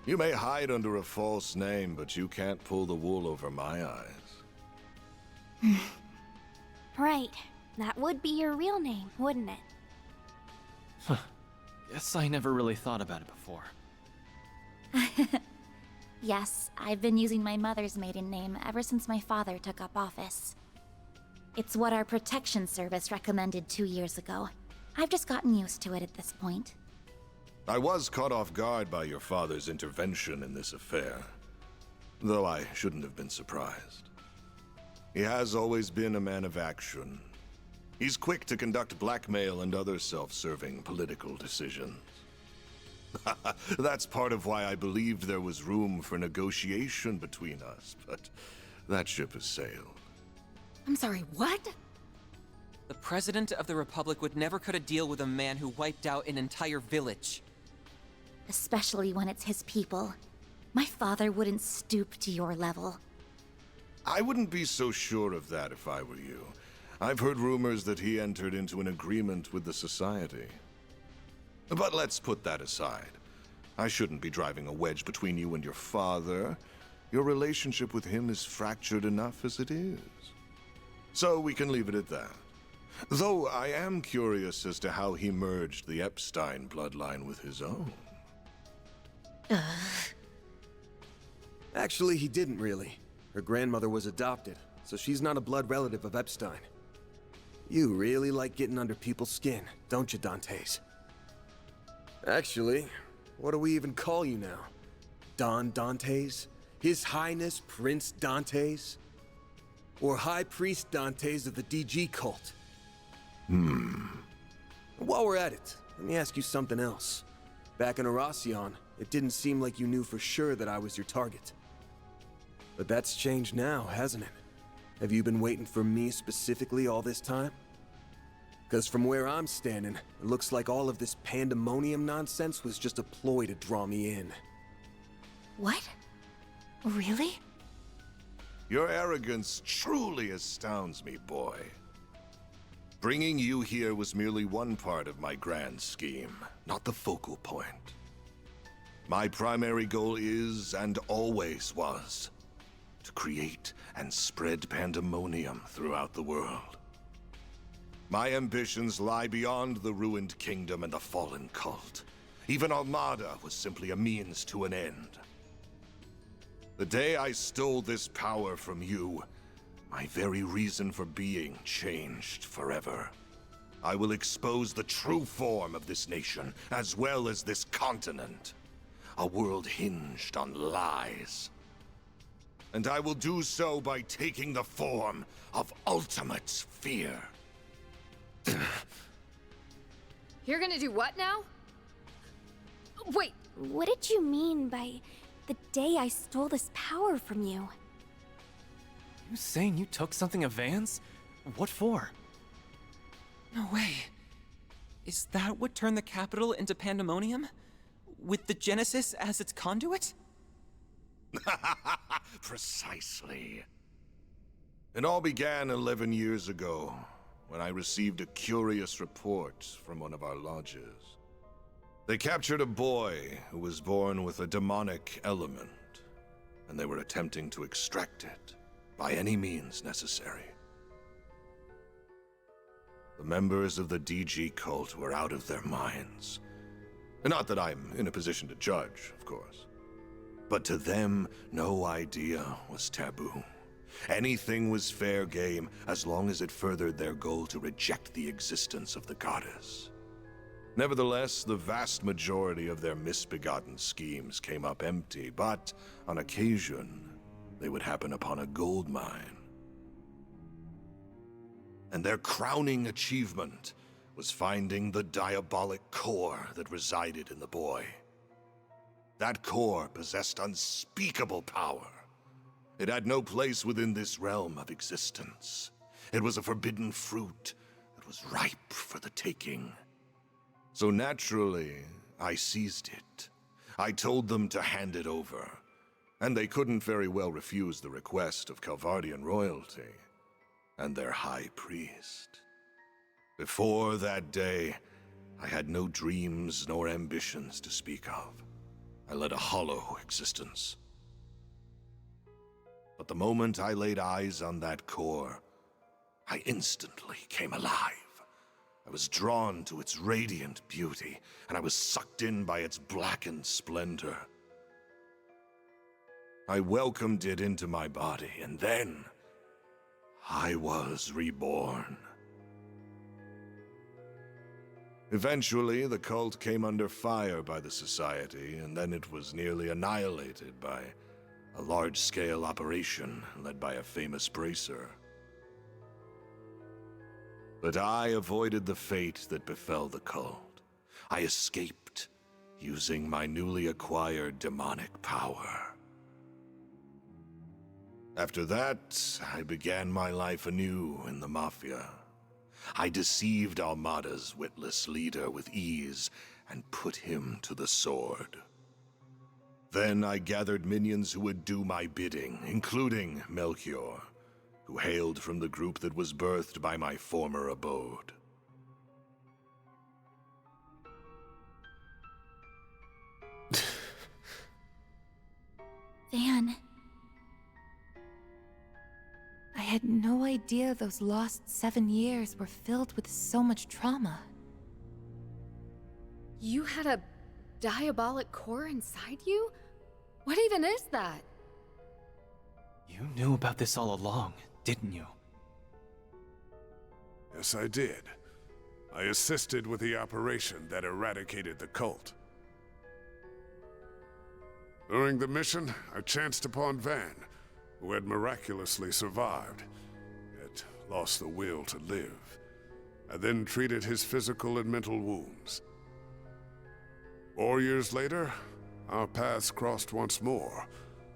You may hide under a false name, but you can't pull the wool over my eyes. Right. That would be your real name, wouldn't it? Guess I never really thought about it before. Yes, I've been using my mother's maiden name ever since my father took up office. It's what our protection service recommended 2 years ago. I've just gotten used to it at this point. I was caught off guard by your father's intervention in this affair, though I shouldn't have been surprised. He has always been a man of action. He's quick to conduct blackmail and other self-serving political decisions. That's part of why I believed there was room for negotiation between us, but that ship has sailed. I'm sorry, what? The President of the Republic would never cut a deal with a man who wiped out an entire village. Especially when it's his people. My father wouldn't stoop to your level. I wouldn't be so sure of that if I were you. I've heard rumors that he entered into an agreement with the Society. But let's put that aside. I shouldn't be driving a wedge between you and your father. Your relationship with him is fractured enough as it is. So we can leave it at that. Though I am curious as to how he merged the Epstein bloodline with his own. Actually, he didn't really. Her grandmother was adopted, so she's not a blood relative of Epstein. You really like getting under people's skin, don't you, Dantes? Actually, what do we even call you now? Don Dantes? His Highness Prince Dantes? Or High Priest Dantes of the DG cult? While we're at it, let me ask you something else. Back in Aracion, it didn't seem like you knew for sure that I was your target. But that's changed now, hasn't it? Have you been waiting for me specifically all this time? Because from where I'm standing, it looks like all of this pandemonium nonsense was just a ploy to draw me in. What? Really? Your arrogance truly astounds me, boy. Bringing you here was merely one part of my grand scheme, not the focal point. My primary goal is, and always was, to create and spread pandemonium throughout the world. My ambitions lie beyond the ruined kingdom and the fallen cult. Even Armada was simply a means to an end. The day I stole this power from you, my very reason for being changed forever. I will expose the true form of this nation, as well as this continent. A world hinged on lies. And I will do so by taking the form of ultimate fear. You're gonna do what now? Wait! What did you mean by the day I stole this power from you? You saying you took something of Van's? What for? No way. Is that what turned the capital into pandemonium? With the Genesis as its conduit? Precisely. It all began 11 years ago, when I received a curious report from one of our lodges. They captured a boy who was born with a demonic element, and they were attempting to extract it by any means necessary. The members of the DG cult were out of their minds. Not that I'm in a position to judge, of course. But to them, no idea was taboo. Anything was fair game as long as it furthered their goal to reject the existence of the goddess. Nevertheless, the vast majority of their misbegotten schemes came up empty, but on occasion, they would happen upon a gold mine. And their crowning achievement was finding the diabolic core that resided in the boy. That core possessed unspeakable power. It had no place within this realm of existence. It was a forbidden fruit that was ripe for the taking. So naturally, I seized it. I told them to hand it over, and they couldn't very well refuse the request of Calvardian royalty and their high priest. Before that day, I had no dreams nor ambitions to speak of. I led a hollow existence. But the moment I laid eyes on that core, I instantly came alive. I was drawn to its radiant beauty, and I was sucked in by its blackened splendor. I welcomed it into my body, and then I was reborn. Eventually, the cult came under fire by the Society, and then it was nearly annihilated by a large-scale operation led by a famous bracer. But I avoided the fate that befell the cult. I escaped, using my newly acquired demonic power. After that, I began my life anew in the Mafia. I deceived Almada's witless leader with ease and put him to the sword. Then I gathered minions who would do my bidding, including Melchior, who hailed from the group that was birthed by my former abode. Van. I had no idea those lost 7 years were filled with so much trauma. You had a diabolic core inside you? What even is that? You knew about this all along, didn't you? Yes, I did. I assisted with the operation that eradicated the cult. During the mission, I chanced upon Van, who had miraculously survived, yet lost the will to live. I then treated his physical and mental wounds. 4 years later, our paths crossed once more,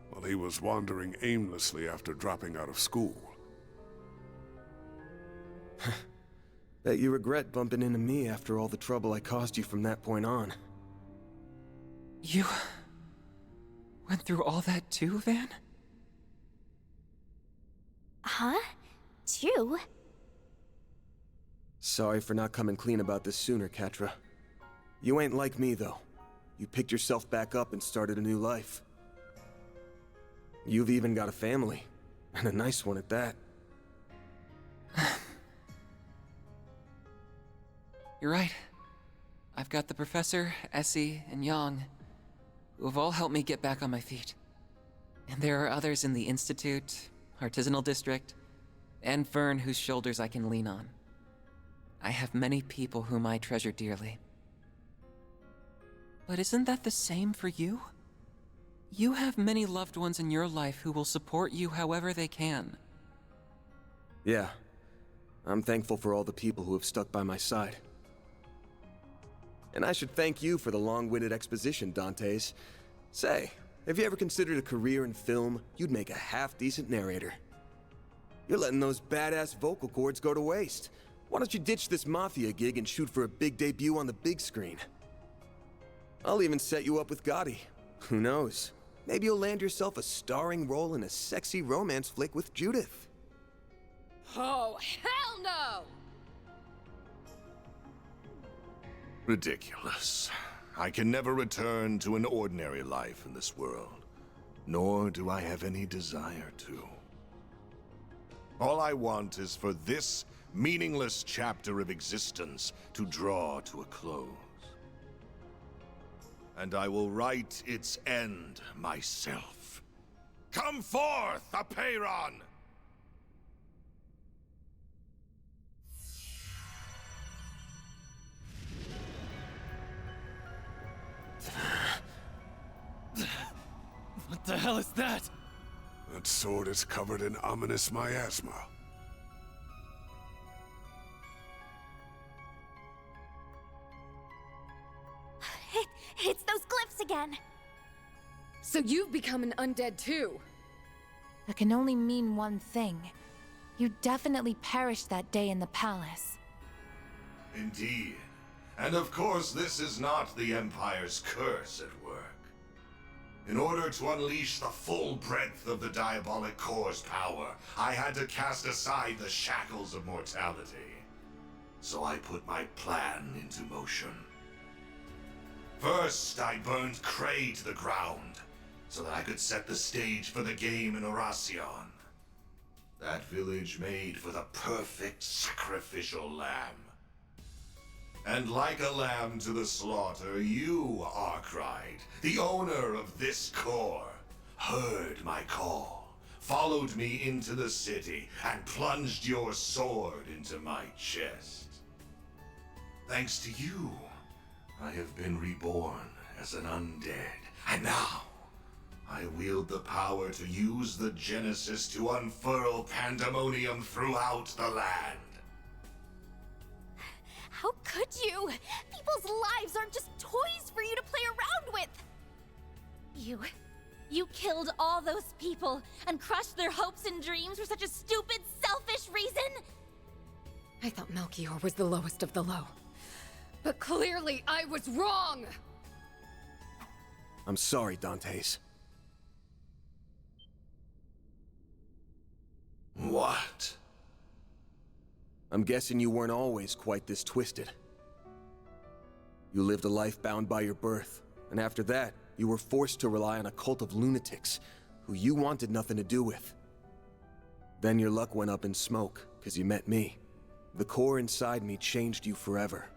while he was wandering aimlessly after dropping out of school. Bet you regret bumping into me after all the trouble I caused you from that point on. You went through all that too, Van? Huh? Too? Sorry for not coming clean about this sooner, Catra. You ain't like me, though. You picked yourself back up and started a new life. You've even got a family, and a nice one at that. You're right. I've got the Professor, Essie, and Yang, who have all helped me get back on my feet. And there are others in the Institute, Artisanal District, and Vern whose shoulders I can lean on. I have many people whom I treasure dearly. But isn't that the same for you? You have many loved ones in your life who will support you however they can. Yeah. I'm thankful for all the people who have stuck by my side. And I should thank you for the long-winded exposition, Dantes. Say, have you ever considered a career in film? You'd make a half-decent narrator. You're letting those badass vocal cords go to waste. Why don't you ditch this Mafia gig and shoot for a big debut on the big screen? I'll even set you up with Gotti. Who knows? Maybe you'll land yourself a starring role in a sexy romance flick with Judith. Oh, hell no! Ridiculous. I can never return to an ordinary life in this world, nor do I have any desire to. All I want is for this meaningless chapter of existence to draw to a close. And I will write its end myself. Come forth, Apeiron! What the hell is that? That sword is covered in ominous miasma. It's those glyphs again. So you've become an undead too? That can only mean one thing. You definitely perished that day in the palace. Indeed. And of course, this is not the Empire's curse at work. In order to unleash the full breadth of the Diabolic Core's power, I had to cast aside the shackles of mortality. So I put my plan into motion. First, I burned Cray to the ground, so that I could set the stage for the game in Oracion. That village made for the perfect sacrificial lamb. And like a lamb to the slaughter, you, Arkwright, the owner of this core, heard my call, followed me into the city, and plunged your sword into my chest. Thanks to you, I have been reborn as an undead, and now I wield the power to use the Genesis to unfurl pandemonium throughout the land. How could you? People's lives aren't just toys for you to play around with! You killed all those people and crushed their hopes and dreams for such a stupid, selfish reason? I thought Melchior was the lowest of the low. But clearly I was wrong! I'm sorry, Dantes. What? I'm guessing you weren't always quite this twisted. You lived a life bound by your birth, and after that, you were forced to rely on a cult of lunatics who you wanted nothing to do with. Then your luck went up in smoke, because you met me. The core inside me changed you forever.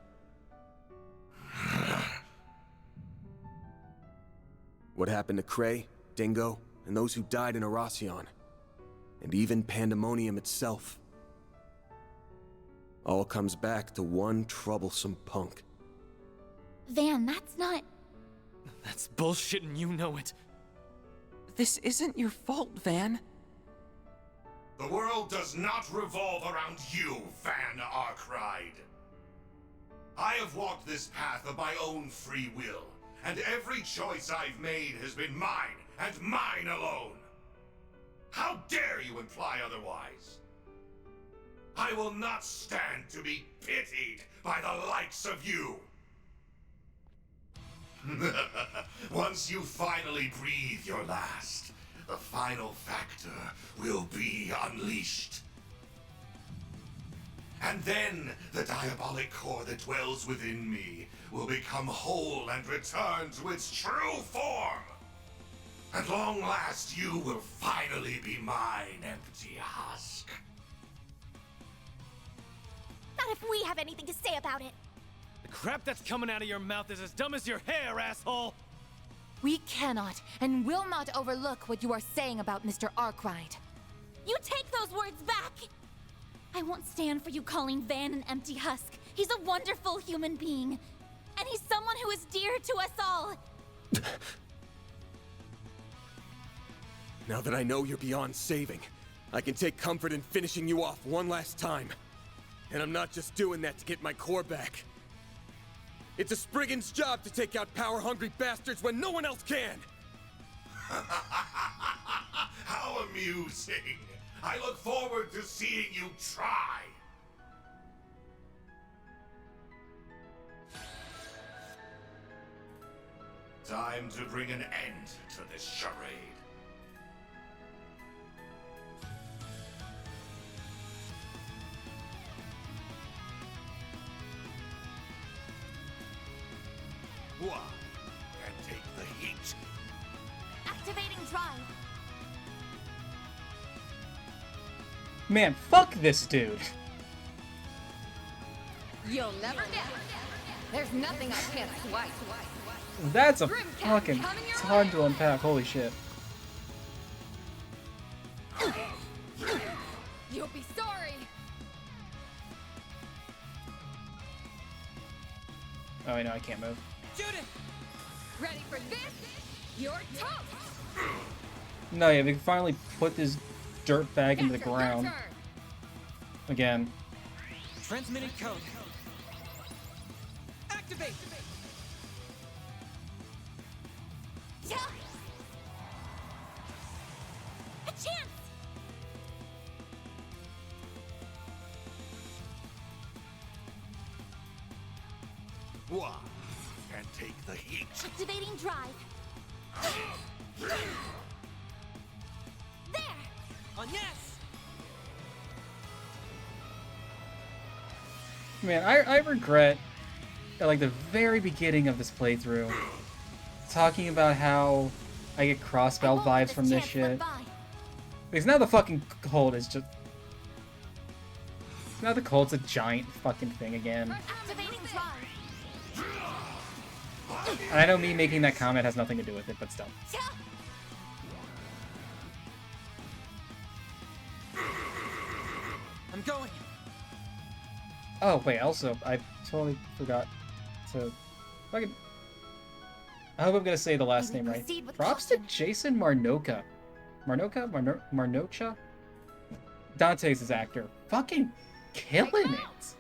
What happened to Cray, Dingo, and those who died in Oracion, and even Pandemonium itself, all comes back to one troublesome punk. Van, that's not... That's bullshit and you know it. This isn't your fault, Van. The world does not revolve around you, Van Arkwright. I have walked this path of my own free will, and every choice I've made has been mine, and mine alone. How dare you imply otherwise? I will not stand to be pitied by the likes of you. Once you finally breathe your last, the final factor will be unleashed. And then the diabolic core that dwells within me will become whole and return to its true form. At long last, you will finally be mine, empty husk. Not if we have anything to say about it. The crap that's coming out of your mouth is as dumb as your hair, asshole! We cannot and will not overlook what you are saying about Mr. Arkwright. You take those words back! I won't stand for you calling Van an empty husk. He's a wonderful human being. And he's someone who is dear to us all. Now that I know you're beyond saving, I can take comfort in finishing you off one last time. And I'm not just doing that to get my core back. It's a Spriggan's job to take out power-hungry bastards when no one else can! How amusing! I look forward to seeing you try! Time to bring an end to this charade. What? And take the heat. Activating drive. Man, fuck this dude. You'll never guess. There's nothing I can't swipe. That's a fucking ton to unpack. Holy shit. You'll be sorry. Oh, wait, no, I can't move. Judith, ready for this? You're toast. No, yeah, they can finally put this dirt bag into the ground. Again. Transmitting code. Activate. Yeah. A chance. What? And take the heat. Activating drive. There. On yes. Man, I regret, at like the very beginning of this playthrough, talking about how I get crossbow vibes from this shit. Because now the fucking cold is just... Now the cold's a giant fucking thing again. Activating drive. And I know me making that comment has nothing to do with it, but still. I'm going. Oh, wait, also, I totally forgot to... Fucking... I hope I'm gonna say the last name right. Props to Jason Marnocha. Marnocha? Dante's his actor. Fucking killing it!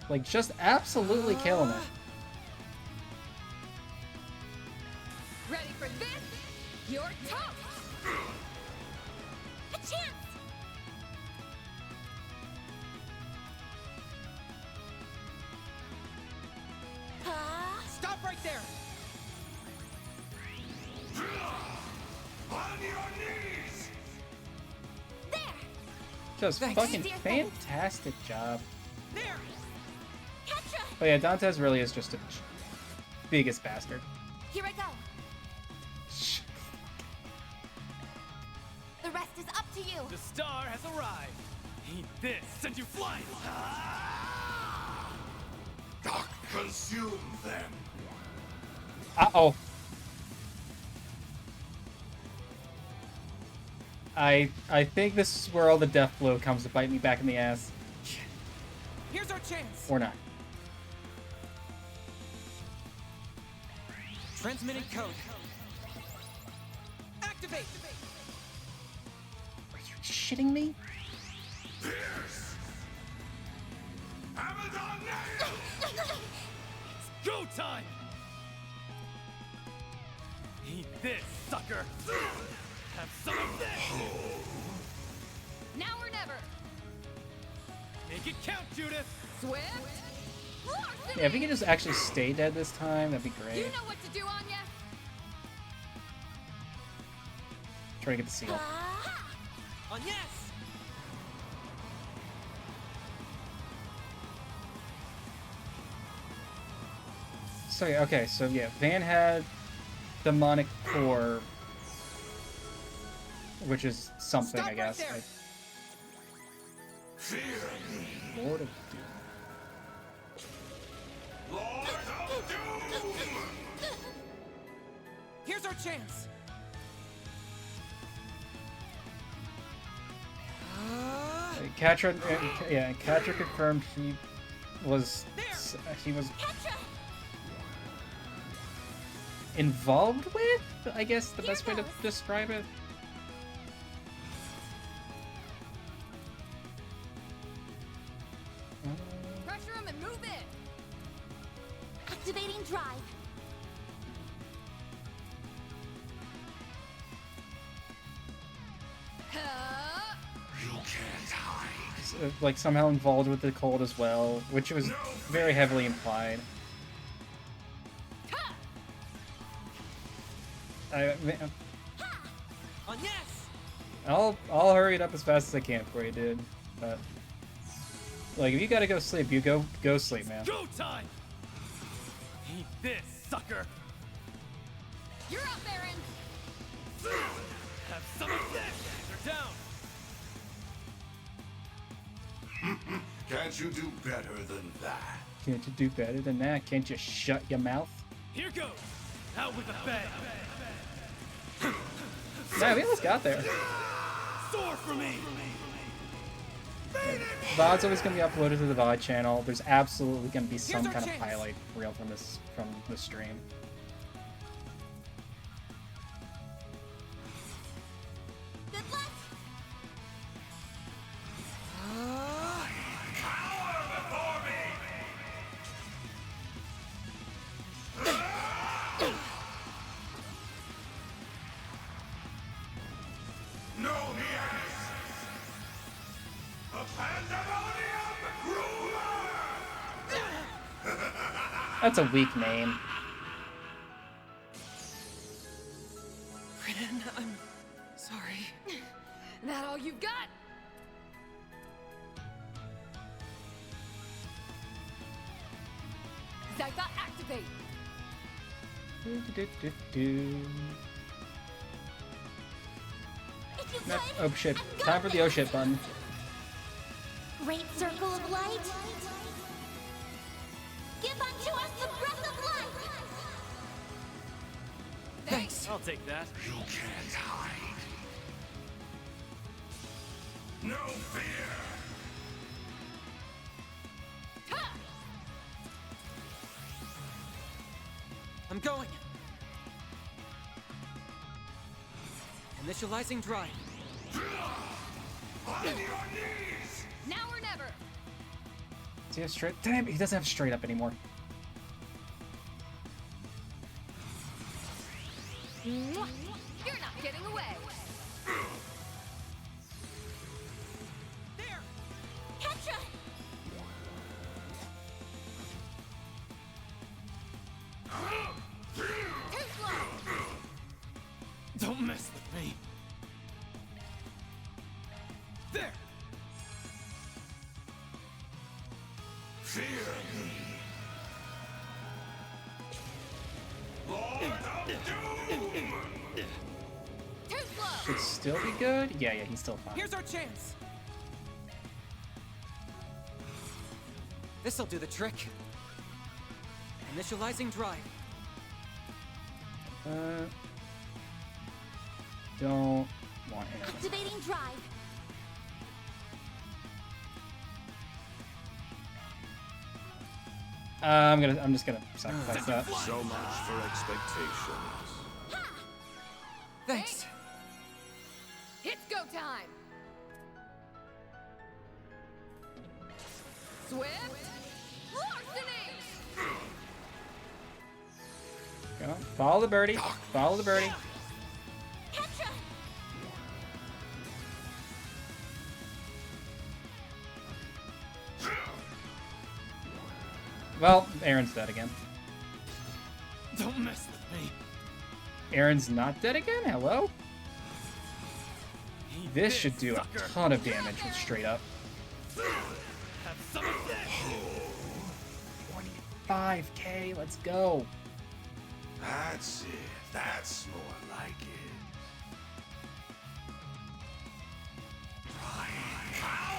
Like, just absolutely killing it. Ready for this? You're toast. A chance. Stop right there. On your knees. There. Just Thanks. fucking Dear, fantastic job. There. Catch ya. Oh yeah, Dantes really is just a biggest bastard. Here I go. The rest is up to you. The star has arrived. Eat this, send you flying. Consume them. Uh-oh. I think this is where all the death blow comes to bite me back in the ass. Here's our chance. Or not. Transmitting code. Activate. Are you shitting me? Pierce. Amazon nail. Go time! Eat this, sucker! Have some of this! Now or never. Make it count, Judith! Swift. Yeah, if we could just actually stay dead this time, that'd be great. You know what to do, Anya. Try to get the seal. On yes. So yeah, okay, so yeah, Van had demonic core, which is something, I guess. Fear me. Lord of Doom. Lord of Doom. our chance. Catra, yeah, Catra confirmed he was involved with, I guess the best way to describe it. Pressure him and move it. Activating drive. You can't hide. Like somehow involved with the cold as well, which was very heavily implied. I'll hurry it up as fast as I can for you, dude. But like, if you gotta go sleep, you go sleep, man. Go time. Eat this, sucker. You're up, Aaron. Have some of this. They're down. Can't you do better than that? Can't you do better than that? Can't you shut your mouth? Here goes. Out with the bang. Yeah, we almost got there. Soar for me. VOD's always going to be uploaded to the VOD channel. There's absolutely going to be some kind of highlight reel from the stream. Good luck. No yes! The Pandemonium Ruler! That's a weak name. Brennan, I'm sorry. That all you've got? Zytha, activate! Oh shit. Time for the oh shit button. Great circle of light. Give unto us the breath of life. Thanks. I'll take that. You can't hide. No fear! I'm going. Initializing drive. On your knees! Now or never! Does he have straight? Damn, he doesn't have straight up anymore. You're not getting away! Petra! Too slow! Don't mess with me. There. Fear me! Lord of Doom! Too slow! Should still be good? Yeah, he's still fine. Here's our chance. This'll do the trick. Initializing drive. Don't want him. Activating drive. I'm just gonna sacrifice that. So much for expectations. Thanks. It's go time! Swift larceny! Go on. Follow the birdie. Follow the birdie. Petra! Well, Aaron's dead again. Don't mess with me. Aaron's not dead again? Hello? Eat This should do a sucker. ton of damage with straight up. Have some of this. 25k, let's go. That's it. That's more like it.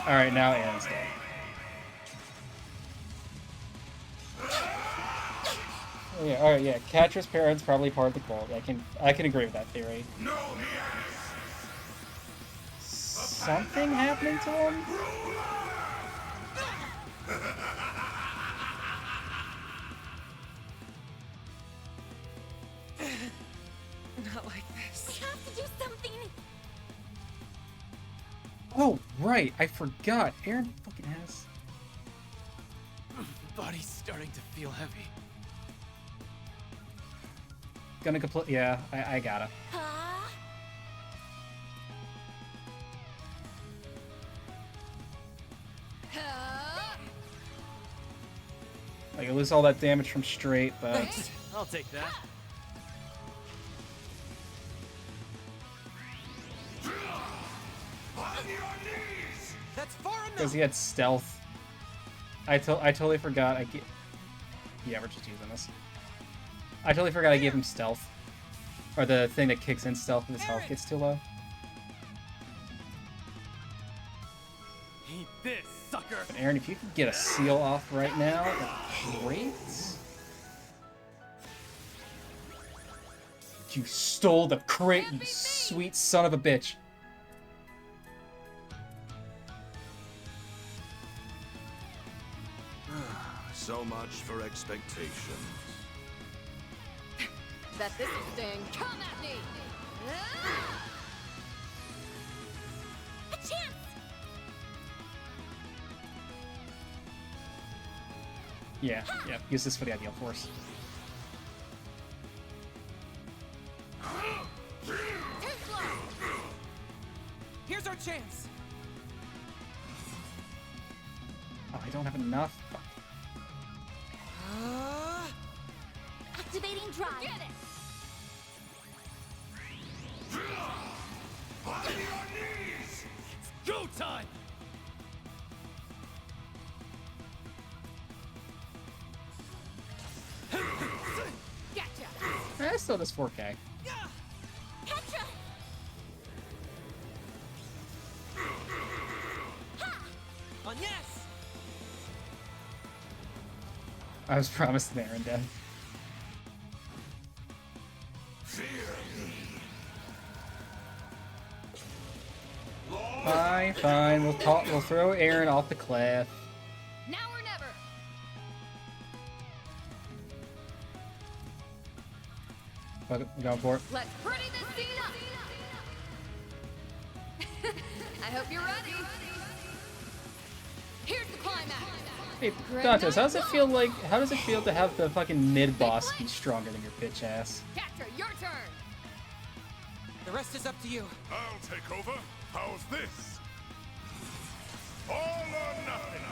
Alright, now Aaron's dead. Oh, yeah, alright, yeah. Catra's parents probably part of the cult. I can agree with that theory. Something happening to him? Not like this. We have to do something. Oh, right. I forgot. Aaron fucking has. Body's starting to feel heavy. Gonna complete. Yeah, I gotta. Like, I lose all that damage from straight, but. Thanks. I'll take that. That's far enough. Because he had stealth. I totally forgot. Yeah, we're just using this. I totally forgot I gave him stealth. Or the thing that kicks in stealth when his health gets too low. Eat this, sucker! But Aaron, if you could get a seal off right now, that'd be great. You stole the crate, you sweet son of a bitch. So much for expectations. Bet this will sting. Come at me! A chance! Yeah, use this for the ideal force. Here's our chance. Oh, I don't have enough. Fuck. Activating drive. Get it! It's go time! Gotcha! That still does 4K. Petra! On yes. I was promised an Aaron death. Fine. We'll throw Aaron off the cliff. Now or never! Fuck it, I'm going for it. Let's pretty this scene up! I hope you're ready! Here's the climax! Hey, Dantes, how does it feel to have the fucking mid-boss be stronger than your bitch ass? Catra, your turn! The rest is up to you. I'll take over. How's this? All or nothing.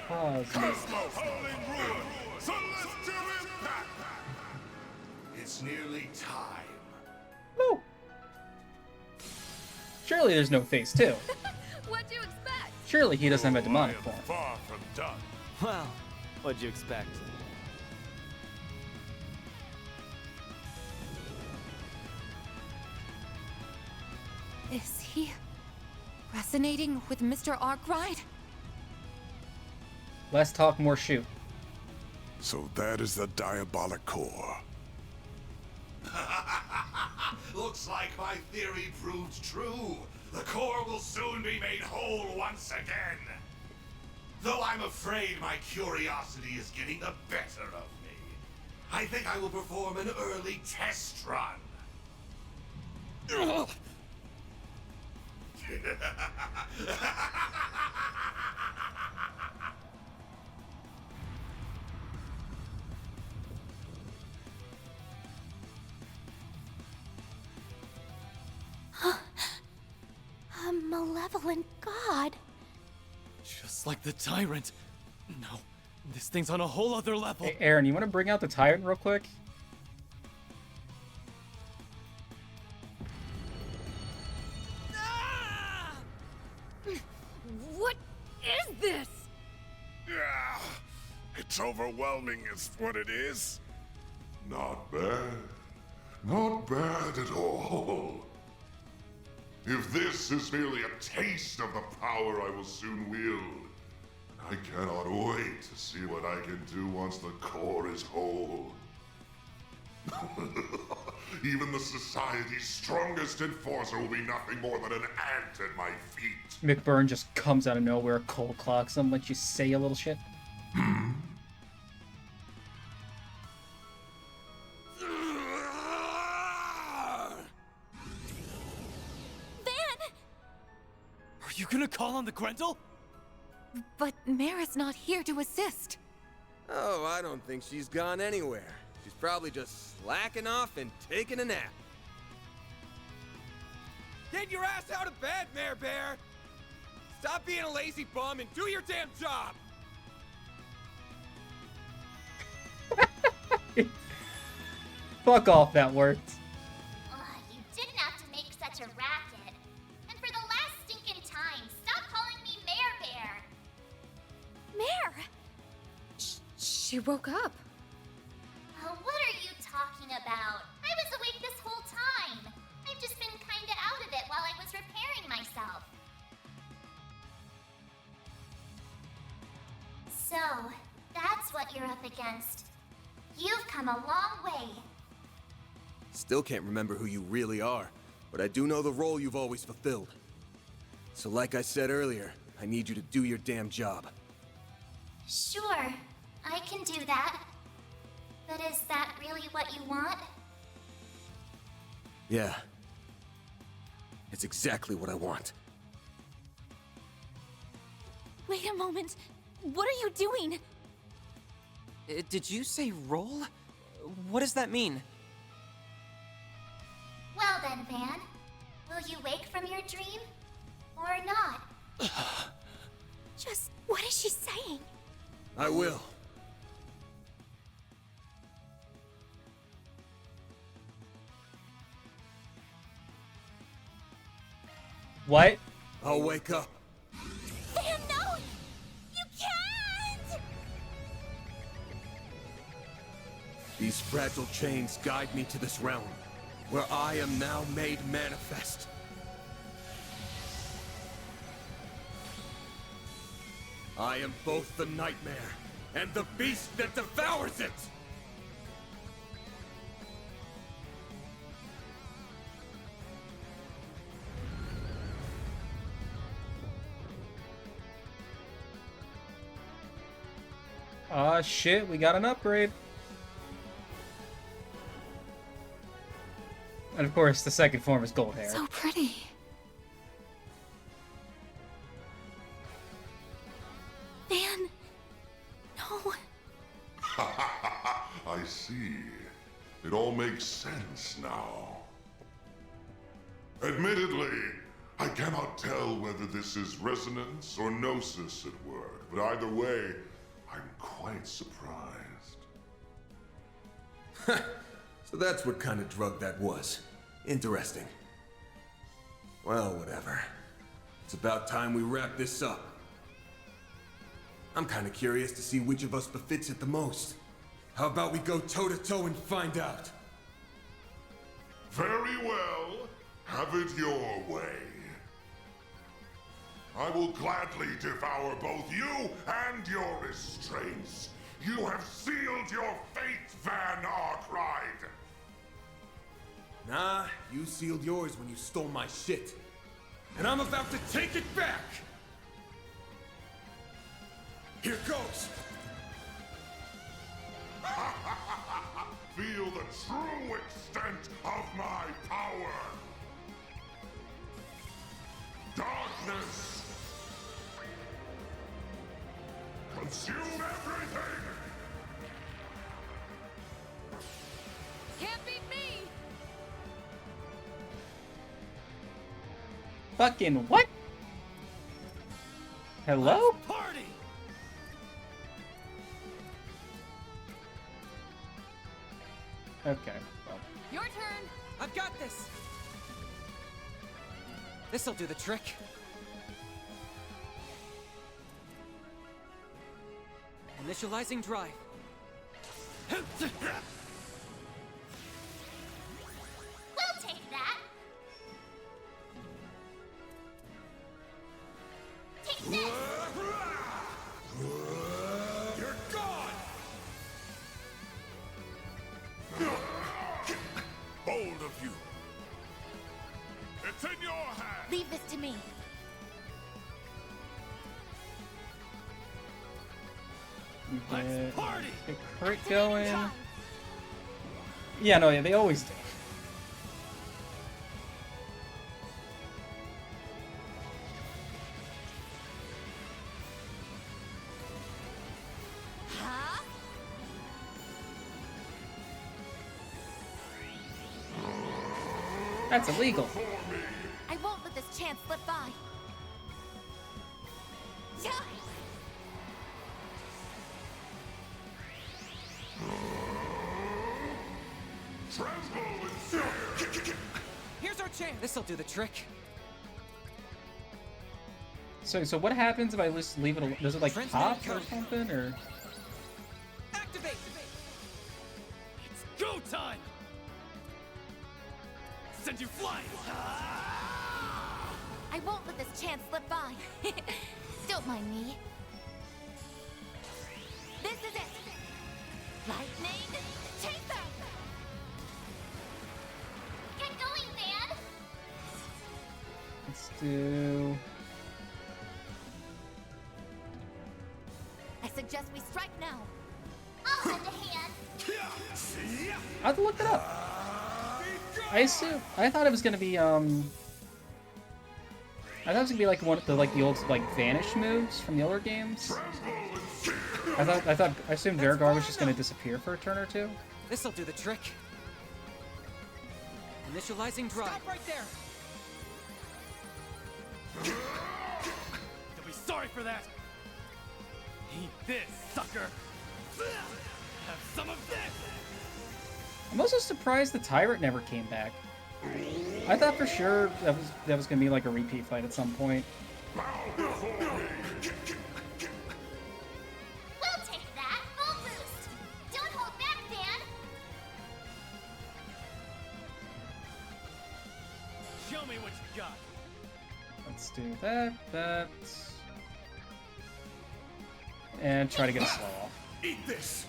Pause. Cosmo howling ruin. Celestial impact. It's nearly time. Woo! Surely there's no phase 2. What'd you expect? Surely he doesn't have a demonic form. Far from done. Well, what'd you expect? Is he resonating with Mr. Arkwright? Less talk, more shoot. So that is the diabolic core. Looks like my theory proved true. The core will soon be made whole once again. Though I'm afraid my curiosity is getting the better of me. I think I will perform an early test run. A malevolent god. Just like the tyrant. No, this thing's on a whole other level. Hey, Aaron, you want to bring out the tyrant real quick? What is this? Yeah, it's overwhelming is what it is. Not bad. Not bad at all. If this is merely a taste of the power I will soon wield, I cannot wait to see what I can do once the core is whole. Even the Society's strongest enforcer will be nothing more than an ant at my feet. McBurn just comes out of nowhere, cold clocks him, lets you say a little shit. Hmm? Are you gonna call on the Grendel? But Mara's not here to assist. Oh, I don't think she's gone anywhere. She's probably just slacking off and taking a nap. Get your ass out of bed, Mare Bear! Stop being a lazy bum and do your damn job! Fuck off, that worked. You didn't have to make such a racket. And for the last stinking time, stop calling me Mare Bear! Mare! She woke up. What are you talking about? I was awake this whole time. I've just been kinda out of it while I was repairing myself. So, that's what you're up against. You've come a long way. Still can't remember who you really are, but I do know the role you've always fulfilled. So like I said earlier, I need you to do your damn job. Sure, I can do that. But is that really what you want? Yeah. It's exactly what I want. Wait a moment. What are you doing? Did you say roll? What does that mean? Well then, Van. Will you wake from your dream? Or not? Just what is she saying? I will. What? I'll wake up. Van, no! You can't! These fragile chains guide me to this realm, where I am now made manifest. I am both the nightmare and the beast that devours it! Shit, we got an upgrade. And of course, the second form is gold hair. So pretty. Van, no. I see. It all makes sense now. Admittedly, I cannot tell whether this is resonance or gnosis at work, but either way, I'm quite surprised. So that's what kind of drug that was. Interesting. Well, whatever. It's about time we wrap this up. I'm kind of curious to see which of us befits it the most. How about we go toe-to-toe and find out? Very well. Have it your way. I will gladly devour both you and your restraints. You have sealed your fate, Van Arkwright. Nah, you sealed yours when you stole my shit. And I'm about to take it back! Here goes! Feel the true extent of my power! Darkness! Consume everything! Can't beat me! Fucking what? Hello? Party! Okay. Well. Your turn! I've got this! This'll do the trick. Initializing drive. We'll take that. Get crit going. Yeah, no, yeah, they always do. That's illegal. I won't let this chance slip by. Yeah. Here's our chance. This'll do the trick. So what happens if I just leave it? Does it like pop or something, or? Activate. It's go time. Send you flying. I won't let this chance slip by. Don't mind me. This is it. Lightning chaser. Get going, Van! Let's do. I suggest we strike now. I'll lend a hand. I have to look it up. I thought it was gonna be I thought it was gonna be like one of the old like vanish moves from the older games. I assumed Vergar was just gonna disappear for a turn or two. This'll do the trick. Initializing drive. Stop right there. You'll be sorry for that. Eat this, sucker. Have some of this. I'm also surprised the Tyrant never came back. I thought for sure that was gonna be like a repeat fight at some point. We'll take that. Full boost. Don't hold back, Dan. Show me what you got. Let's do that, and try to get a slow off. Eat this.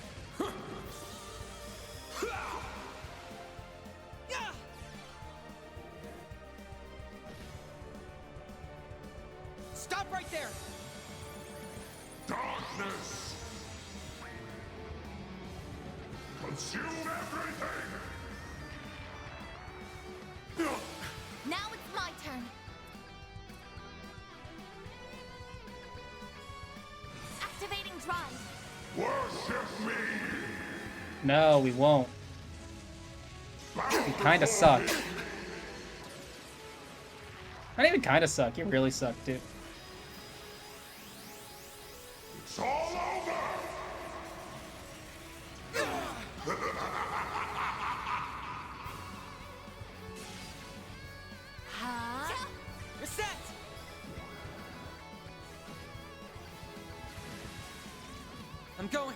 Stop right there. Darkness! Consume everything! Now it's my turn. Activating drive. Worship me! No, we won't. You kinda suck. Not even kinda suck, you really suck, dude. It's all over! Reset. I'm going.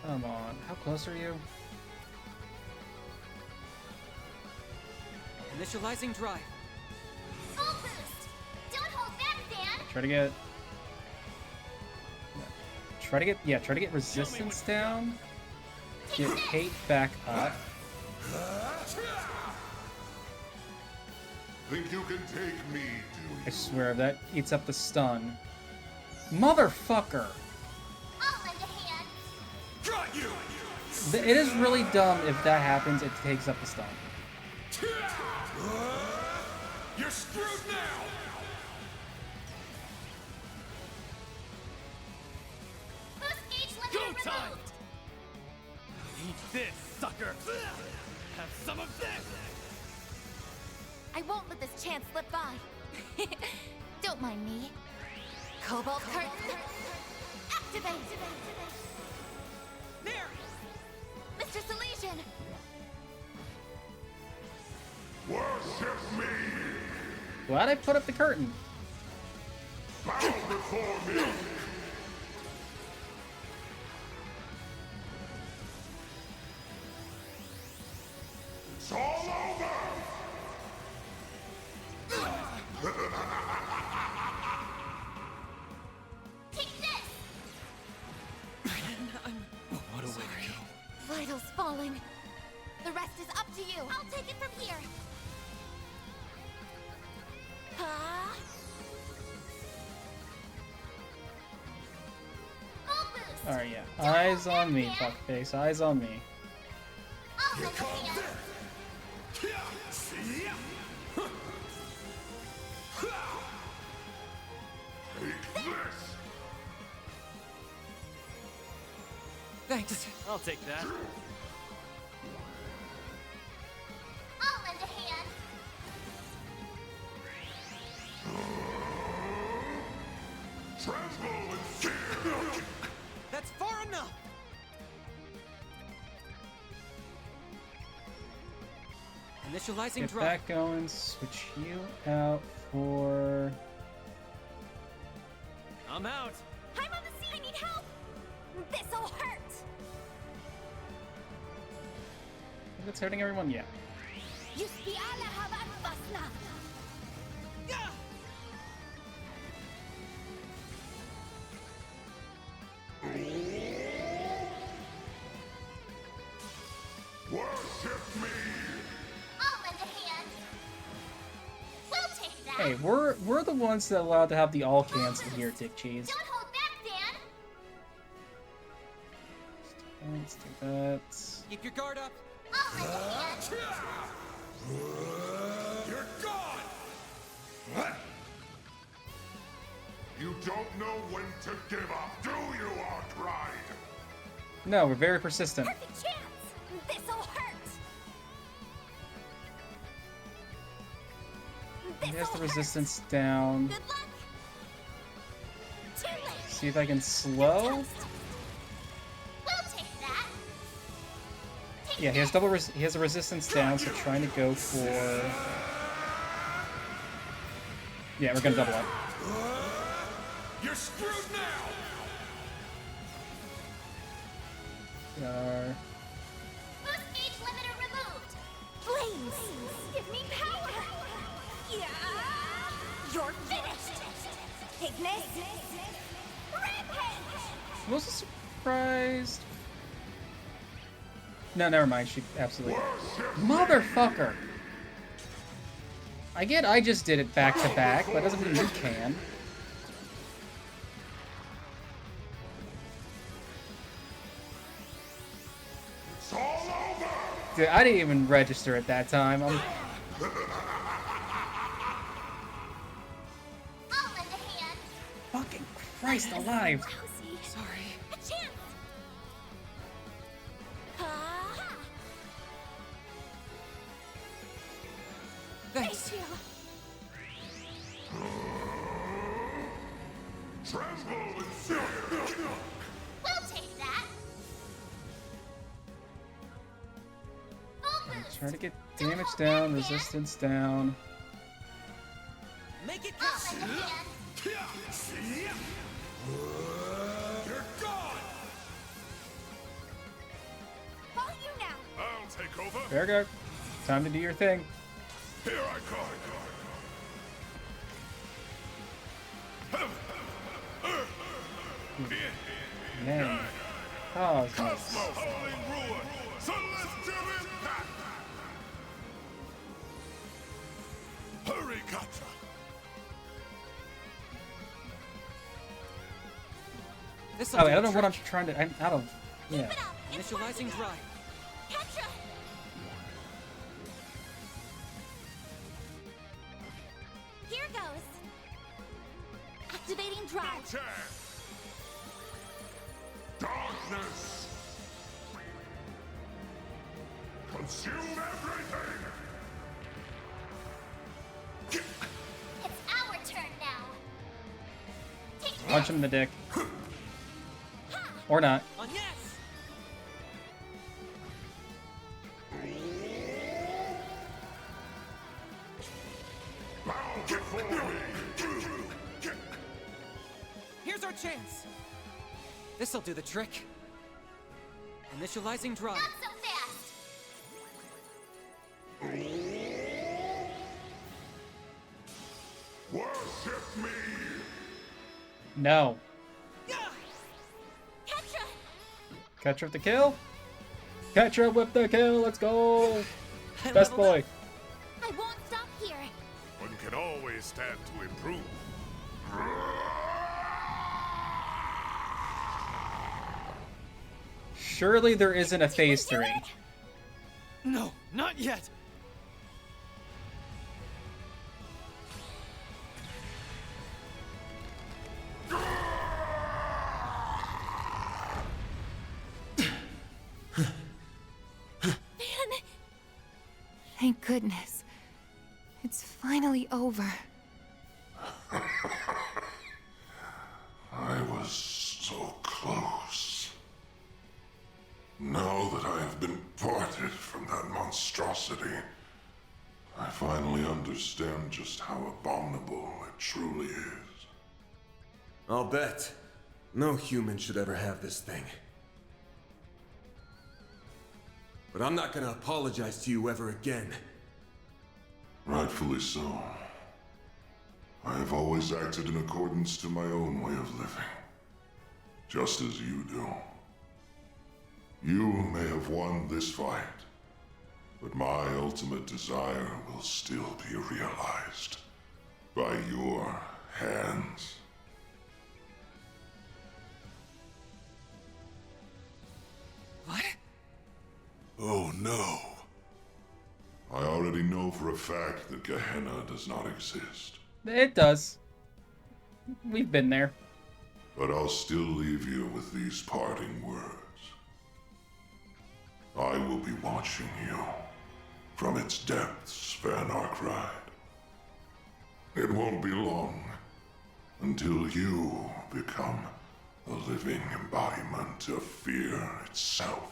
Come on, how close are you? Initializing drive. Full boost. Don't hold back, Dan. Try to get resistance down. Get hate back up. Think you can take me, do I swear, that eats up the stun. Motherfucker! I'll lend a hand. Got you. It is really dumb if that happens, it takes up the stun. You're screwed now. Boost gauge limiter Go removed. time. Eat this, sucker. Have some of this. I won't let this chance slip by. Don't mind me. Cobalt curtain. Activate. There. Mr. Silesian. Worship me! Glad I put up the curtain. Bow before me! It's all over! Take this. What a way to go. Vitals falling. The rest is up to you. I'll take it from here. Alright, yeah. Eyes on me, fuckface. Eyes on me. I'll lend a hand. Thanks. I'll take that. I'll lend a hand. Tremble with fear! That's far enough! Initializing Get drive. that going. Switch you out for... I'm out. I'm on the scene. I need help. This'll hurt. If it's hurting everyone, yeah. Yuspiala havan vasna. Worship me! I'll lend a hand. We'll take that. Hey, we're the ones that allowed to have the all cancel here, Dick Cheese. Don't hold back, Dan. Let's do that. Keep your guard up. I'll lend a hand. You're gone! You don't know when to give up, do you, Arkride? No, we're very persistent. Perfect chance. This'll hurt. He has the resistance down. Good luck. Too late. See if I can slow. We'll take that. Yeah, he has he has a resistance down, so trying to go for... Yeah, we're gonna double up. You're screwed now! Boost gauge limiter removed. Flames. Give me power. Yeah. You're finished. Ignis. Rampage. I was surprised. No, never mind. She absolutely... Motherfucker! I get I just did it back to back, but that doesn't mean you can. It's all over! Dude, I didn't even register at that time. I'll lend a hand. Fucking Christ alive! Lousy. Sorry. A chance. Ha. Thanks. Thank you. Tremble with fear! We'll take that. Full boost. Try to get damage down, resistance down. Make it I'll count. lend a hand. You're gone! All you now. I'll take over. Fair go. Time to do your thing. Here I come. Man. Oh, Cosmo Howling Ruin! Celestial Impact! Hurry, Gotcha! This'll Oh, do I don't the know what I'm trick. trying to... I'm out of... Yeah. Initializing drive. Petra. Here goes. Activating drive. Chance! Darkness! Consume everything! It's our turn now. Take Punch him in the dick. Or not. On yes. Bow before me! Here's our chance. This'll do the trick. Initializing drive. Not so fast. Worship me! No. Petra. Catcher with the kill. Catcher with the kill. Let's go. Best boy. I won't stop here. One can always stand to improve. Surely there isn't a phase 3. No, not yet. Thank goodness. It's finally over. I was so close. Now that I have been parted from that monstrosity, I finally understand just how abominable it truly is. I'll bet. No human should ever have this thing. But I'm not gonna apologize to you ever again. Rightfully so. I have always acted in accordance to my own way of living. Just as you do. You may have won this fight, but my ultimate desire will still be realized by your hands. What? Oh no. I already know for a fact that Gehenna does not exist. It does. We've been there. But I'll still leave you with these parting words. I will be watching you from its depths, Van Arkwright. It won't be long until you become a living embodiment of fear itself.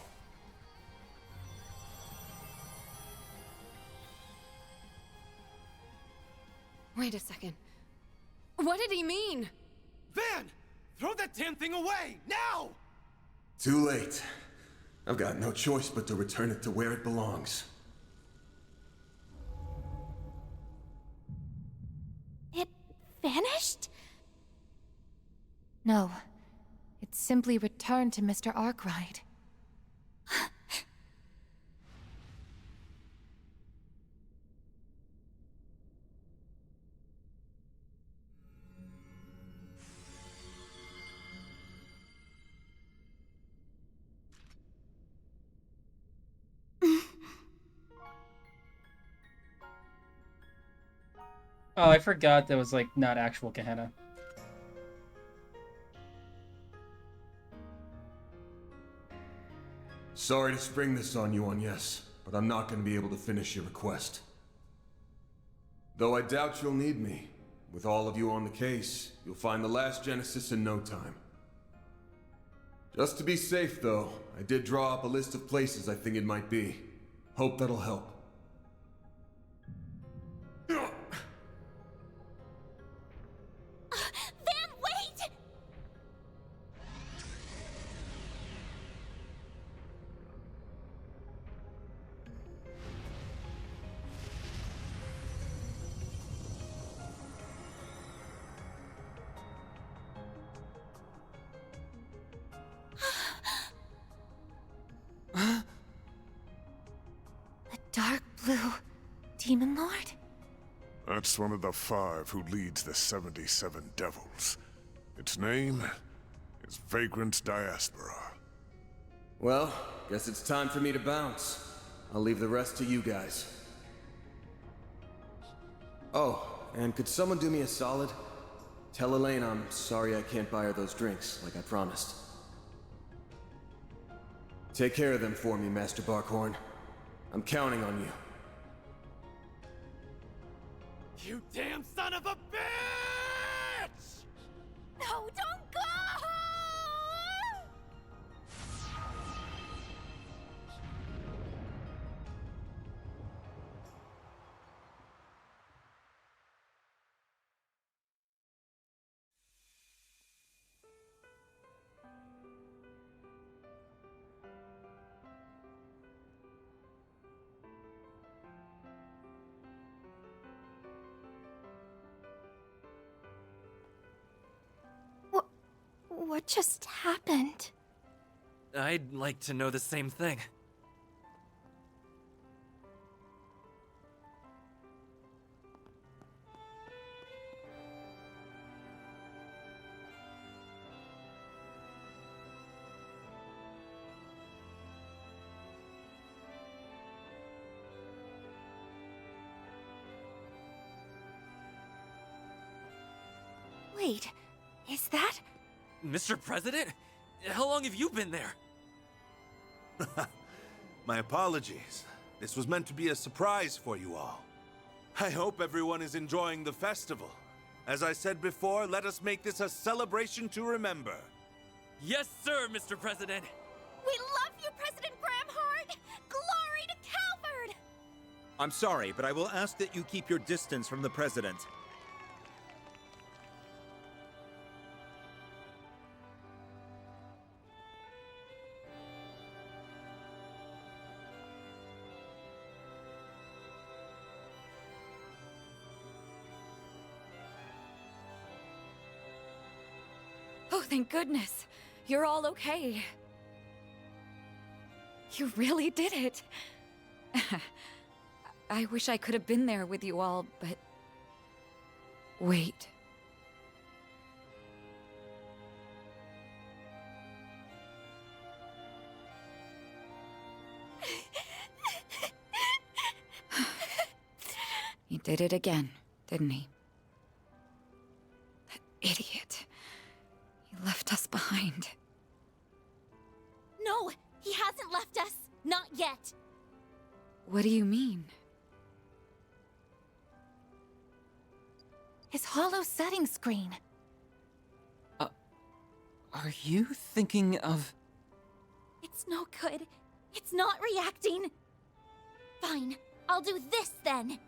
Wait a second. What did he mean? Van! Throw that damn thing away! Now! Too late. I've got no choice but to return it to where it belongs. It vanished? No. It simply returned to Mr. Arkwright. Oh, I forgot that was, like, not actual Gehenna. Sorry to spring this on you, Agnes, but I'm not going to be able to finish your request. Though I doubt you'll need me. With all of you on the case, you'll find the last Genesis in no time. Just to be safe, though, I did draw up a list of places I think it might be. Hope that'll help. Van, wait! The Dark Blue Demon Lord? That's one of the 5 who leads the 77 Devils. Its name is Vagrant Diaspora. Well, guess it's time for me to bounce. I'll leave the rest to you guys. Oh, and could someone do me a solid? Tell Elaine I'm sorry I can't buy her those drinks, like I promised. Take care of them for me, Master Barkhorn. I'm counting on you. You damn son of a bitch! No, don't go! What just happened? I'd like to know the same thing. Wait, is that? Mr. President? How long have you been there? My apologies. This was meant to be a surprise for you all. I hope everyone is enjoying the festival. As I said before, let us make this a celebration to remember. Yes, sir, Mr. President. We love you, President Gramhart! Glory to Calvard! I'm sorry, but I will ask that you keep your distance from the President. Oh, thank goodness. You're all okay. You really did it. I wish I could have been there with you all, but... Wait. He did it again, didn't he? That idiot. He left us behind. No, he hasn't left us. Not yet. What do you mean? His hollow setting screen. Are you thinking of... It's no good. It's not reacting. Fine, I'll do this then.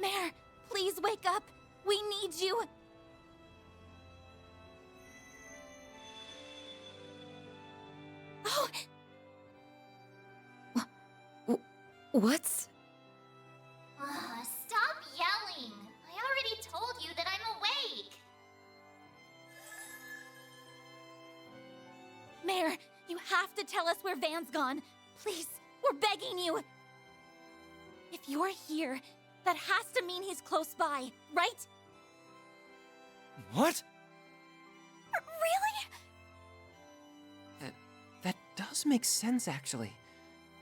Mare, please wake up. We need you. Oh! What's... Stop yelling! I already told you that I'm awake! Mare, you have to tell us where Van's gone. Please, we're begging you. If you're here, that has to mean he's close by, right? What? Really? That does make sense, actually.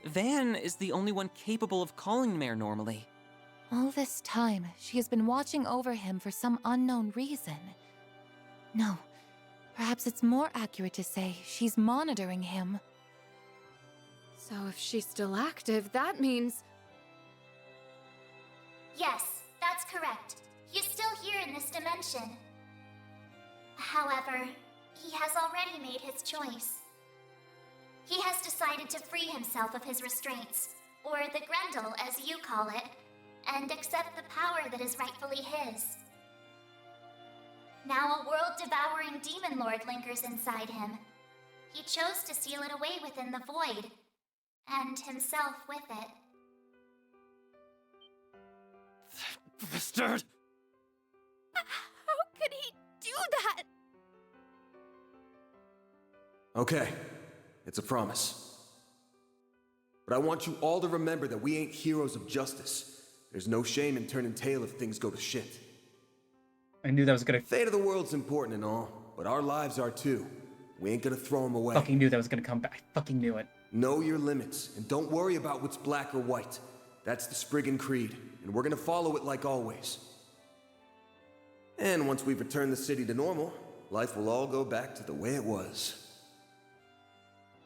Van is the only one capable of calling Mare normally. All this time, she has been watching over him for some unknown reason. No, perhaps it's more accurate to say she's monitoring him. So if she's still active, that means... Yes, that's correct. He's still here in this dimension. However, he has already made his choice. He has decided to free himself of his restraints, or the Grendel as you call it, and accept the power that is rightfully his. Now a world-devouring demon lord lingers inside him. He chose to seal it away within the void, and himself with it. Bastard! How could he do that? Okay, it's a promise. But I want you all to remember that we ain't heroes of justice. There's no shame in turning tail if things go to shit. I knew that was gonna... Fate of the world's important and all, but our lives are too. We ain't gonna throw them away. Fucking knew that was gonna come back. I fucking knew it. Know your limits, and don't worry about what's black or white. That's the Spriggan Creed, and we're gonna follow it like always. And once we've returned the city to normal, life will all go back to the way it was.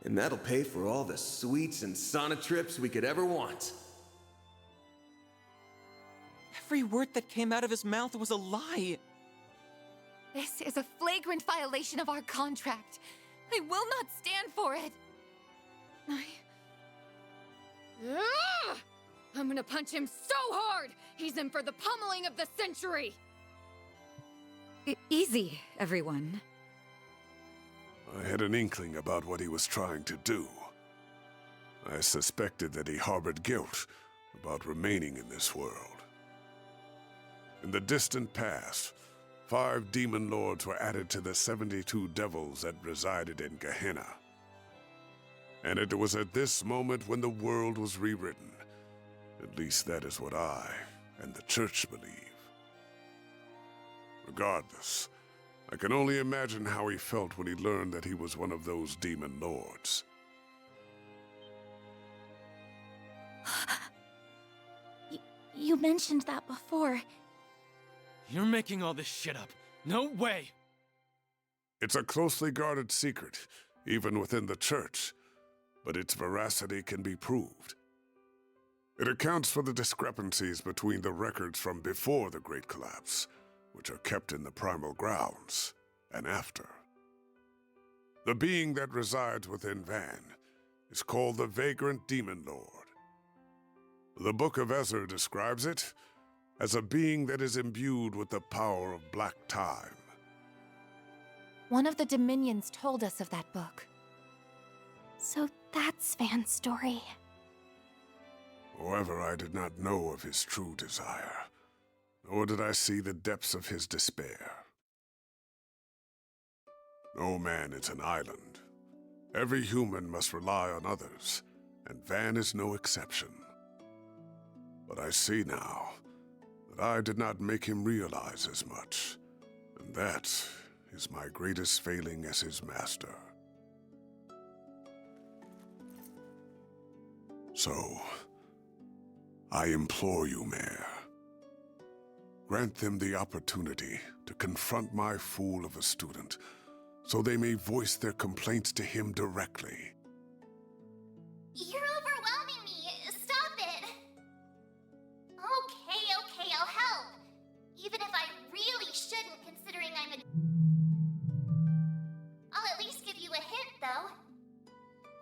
And that'll pay for all the sweets and sauna trips we could ever want. Every word that came out of his mouth was a lie. This is a flagrant violation of our contract. I will not stand for it. I'm gonna punch him so hard! He's in for the pummeling of the century! Easy, everyone. I had an inkling about what he was trying to do. I suspected that he harbored guilt about remaining in this world. In the distant past, 5 demon lords were added to the 72 devils that resided in Gehenna. And it was at this moment when the world was rewritten. At least that is what I and the Church believe. Regardless, I can only imagine how he felt when he learned that he was one of those demon lords. You mentioned that before. You're making all this shit up. No way! It's a closely guarded secret, even within the church, but its veracity can be proved. It accounts for the discrepancies between the records from before the Great Collapse, which are kept in the primal grounds, and after. The being that resides within Van is called the Vagrant Demon Lord. The Book of Ezra describes it as a being that is imbued with the power of black time. One of the Dominions told us of that book. So that's Van's story. However, I did not know of his true desire, nor did I see the depths of his despair. No man is an island. Every human must rely on others, and Van is no exception. But I see now that I did not make him realize as much, and that is my greatest failing as his master. So, I implore you, Mayor, grant them the opportunity to confront my fool of a student, so they may voice their complaints to him directly. You're overwhelming me. Stop it. Okay, I'll help. Even if I really shouldn't, considering I'm a... I'll at least give you a hint, though.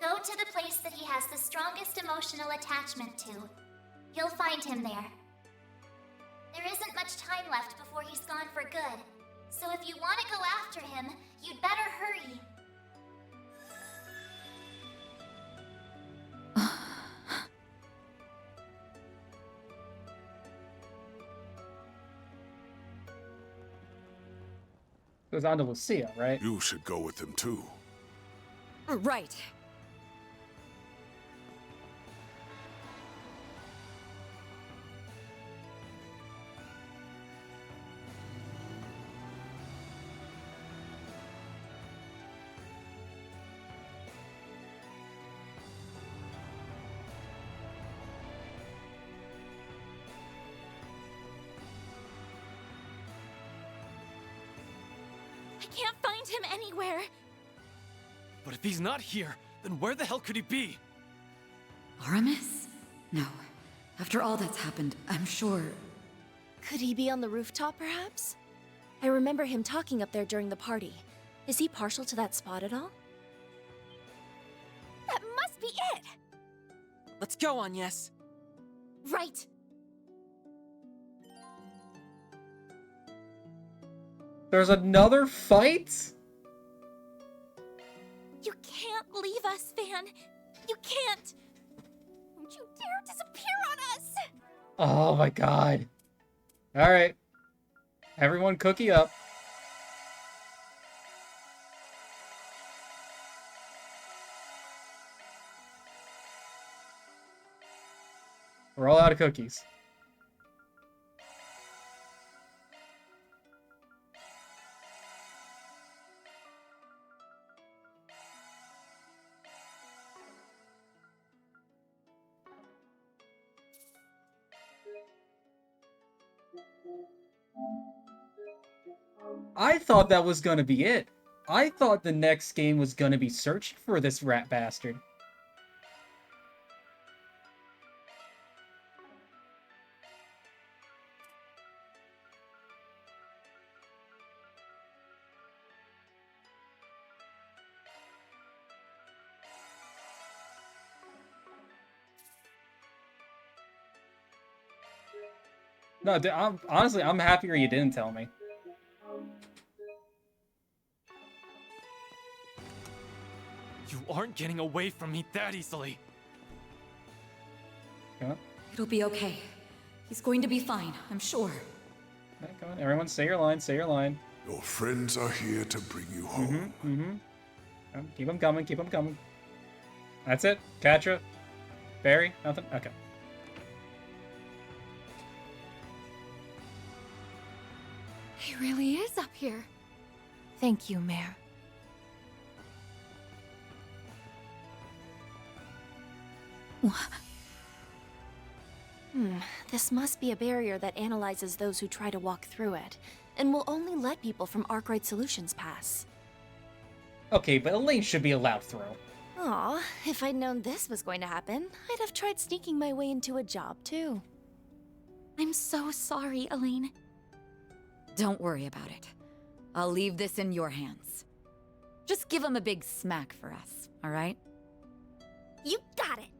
Go to the place that he has the strongest emotional attachment to. You'll find him there. There isn't much time left before he's gone for good. So if you want to go after him, you'd better hurry. Goes on to Lucia, right? You should go with him too. Right. I can't find him anywhere. But if he's not here, then where the hell could he be? Aramis? No. After all that's happened, I'm sure... Could he be on the rooftop, perhaps? I remember him talking up there during the party. Is he partial to that spot at all? That must be it! Let's go, Agnes. Right. There's another fight? You can't leave us, Van. You can't. Don't you dare disappear on us! Oh my god. Alright. Everyone cookie up. We're all out of cookies. I thought that was gonna be it. I thought the next game was gonna be searching for this rat bastard. No, honestly, I'm happier you didn't tell me. You aren't getting away from me that easily. Come on. It'll be okay. He's going to be fine, I'm sure. Okay, come on, everyone, say your line, say your line. Your friends are here to bring you home. Keep them coming, keep them coming. That's it. Catra? Barry? Nothing? Okay. He really is up here. Thank you, Mayor. This must be a barrier that analyzes those who try to walk through it, and will only let people from Arkwright Solutions pass. Okay, but Elaine should be allowed through. Aw, if I'd known this was going to happen, I'd have tried sneaking my way into a job, too. I'm so sorry, Elaine. Don't worry about it. I'll leave this in your hands. Just give him a big smack for us, all right? You got it!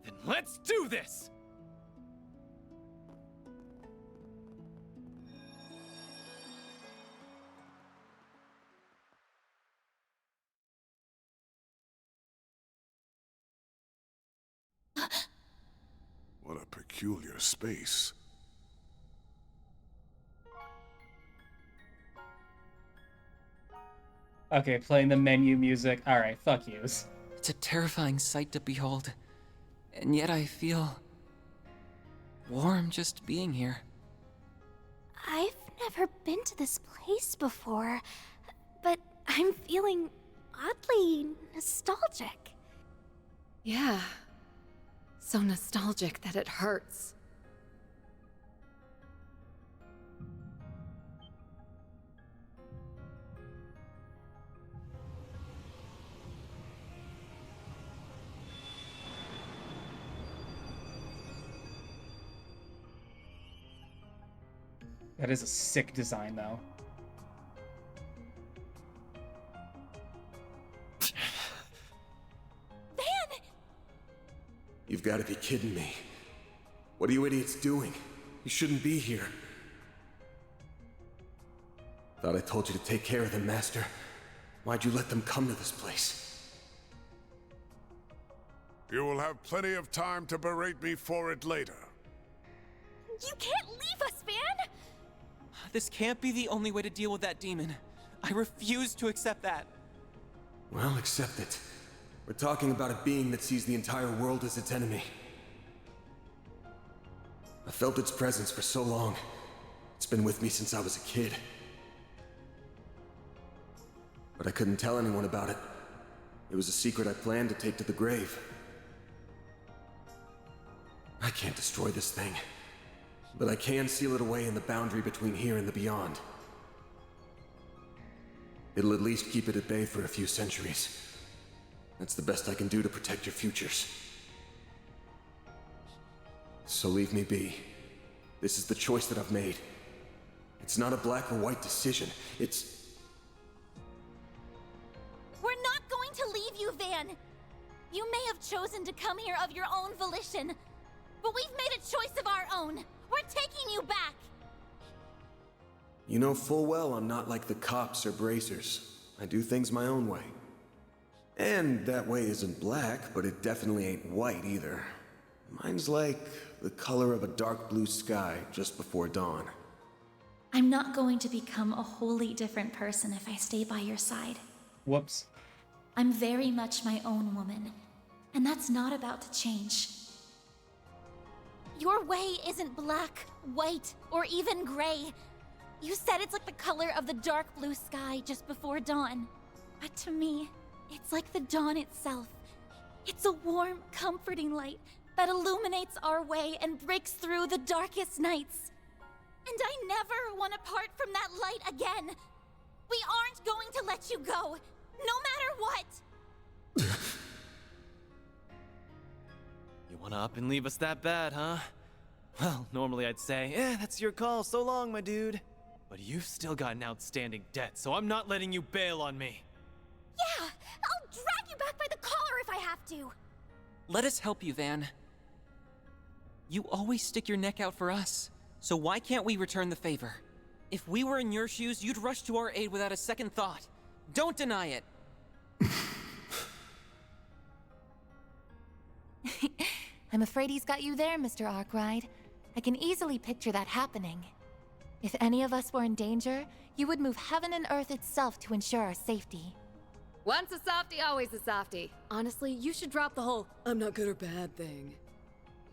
Then let's do this! What a peculiar space. Okay, playing the menu music. Alright, fuck yous. It's a terrifying sight to behold, and yet I feel warm just being here. I've never been to this place before, but I'm feeling oddly nostalgic. Yeah. So nostalgic that it hurts. That is a sick design, though. Van! You've got to be kidding me. What are you idiots doing? You shouldn't be here. Thought I told you to take care of them, Master. Why'd you let them come to this place? You will have plenty of time to berate me for it later. You can't leave us, Van! This can't be the only way to deal with that demon. I refuse to accept that. Well, accept it. We're talking about a being that sees the entire world as its enemy. I felt its presence for so long. It's been with me since I was a kid. But I couldn't tell anyone about it. It was a secret I planned to take to the grave. I can't destroy this thing. But I can seal it away in the boundary between here and the beyond. It'll at least keep it at bay for a few centuries. That's the best I can do to protect your futures. So leave me be. This is the choice that I've made. It's not a black or white decision. It's... We're not going to leave you, Van! You may have chosen to come here of your own volition, but we've made a choice of our own. We're taking you back! You know full well I'm not like the cops or bracers. I do things my own way. And that way isn't black, but it definitely ain't white either. Mine's like the color of a dark blue sky just before dawn. I'm not going to become a wholly different person if I stay by your side. Whoops. I'm very much my own woman, and that's not about to change. Your way isn't black, white, or even gray. You said it's like the color of the dark blue sky just before dawn. But to me, it's like the dawn itself. It's a warm, comforting light that illuminates our way and breaks through the darkest nights. And I never want to part from that light again. We aren't going to let you go, no matter what. You wanna up and leave us that bad, huh? Well, normally I'd say, eh, that's your call, so long, my dude. But you've still got an outstanding debt, so I'm not letting you bail on me. Yeah, I'll drag you back by the collar if I have to. Let us help you, Van. You always stick your neck out for us, so why can't we return the favor? If we were in your shoes, you'd rush to our aid without a second thought. Don't deny it. I'm afraid he's got you there, Mr. Arkwright. I can easily picture that happening. If any of us were in danger, you would move heaven and earth itself to ensure our safety. Once a softie, always a softie. Honestly, you should drop the whole I'm not good or bad thing.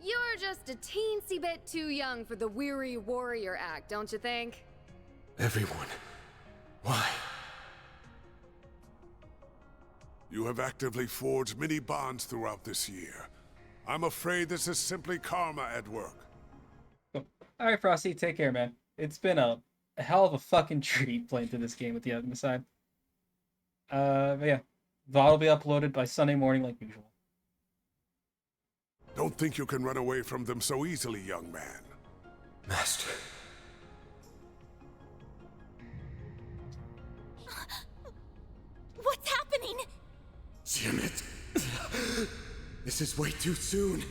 You're just a teensy bit too young for the weary warrior act, don't you think? Everyone. Why? You have actively forged many bonds throughout this year. I'm afraid this is simply karma at work. Alright, Frosty, take care, man. It's been a hell of a fucking treat playing through this game with the other side. But yeah. VOD will be uploaded by Sunday morning like usual. Don't think you can run away from them so easily, young man. Master. What's happening? Damn it. This is way too soon.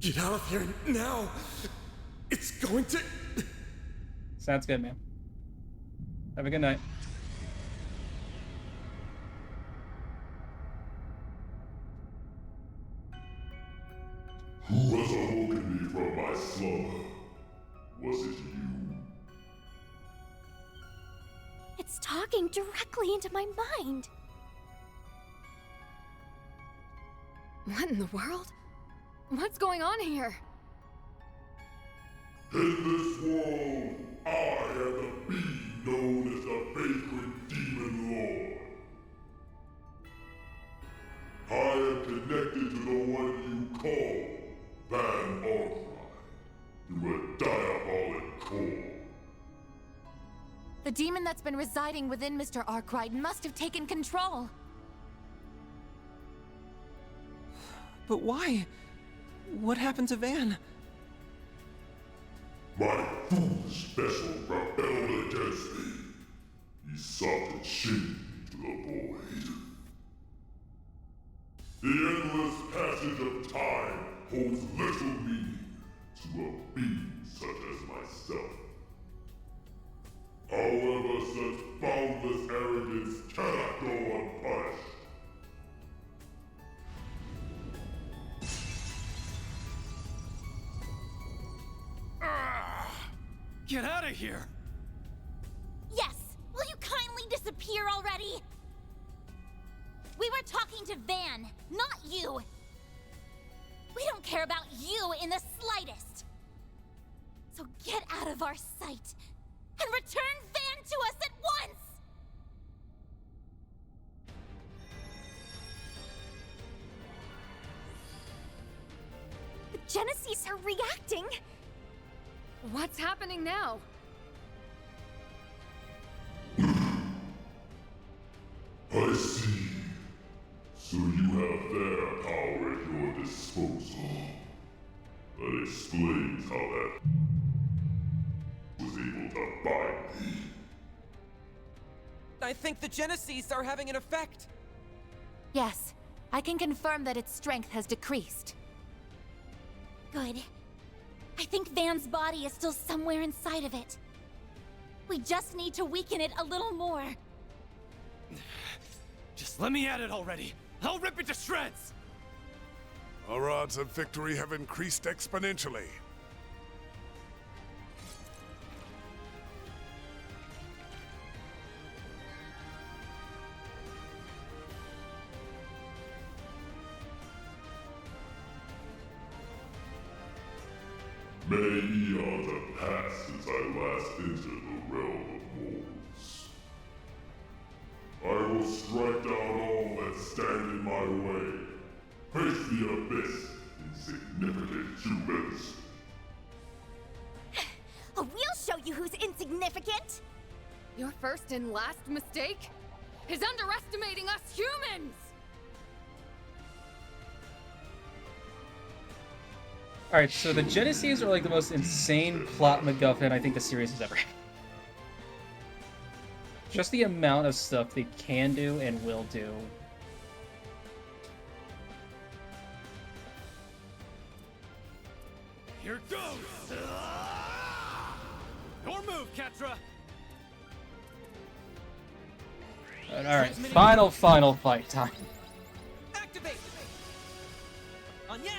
Get out of here now. It's going to... Sounds good, man. Have a good night. Who has awoken me from my slumber? Was it you? It's talking directly into my mind. What in the world? What's going on here? In this world, I am the being known as the Vagrant Demon Lord. I am connected to the one you call Van Arkwright through a diabolic core. The demon that's been residing within Mr. Arkwright must have taken control. But why? What happened to Van? My foolish vessel rebelled against me. He sought to chain me to the void. The endless passage of time holds little meaning to a being such as myself. However, such boundless arrogance cannot go unpunished. Get out of here! Yes! Will you kindly disappear already? We were talking to Van, not you! We don't care about you in the slightest! So get out of our sight, and return Van to us at once! The Genesees are reacting! What's happening now? I see. So you have their power at your disposal. That explains how that was able to bind me. I think the Genesees are having an effect. Yes, I can confirm that its strength has decreased. Good. I think Van's body is still somewhere inside of it. We just need to weaken it a little more. Just let me at it already. I'll rip it to shreds! Our odds of victory have increased exponentially. Many eons have passed since I last entered the realm of mortals. I will strike down all that stand in my way. Face the abyss, insignificant humans. We'll show you who's insignificant! Your first and last mistake is underestimating us humans! Alright, so the Genesees are like the most insane plot MacGuffin I think the series has ever had. Just the amount of stuff they can do and will do. Here goes! Your move, Ketra! Alright, final fight time. Activate! On yes!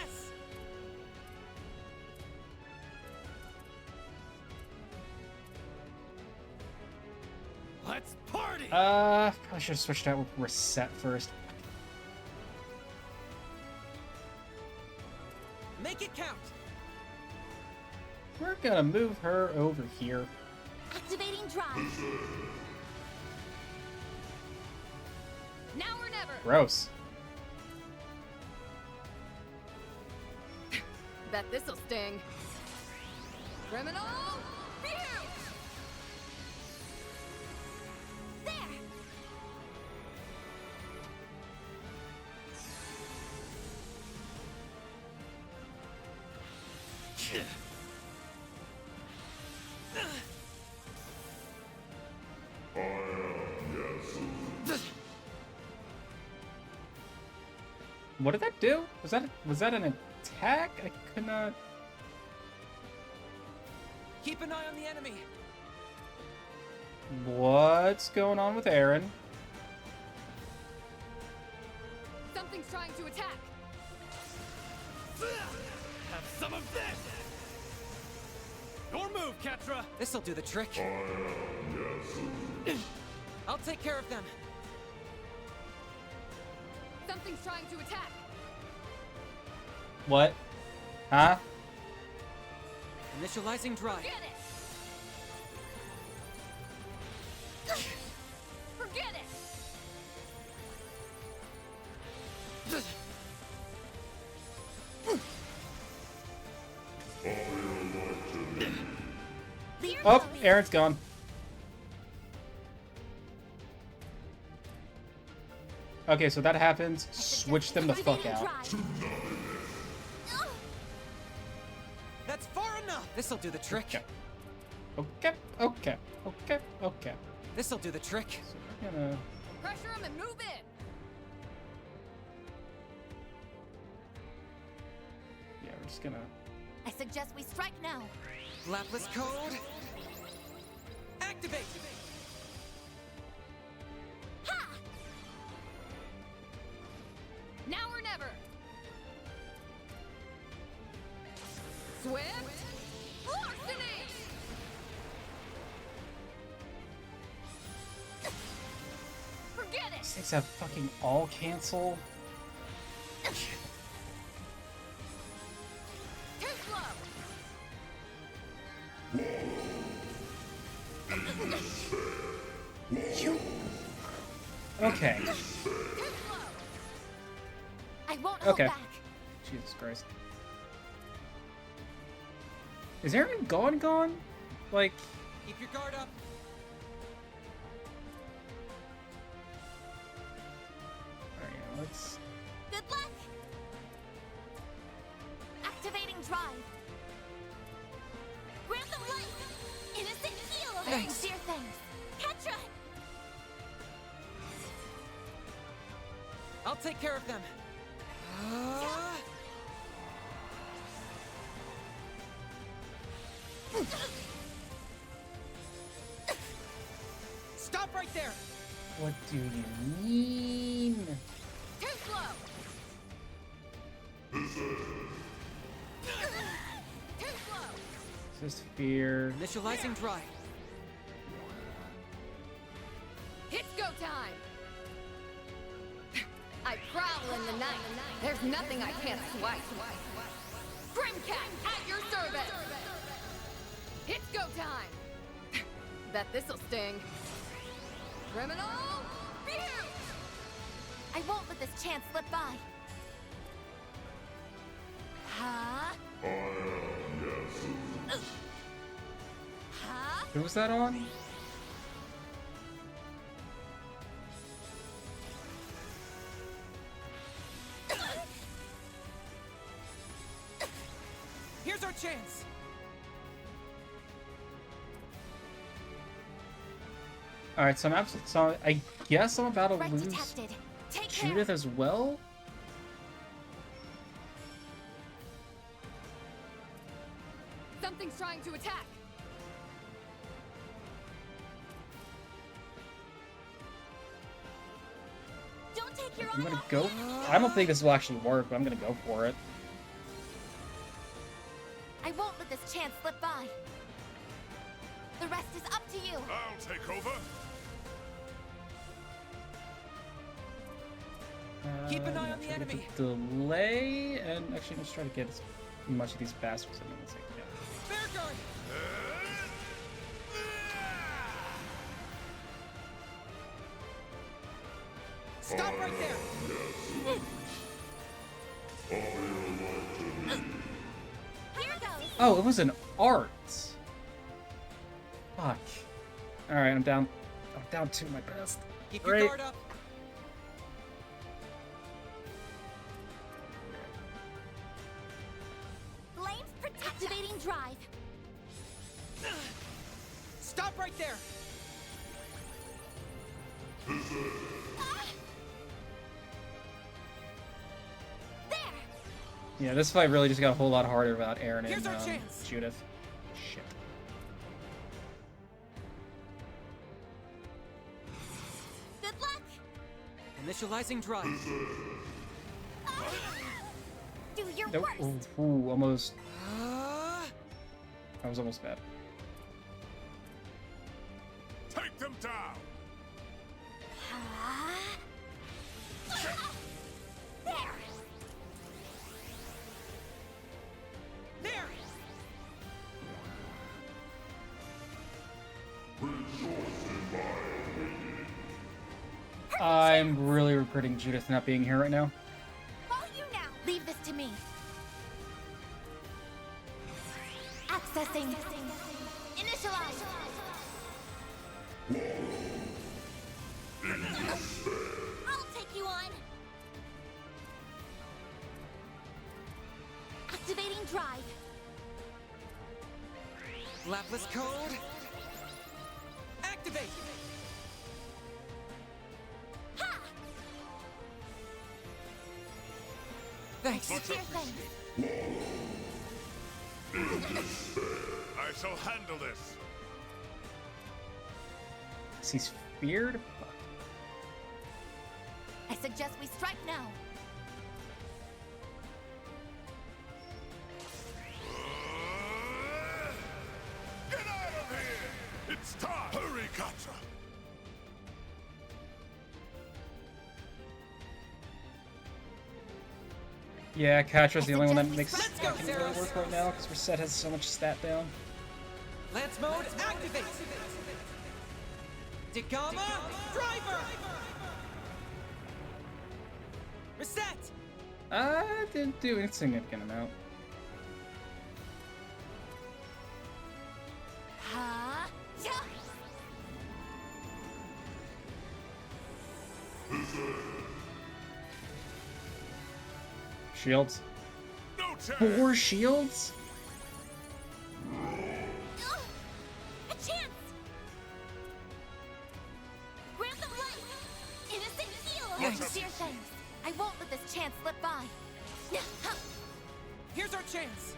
Let's party! I should have switched out with reset first. Make it count! We're gonna move her over here. Activating drive. Now or never! Gross. Bet this'll sting. Criminal! View! There! What did that do? Was that an attack? I could not. Keep an eye on the enemy. What's going on with Aaron? Something's trying to attack. Have some of this. Your move, Ketra. This'll do the trick. I'll take care of them. Something's trying to attack. What? Huh? Initializing drive. Get it! Forget it! Oh, Aaron's gone. Okay, so that happens. Switch them the fuck out. That's far enough. This'll do the trick. Okay. This'll do the trick. So we're gonna. Pressure him and move in! Yeah, we're just gonna. I suggest we strike now. Lapless code. Activate. Now or never! Swift! Larceny! Forget it! These things have fucking all cancel. Too slow! Okay. I won't hold Okay. back. Jesus Christ. Is Aaron gone? Like. Keep your guard up. Alright, let's. Good luck. Activating drive. Grant them life. Innocent heal. Thanks. Dear things. Ketra. I'll take care of them. Stop right there. What do you mean? Too slow! Too slow! Just fear. Initializing drive. It's go time! I prowl in the night. There's nothing I can't swipe. Grimcat, at your service! It's go time! Bet this'll sting. Criminal! View! I won't let this chance slip by. Huh? Huh? Who was that on? Here's our chance. Alright, so I guess I'm about to Threat lose detected. Take care. Judith as well? Something's trying to attack. Don't take your I'm eye gonna off go. me. I don't think this will actually work, but I'm gonna go for it. I won't let this chance slip by. The rest is up to you. I'll take over. Keep an eye on the Try to get enemy. the delay, and actually let's try to get as much of these bastards in as I can. Bear guard. Stop right there. Oh, it was an art. Fuck. Alright, I'm down. I'm down to my best. Keep your guard up. Flames activating drive. Stop right there. Yeah, this fight really just got a whole lot harder without Aaron and Judith. Shit. Good luck. Initializing drive. Do your Nope. worst. Ooh, almost. That was almost bad. Take them down! There. There. I'm really regretting Judith not being here right now. All you now. Leave this to me. Accessing. Initialize. I'll take you on. Activating drive. Lapless code. Activate. Thanks. It's your thing. I shall handle this. He's feared? I suggest we strike now. Get out of here! It's time! Hurry, Katra! Yeah, Katra's the only one that makes fucking really work right now because Reset has so much stat down. Lance mode activate. Degama driver. Reset. Didn't do a significant amount. Shields. No chance. 4 shields? A chance. Grant them life. Innocent heal. Dear things, I won't let this chance slip by. Here's our chance.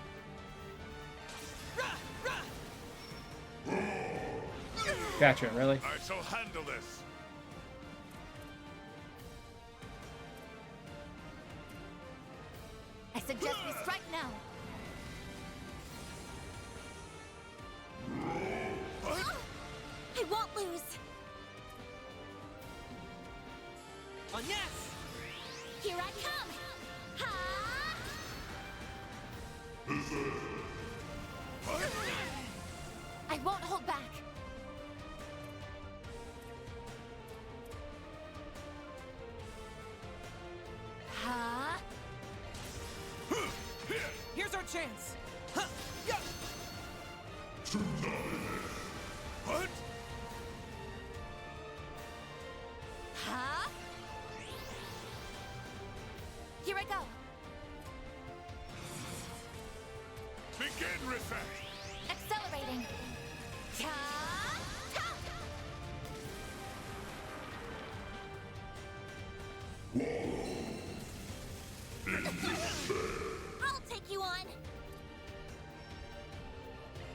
Gotcha, really? I shall handle this. I suggest we strike now. I won't lose. On yes. Here I come. Ha! I won't hold back. Ha! Here's our chance. What? Ha! Here I go. Begin reset. Accelerating. Ta! Ta! I'll take you on.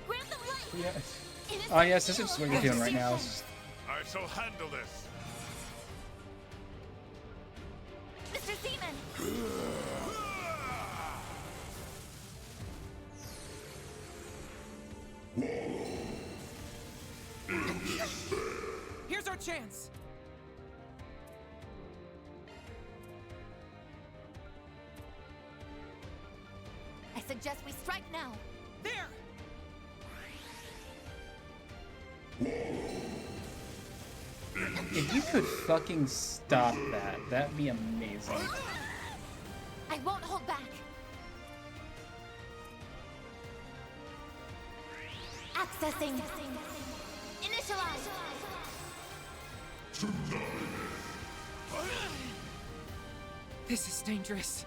Grant them life. Yes. Oh yes, this is just what you're doing right now. I shall handle this. Mr. Seaman. Here's our chance. I suggest we strike now. There. If you could fucking stop that, that'd be amazing. I won't hold back. Processing. Initialize. This is dangerous.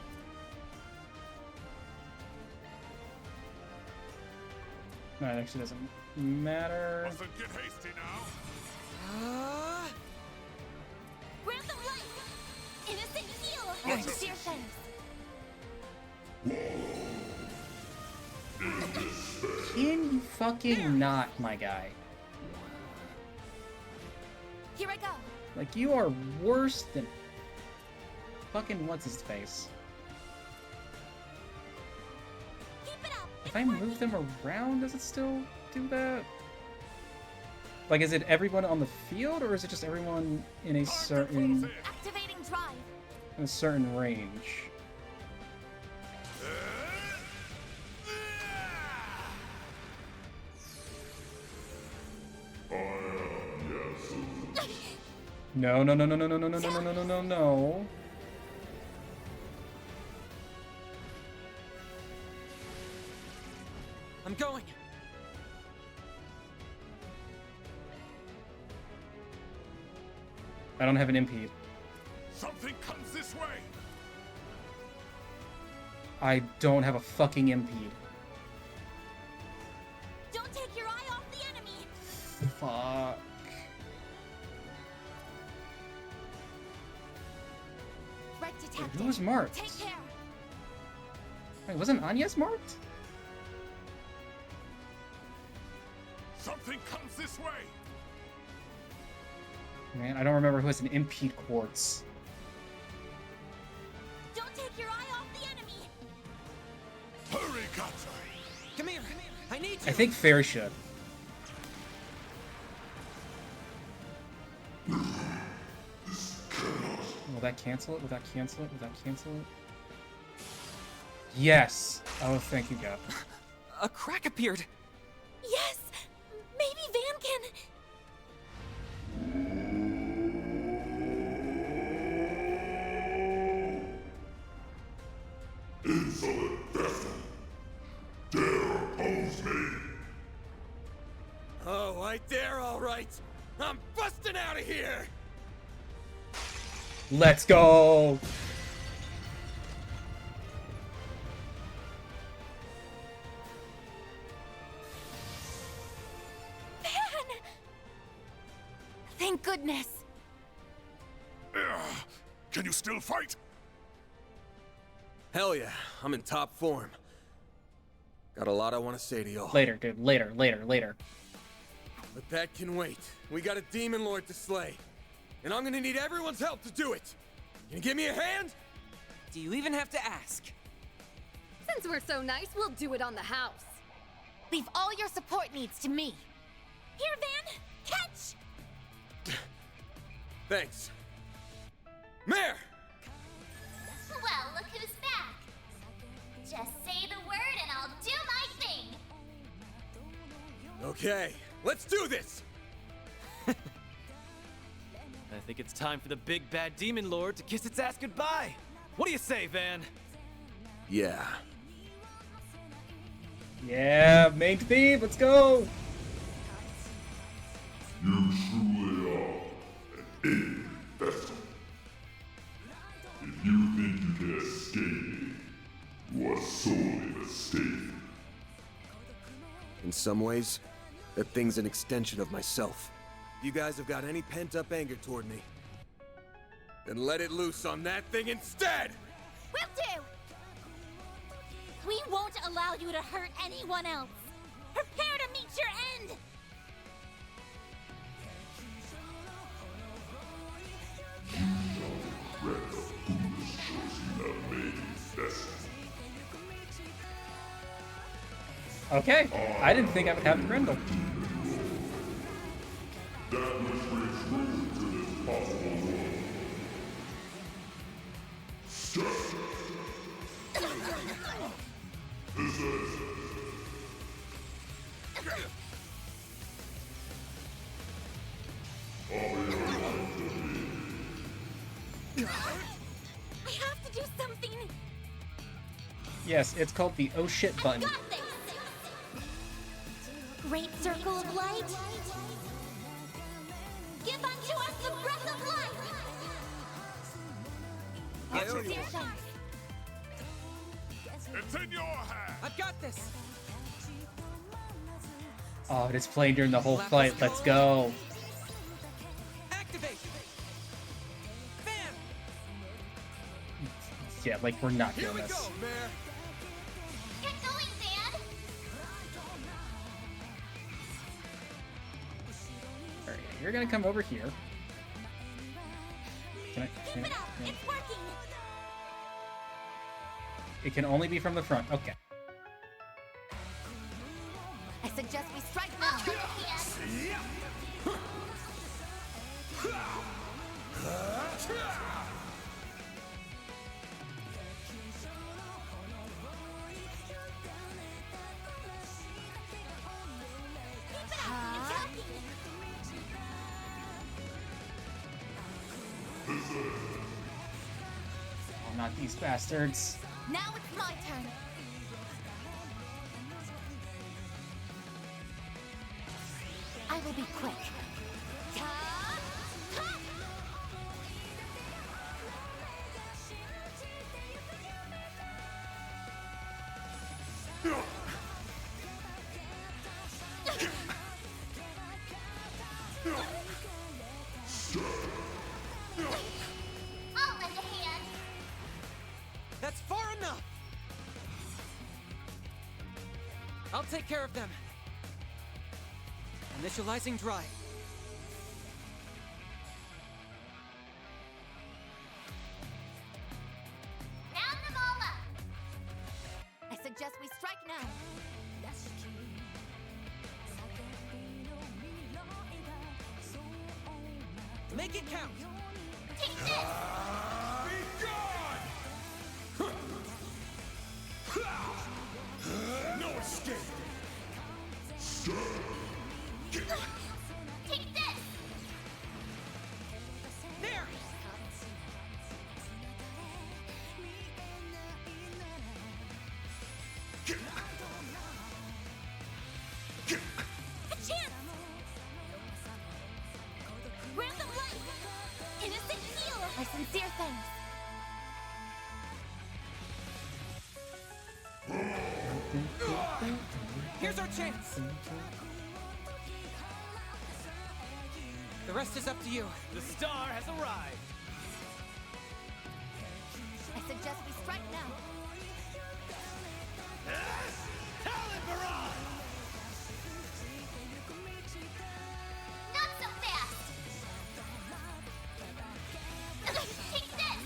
No, it actually doesn't matter. Mustn't get hasty now. Grant of life. Innocent heal. Yes. Dear thanks. Can you fucking not, my guy? Here I go. Like, you are worse than fucking what's his face. If I move them around, does it still do that? Like, is it everyone on the field, or is it just everyone in a certain Activating drive. in a certain range? No, no, no, no, no, no, no, no, no, no, no, no, no, no. I'm going. I don't have an impede. Something comes this way. I don't have a fucking impede. Don't take your eye off the enemy. Fuck. Right detected. Who was marked? Take care. Wait, wasn't Anya's marked? Something comes this way. Man, I don't remember who has an impede quartz. Don't take your eye off the enemy. Hurry, Gotcha. Come here. I need you. I think Fair should. Will that cancel it? Will that cancel it? Will that cancel it? Yes! Oh, thank you, God. A crack appeared. Yes. Maybe Van can. Insolent vessel. Dare oppose me. Oh, I dare, all right. I'm busting out of here. Let's go! Van! Thank goodness. Can you still fight? Hell yeah, I'm in top form. Got a lot I want to say to y'all. Later, dude. Later, later, later. But that can wait. We got a demon lord to slay. And I'm gonna need everyone's help to do it. Can you give me a hand? Do you even have to ask? Since we're so nice, we'll do it on the house. Leave all your support needs to me. Here, Van. Catch! Thanks. Mare! Well, look who's back. Just say the word and I'll do my thing. Okay, let's do this! I think it's time for the big bad demon lord to kiss its ass goodbye. What do you say, Van? Yeah. Yeah, main theme, let's go! You truly are an alien vessel. If you think you can escape me, you are sorely mistaken. In some ways, that thing's an extension of myself. If you guys have got any pent-up anger toward me, then let it loose on that thing instead! Will do! We won't allow you to hurt anyone else. Prepare to meet your end! Regret the foolish choice you have made, vessel. Okay, I didn't think I would have Grendel. That which brings ruin to this possible world. Step. This is. Offer your life to me. I have to do something! Yes, it's called the oh shit button. Great circle of light. Give unto us the breath of life. I owe you Sincere one. thanks. It's in your hand! I've got this! Oh, it's playing during the whole fight. Let's go. Activate! Bam! Yeah, like we're not Here doing we this. go, Mayor. Get going, Van. Alright, you're gonna come over here. Can I? Keep it up. It's working. It can only be from the front. Okay. I suggest we strike now. Oh, not these bastards. Now it's my turn. I will be quick. I'll lend a hand. That's far enough! I'll take care of them. Initializing drive. Round them all up. I suggest we strike now. Make it count! Take this! No escape! Take this! There! A chance! Random light! Innocent heal! My sincere thanks. Here's our chance! The rest is up to you. The star has arrived! I suggest we strike now. Not so fast! Take this!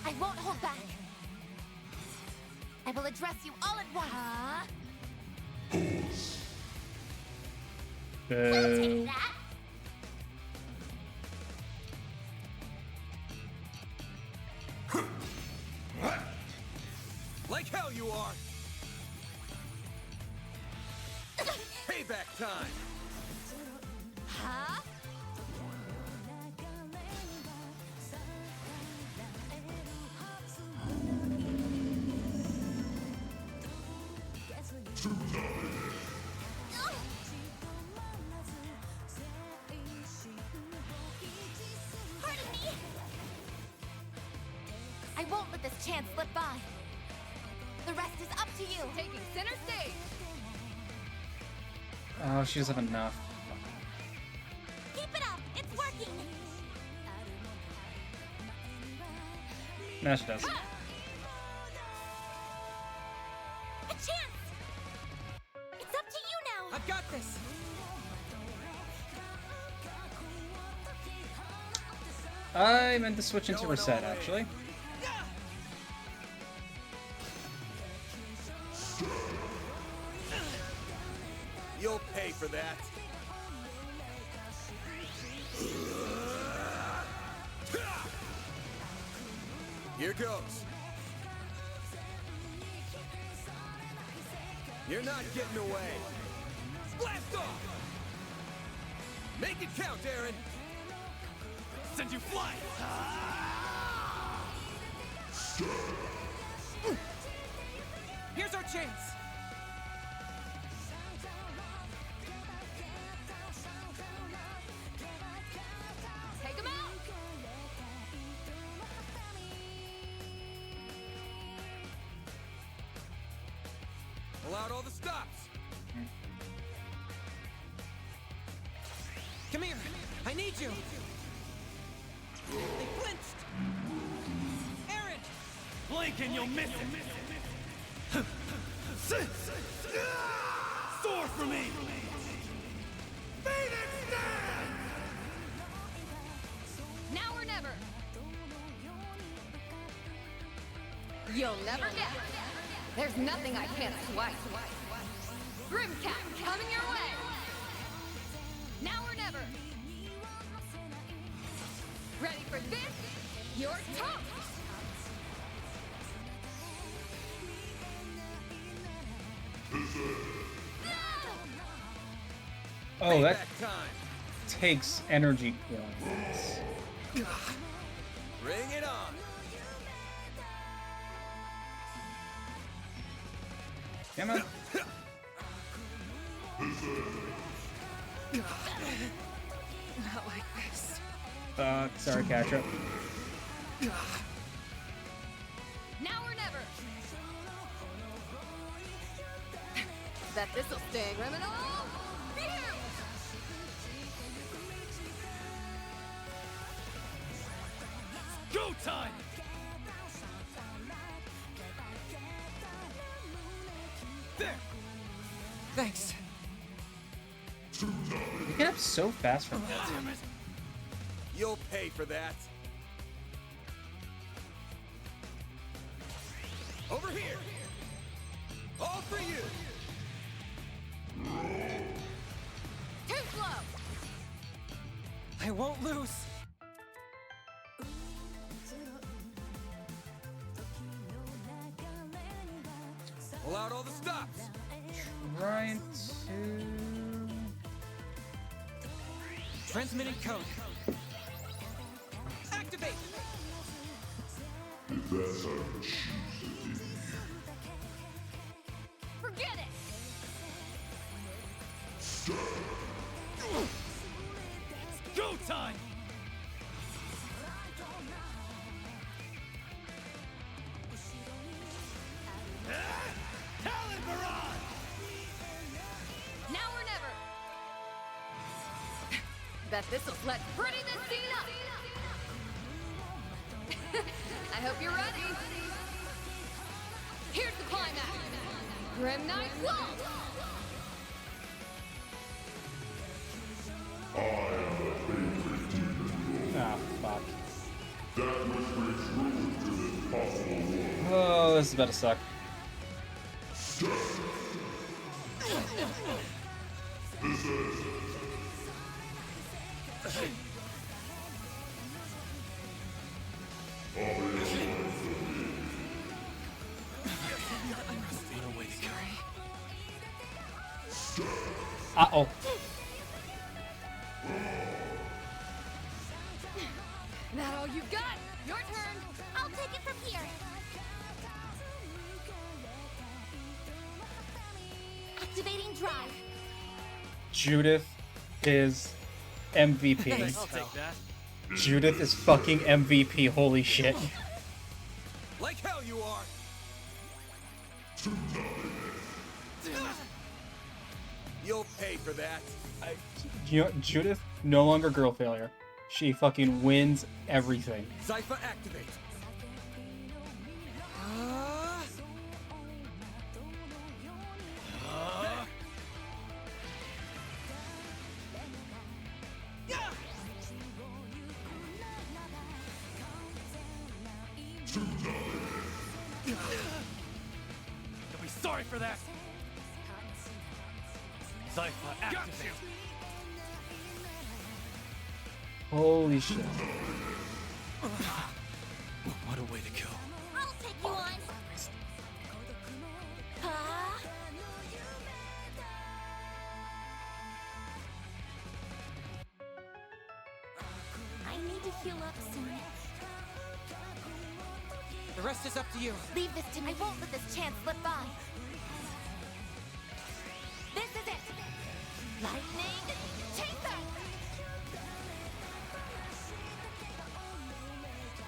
I won't hold back. I will address you all at once. We'll take that. Like hell you are. Payback time. Huh? Pardon me. I won't let this chance slip by. The rest is up to you. Taking center stage. Oh, she doesn't have enough. Keep it up. It's working. No, she doesn't. A chance. It's up to you now. I've got this! I meant to switch into reset, actually. You'll pay for that. Here goes. You're not getting away. Blast off! Make it count, Aaron! Send you flying! Here's our chance! Take him out! Pull out all the stops! Come here! I need you! They flinched! Aaron! Blink and you'll miss it! Soar for me! Now or never! You'll never get! There's nothing I can't swipe! Grimcat coming your way! Now or never! Ready for this? You're toast! Oh, that takes energy points. Bring it on! Damn it. Not like this. Sorry, Kasha. Now or never! Bet this'll sting, criminal! Here! Go time! There! Thanks. You get up so fast from that. Damn it! You'll pay for that! Over here! All for you! Too slow! I won't lose! Pull out all the stops! Trying to... Transmitting code. Activate! If that's how you choose to be. Forget it! Go time! Talon Barrage! Now or never! Bet this'll let pretty this scene up! I hope you're ready! Here's the climax! Grim Knight Wolf! I am the favorite demon. Ah, fuck. That which brings ruin to this possible world. Oh, this is about to suck. This is... Uh-oh. That all you got? Your turn! I'll take it from here. Activating drive. Judith is MVP. I'll take that. Judith is fucking MVP, holy shit. Like hell you are! You'll pay for that. You know, Judith, no longer girl failure. She fucking wins everything. Zypha activate. You'll be sorry for that. Zypha activate. Holy shit. What a way to go. I'll take you on. I need to heal up soon. The rest is up to you. Leave this to me. I won't let this chance slip by. This is it. Lightning chaser.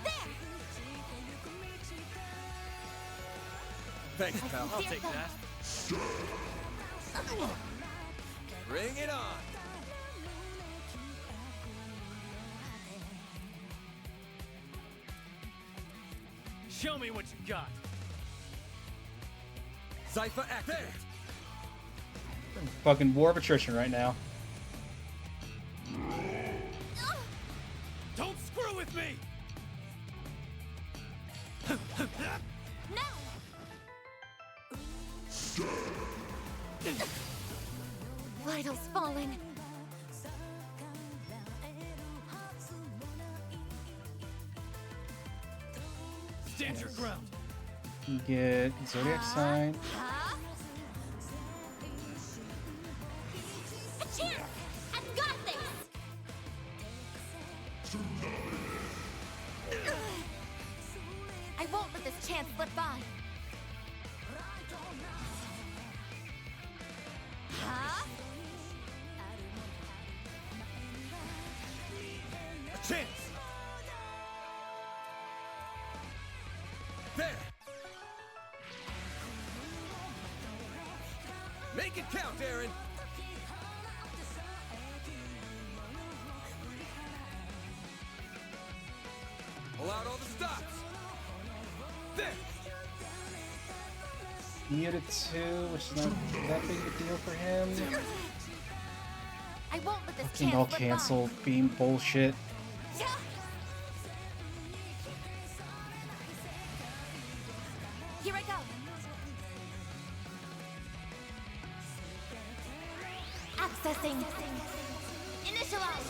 There. Thanks, pal. I'll take that. Bring it on. Show me what you got. Cypher activate. Fucking war of attrition right now. Don't screw with me! No. Vitals falling. Stand your ground. Get Zodiac Sign. Huh? A chance! I've got this! I won't let this chance slip by. Huh? A chance. There. Make it count, Aaron. Pull out all the stops. There. Muted 2, which is not that big of a deal for him. I won't let this Fucking chance all slip cancel beam bullshit. by. Here I go. Accessing. Initialize.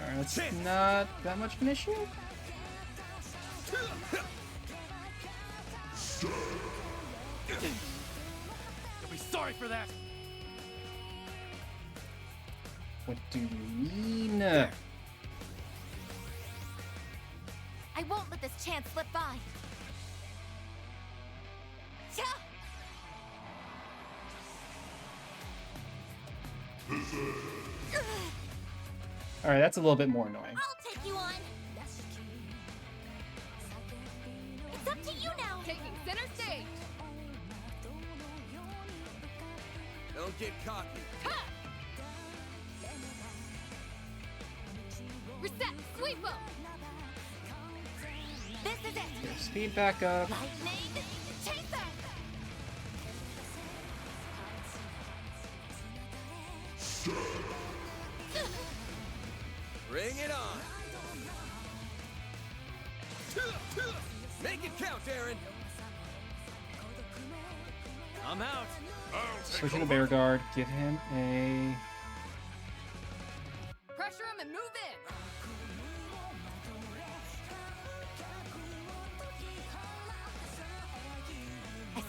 Alright, that's not that much of an issue. You'll be sorry for that. What do you mean? I won't let this chance slip by. Yeah. Alright, that's a little bit more annoying. I'll take you on. It's up to you now. Taking center stage. Don't get cocky. Ha! Reset. Sweep 'em. This is it. Speed back up. Lightning chaser. Bring it on. Make it count, Aaron. I'm out. Switching to Bear Guard. Give him a... Pressure him and move in.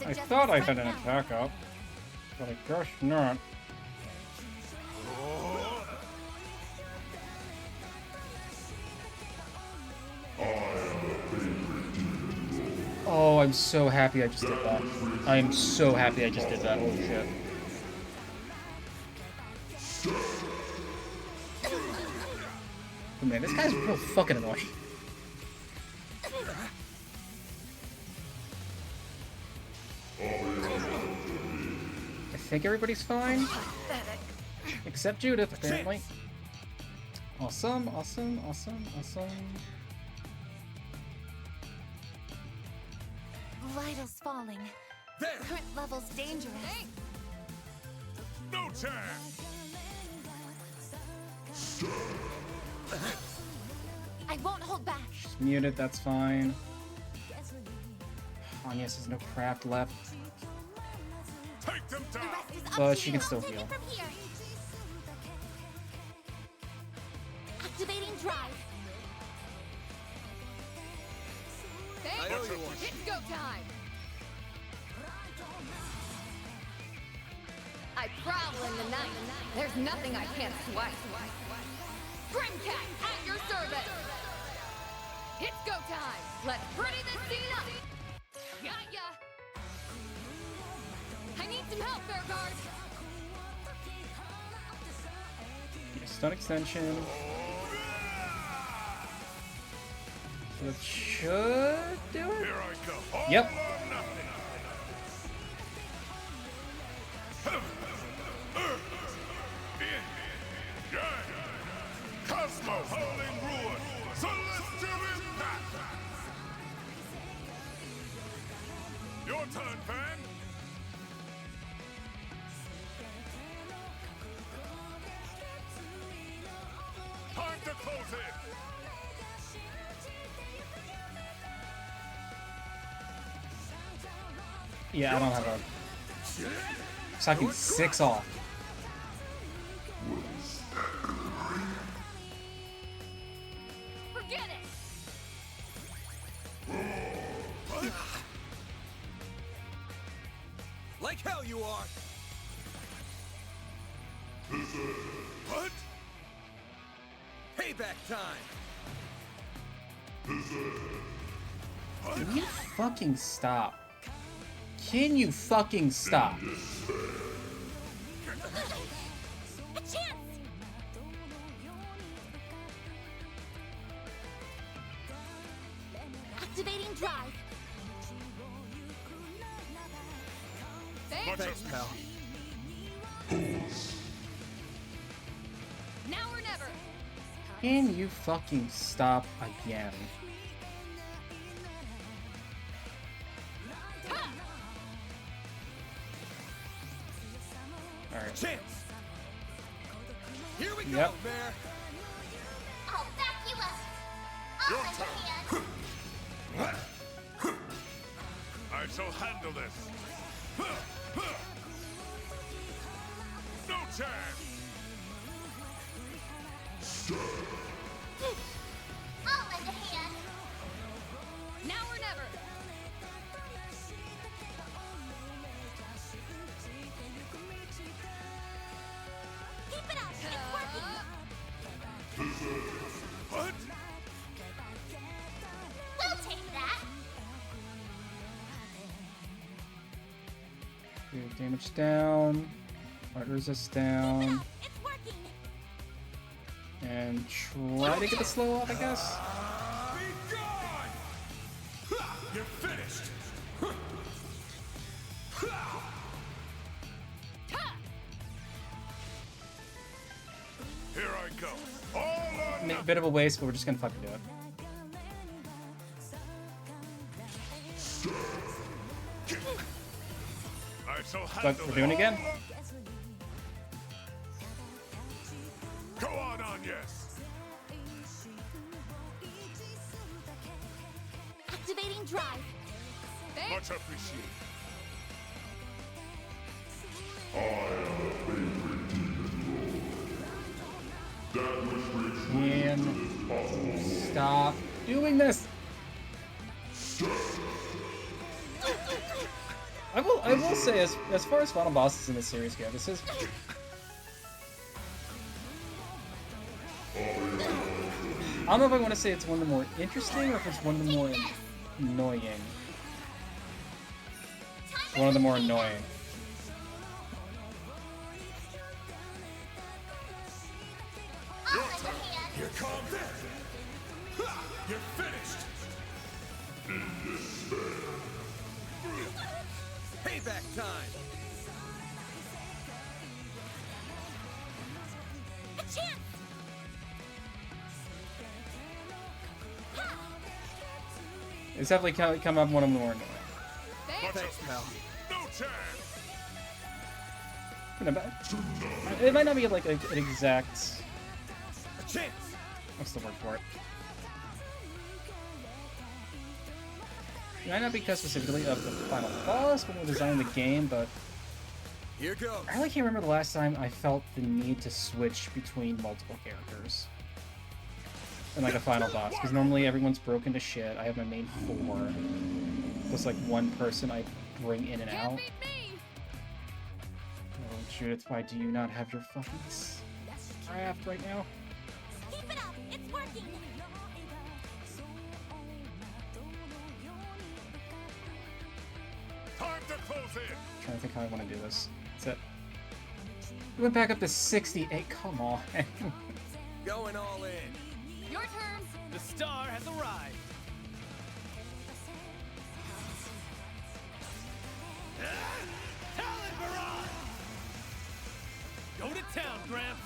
I thought I had an attack up, but I guess not. Oh, I'm so happy I just did that. I am so happy I just did that. Holy shit. Oh, man, this guy's real fucking annoying. I think everybody's fine. Except Judith, apparently. Awesome, awesome, awesome, awesome. Vitals falling. There. Current levels dangerous. No time. I won't hold back. Just mute it, that's fine. Agnes has no craft left, Take them down. but she can still heal. From here. Activating drive. I owe you one. It's go time. I prowl in the night. There's nothing I can't swipe. Grimcat at your service! It's go time! Let's pretty this scene up! Got ya! I need some help, Fairguard! Yeah, stun extension. That should do it? Here I go. Yep. Cosmo holding ruin. Celestial impact. Your turn, Van. Time to close it. Yeah, I don't have a... Saki 6 off. Forget it! Like hell you are! What? Payback time! Can you fucking stop? Can you fucking stop? A chance! Activating drive. Thanks, pal. Now or never! Can you fucking stop again? Alright. Chance! Here we go, Yep. Bear! I'll back you up. I'll lend a hand. I shall handle this. No chance. I'll lend a hand. Now or never! Keep it up. It's working. What? We'll take that. Okay, damage down. Heart resist down. It's working. And try to get the slow off, I guess. Be gone! You're finished. Here I go. All or A bit of a waste, but we're just gonna fucking do it. I shall So handle we're doing it again? Go on, yes. Activating drive. Much appreciated. And stop doing this. I will say, as far as final bosses in this series go, this is I don't know if I want to say it's one of the more interesting or if it's one of the more annoying. It's one of the more annoying. Here comes it. You're finished. In despair. Payback time! A chance. It's definitely come up one of the more annoying. Thanks, pal. No chance. It might not be like an exact. A chance. What's the word for it? It might not be because specifically of the final boss when we're designing the game, but Here goes. I really can't remember the last time I felt the need to switch between multiple characters in like a final boss. Because normally everyone's broken to shit. I have my main 4. Plus like one person I bring in and out. Oh, Judith, why do you not have your fucking craft right now? Keep it It's working! Time to close in! Trying to think how I want to do this. That's it. We went back up to 68. Come on. Going all in. Your turn! The star has arrived! Talon Barrage! Go to town, Gramps!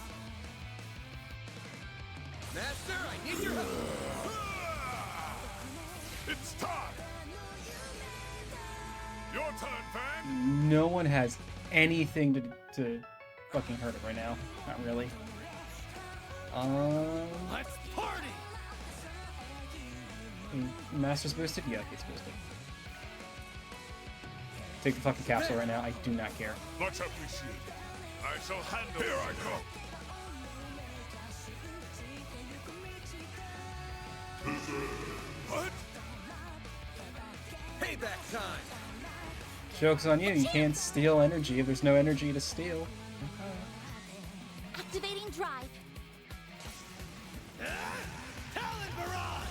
Master, I need your help! It's time! Your turn, Van! No one has anything to fucking hurt it right now. Not really. Let's party! Master's boosted? Yeah, it's boosted. Take the fucking capsule right now. I do not care. Much appreciated. I shall handle. Here I come. What? Payback time! Joke's on you. You can't steal energy if there's no energy to steal. Activating drive. Talon Barrage!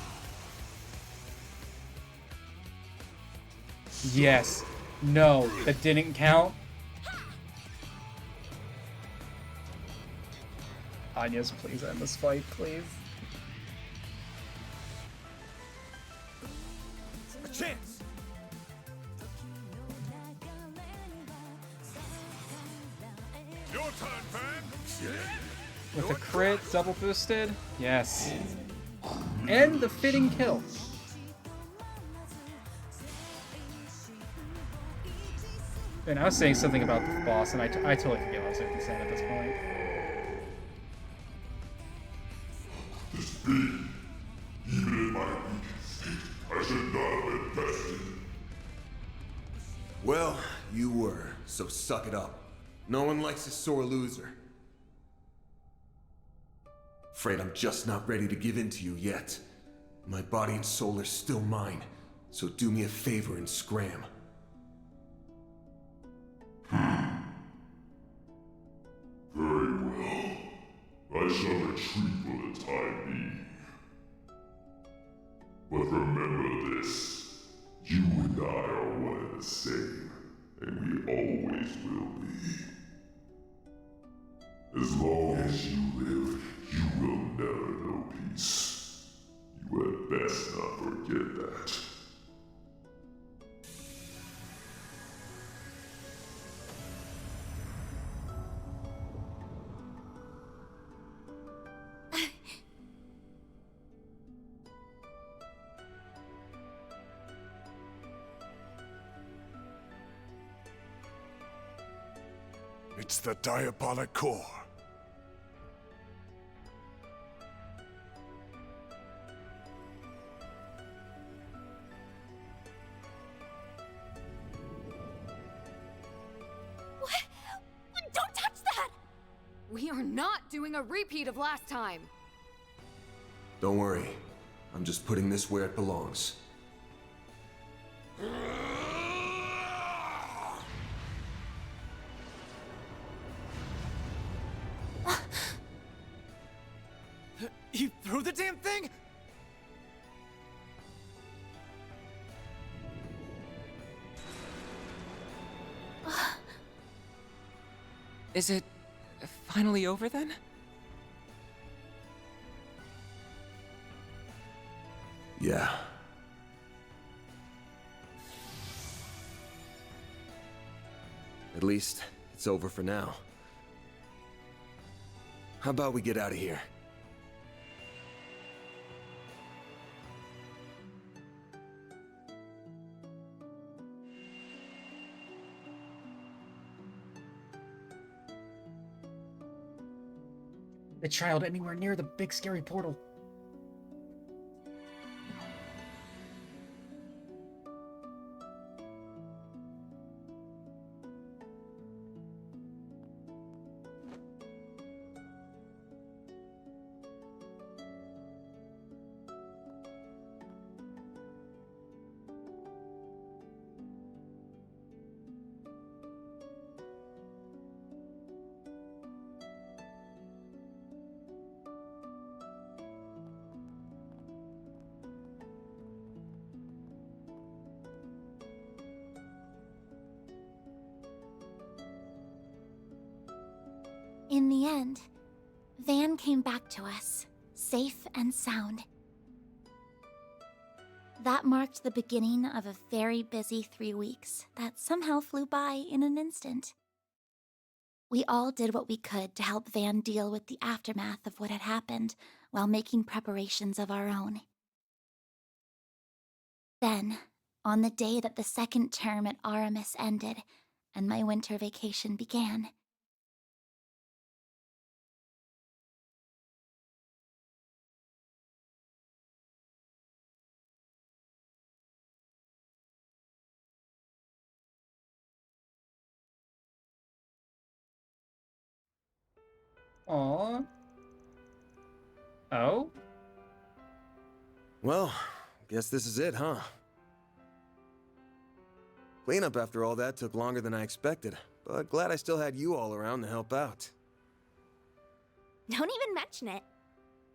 Yes. No. That didn't count. Anya's, please end this fight, please. A chance! Your turn, Van! With a crit, double boosted. Yes. And the fitting kill. And I was saying something about the boss, and I totally forget what I was even saying at this point. This being, even in my weakest state, I should not have invested. Well, you were, so suck it up. No one likes a sore loser. Afraid I'm just not ready to give in to you yet. My body and soul are still mine, so do me a favor and scram. Very well. I shall retreat for the time being. But remember this. You and I are one and the same, and we always will be. As long as you live, you will never know peace. You had best not forget that. It's the diabolic core. What? Don't touch that! We are not doing a repeat of last time. Don't worry. I'm just putting this where it belongs. You threw the damn thing? Is it finally over then? Yeah. At least, it's over for now. How about we get out of here? The child anywhere near the big scary portal. In the end, Van came back to us, safe and sound. That marked the beginning of a very busy 3 weeks that somehow flew by in an instant. We all did what we could to help Van deal with the aftermath of what had happened while making preparations of our own. Then, on the day that the second term at Aramis ended and my winter vacation began, Aww. Oh? Well, guess this is it, huh? Cleanup after all that took longer than I expected, but glad I still had you all around to help out. Don't even mention it.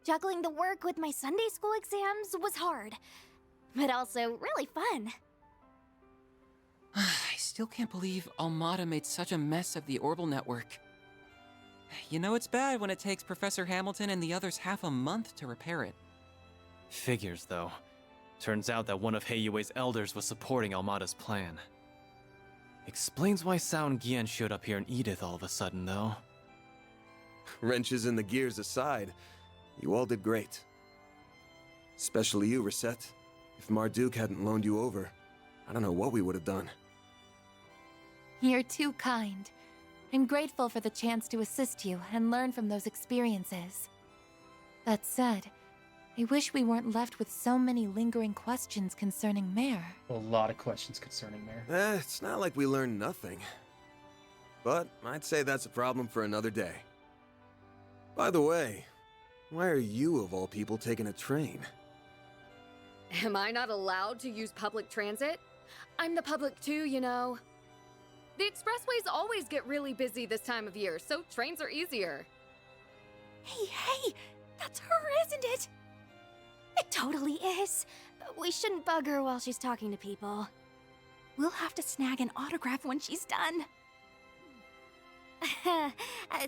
Juggling the work with my Sunday school exams was hard, but also really fun. I still can't believe Almada made such a mess of the Orbital Network. You know it's bad when it takes Professor Hamilton and the others half a month to repair it. Figures, though. Turns out that one of Heiyue's elders was supporting Almada's plan. Explains why Sao and Gian showed up here in Edith all of a sudden, though. Wrenches in the gears aside, you all did great. Especially you, Reset. If Marduk hadn't loaned you over, I don't know what we would have done. You're too kind. I'm grateful for the chance to assist you and learn from those experiences. That said, I wish we weren't left with so many lingering questions concerning Mare. A lot of questions concerning Mare. It's not like we learned nothing. But I'd say that's a problem for another day. By the way, why are you, of all people, taking a train? Am I not allowed to use public transit? I'm the public too, you know. The expressways always get really busy this time of year, so trains are easier. Hey, that's her, isn't it? It totally is. But we shouldn't bug her while she's talking to people. We'll have to snag an autograph when she's done.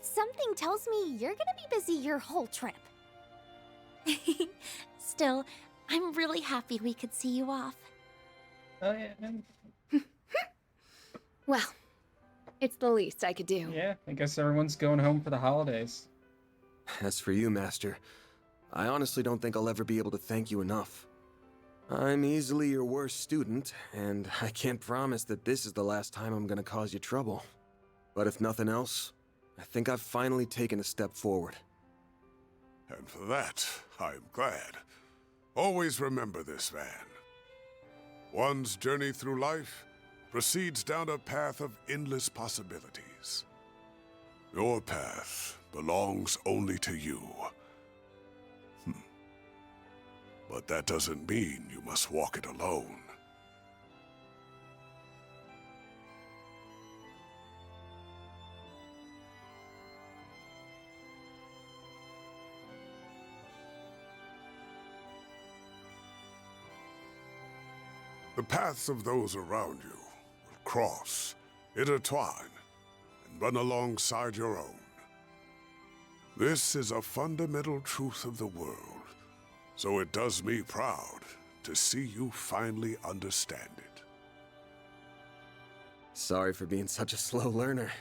Something tells me you're gonna be busy your whole trip. Still, I'm really happy we could see you off. Oh, yeah. Well, it's the least I could do. Yeah, I guess everyone's going home for the holidays. As for you, Master, I honestly don't think I'll ever be able to thank you enough. I'm easily your worst student, and I can't promise that this is the last time I'm gonna cause you trouble. But if nothing else, I think I've finally taken a step forward. And for that, I am glad. Always remember this, Van. One's journey through life proceeds down a path of endless possibilities. Your path belongs only to you. But that doesn't mean you must walk it alone. The paths of those around you will cross, intertwine, and run alongside your own. This is a fundamental truth of the world, so it does me proud to see you finally understand it. Sorry for being such a slow learner.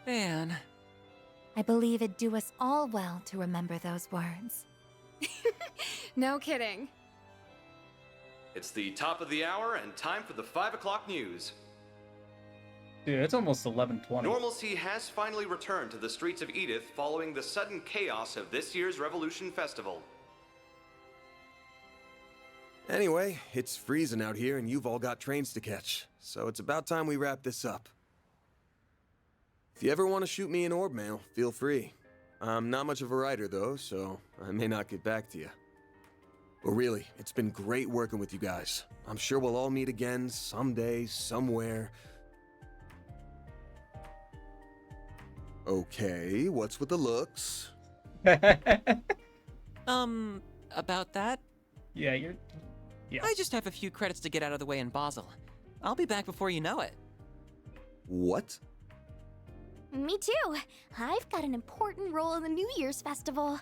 Van. I believe it'd do us all well to remember those words. No kidding. It's the top of the hour and time for the 5 o'clock news. Dude, it's almost 11:20. Normalcy has finally returned to the streets of Edith following the sudden chaos of this year's Revolution Festival. Anyway, it's freezing out here and you've all got trains to catch, so it's about time we wrap this up. If you ever want to shoot me an orb mail, feel free. I'm not much of a writer though, so I may not get back to you. But really, it's been great working with you guys. I'm sure we'll all meet again someday, somewhere. Okay, what's with the looks? About that? Yeah, I just have a few credits to get out of the way in Basel. I'll be back before you know it. What? Me too. I've got an important role in the New Year's festival.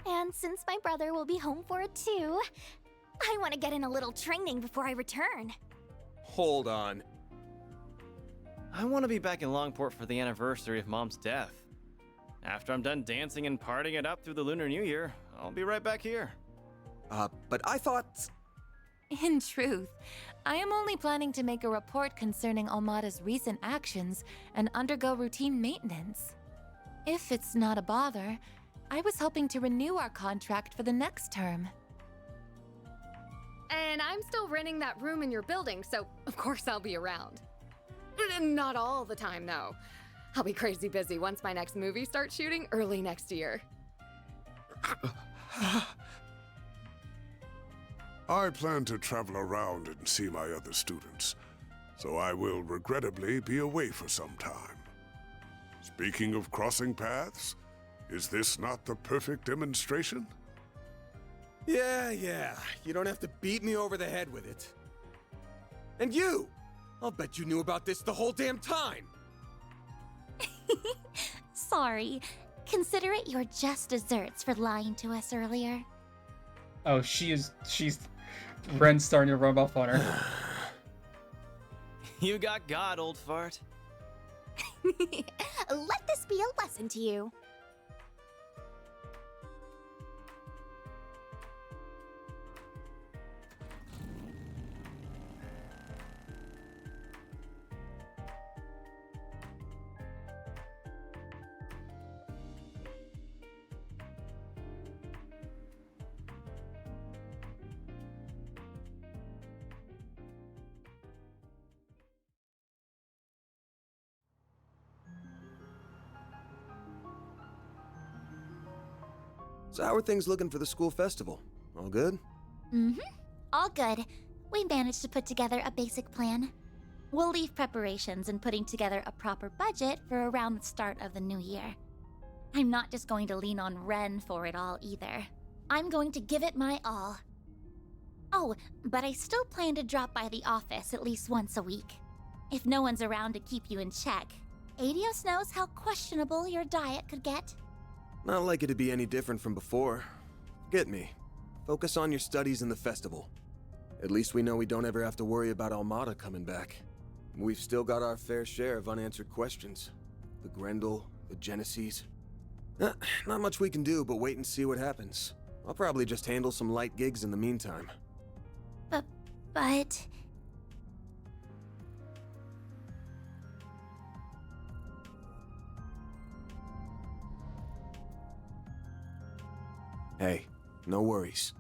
And since my brother will be home for it too, I want to get in a little training before I return. Hold on. I want to be back in Longport for the anniversary of Mom's death. After I'm done dancing and partying it up through the Lunar New Year, I'll be right back here. But I thought... In truth, I am only planning to make a report concerning Almada's recent actions and undergo routine maintenance. If it's not a bother, I was hoping to renew our contract for the next term. And I'm still renting that room in your building, so of course I'll be around. Not all the time, though. I'll be crazy busy once my next movie starts shooting early next year. I plan to travel around and see my other students, so I will regrettably be away for some time. Speaking of crossing paths, is this not the perfect demonstration? Yeah, you don't have to beat me over the head with it. And you! I'll bet you knew about this the whole damn time! Sorry. Consider it your just desserts for lying to us earlier. Oh, she's... Ren's starting to rub off on her. You got God, old fart. Let this be a lesson to you. So how are things looking for the school festival? All good? Mm-hmm. All good. We managed to put together a basic plan. We'll leave preparations and putting together a proper budget for around the start of the new year. I'm not just going to lean on Ren for it all either. I'm going to give it my all. Oh, but I still plan to drop by the office at least once a week. If no one's around to keep you in check, Adios knows how questionable your diet could get. Not like it'd be any different from before. Get me. Focus on your studies and the festival. At least we know we don't ever have to worry about Almada coming back. We've still got our fair share of unanswered questions. The Grendel, the Genesees. Not much we can do but wait and see what happens. I'll probably just handle some light gigs in the meantime. But... Hey, no worries.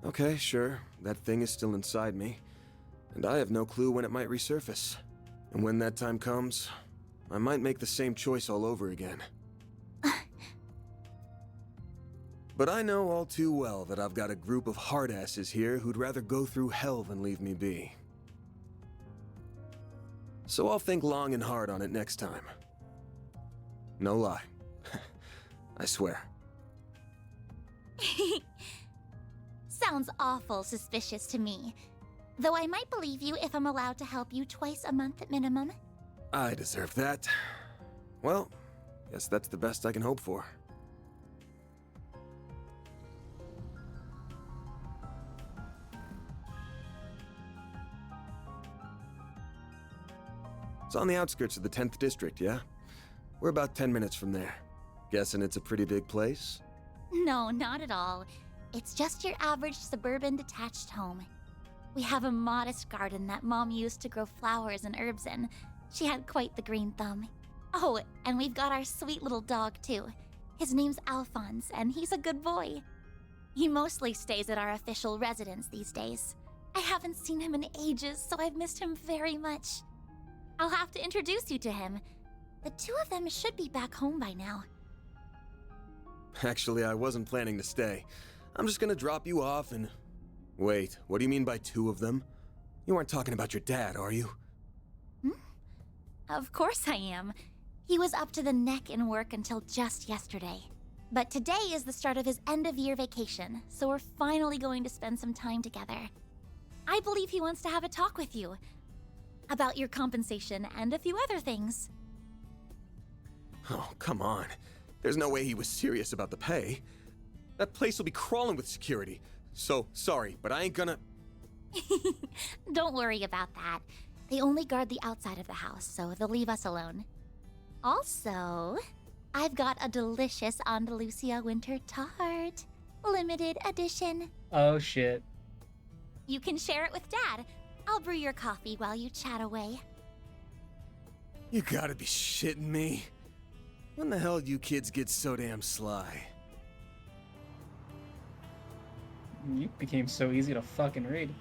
Okay, sure, that thing is still inside me, and I have no clue when it might resurface. And when that time comes, I might make the same choice all over again. But I know all too well that I've got a group of hardasses here who'd rather go through hell than leave me be. So I'll think long and hard on it next time. No lie. I swear. Sounds awful suspicious to me. Though I might believe you if I'm allowed to help you twice a month at minimum. I deserve that. Well, guess that's the best I can hope for. It's on the outskirts of the 10th district, yeah? We're about 10 minutes from there. Guessing it's a pretty big place? No, not at all. It's just your average suburban detached home. We have a modest garden that Mom used to grow flowers and herbs in. She had quite the green thumb. Oh, and we've got our sweet little dog, too. His name's Alphonse, and he's a good boy. He mostly stays at our official residence these days. I haven't seen him in ages, so I've missed him very much. I'll have to introduce you to him. The two of them should be back home by now. Actually, I wasn't planning to stay. I'm just gonna drop you off and... Wait, what do you mean by two of them? You aren't talking about your dad, are you? Of course I am. He was up to the neck in work until just yesterday. But today is the start of his end-of-year vacation, so we're finally going to spend some time together. I believe he wants to have a talk with you. About your compensation and a few other things. Oh, come on. There's no way he was serious about the pay. That place will be crawling with security. So, sorry, but I ain't gonna... Don't worry about that. They only guard the outside of the house, so they'll leave us alone. Also, I've got a delicious Andalusia winter tart. Limited edition. Oh, shit. You can share it with Dad. I'll brew your coffee while you chat away. You gotta be shitting me. When the hell do you kids get so damn sly? You became so easy to fucking read.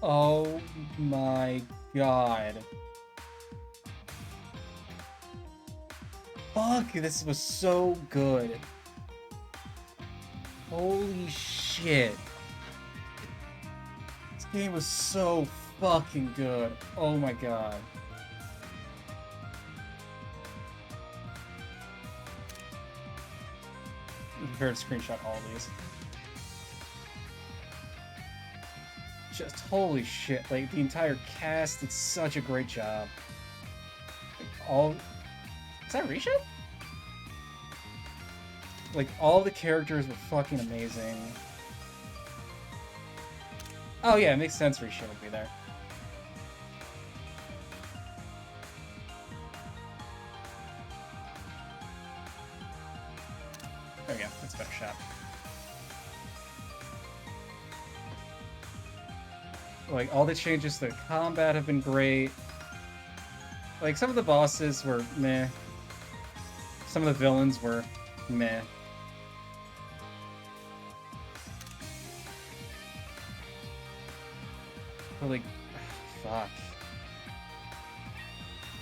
Oh my god. Fuck, this was so good. Holy shit. This game was so fucking good. Oh my god. I'm prepared to screenshot all these. Just holy shit, like the entire cast did such a great job. Like, all... Is that Risha? Like all the characters were fucking amazing. Oh yeah, it makes sense Risha would be there. There we go, that's a better shot. Like, all the changes to the combat have been great. Like, some of the bosses were meh. Some of the villains were meh. But, like, fuck.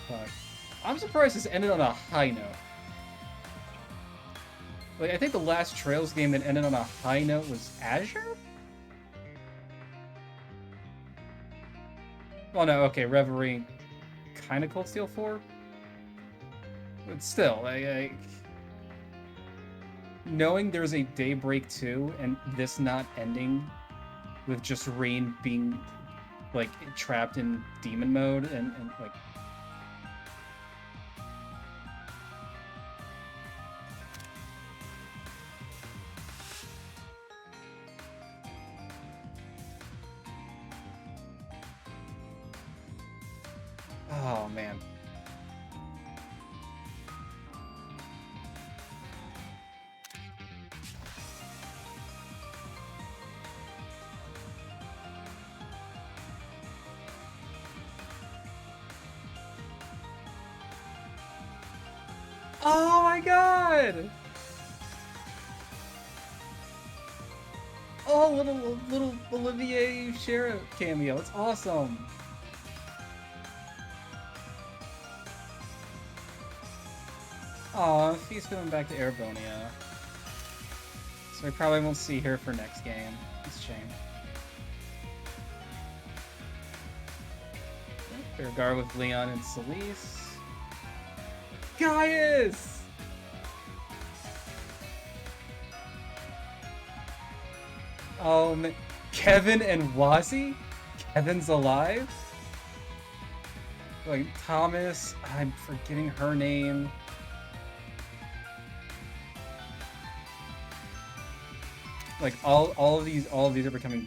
Fuck. I'm surprised this ended on a high note. Like, I think the last Trails game that ended on a high note was Azure? Well, no, okay, Reverie, kind of Cold Steel 4? But still, knowing there's a Daybreak 2 and this not ending with just Rain being, like, trapped in demon mode and like... Oh, man. Oh my god! Oh, little Olivier Sheriff cameo. It's awesome. Aw, he's going back to Erebonia. So we probably won't see her for next game. It's a shame. Bergar with Leon and Celise. Gaius! Kevin and Wazzy? Kevin's alive? Like, Thomas, I'm forgetting her name. Like, all of these are becoming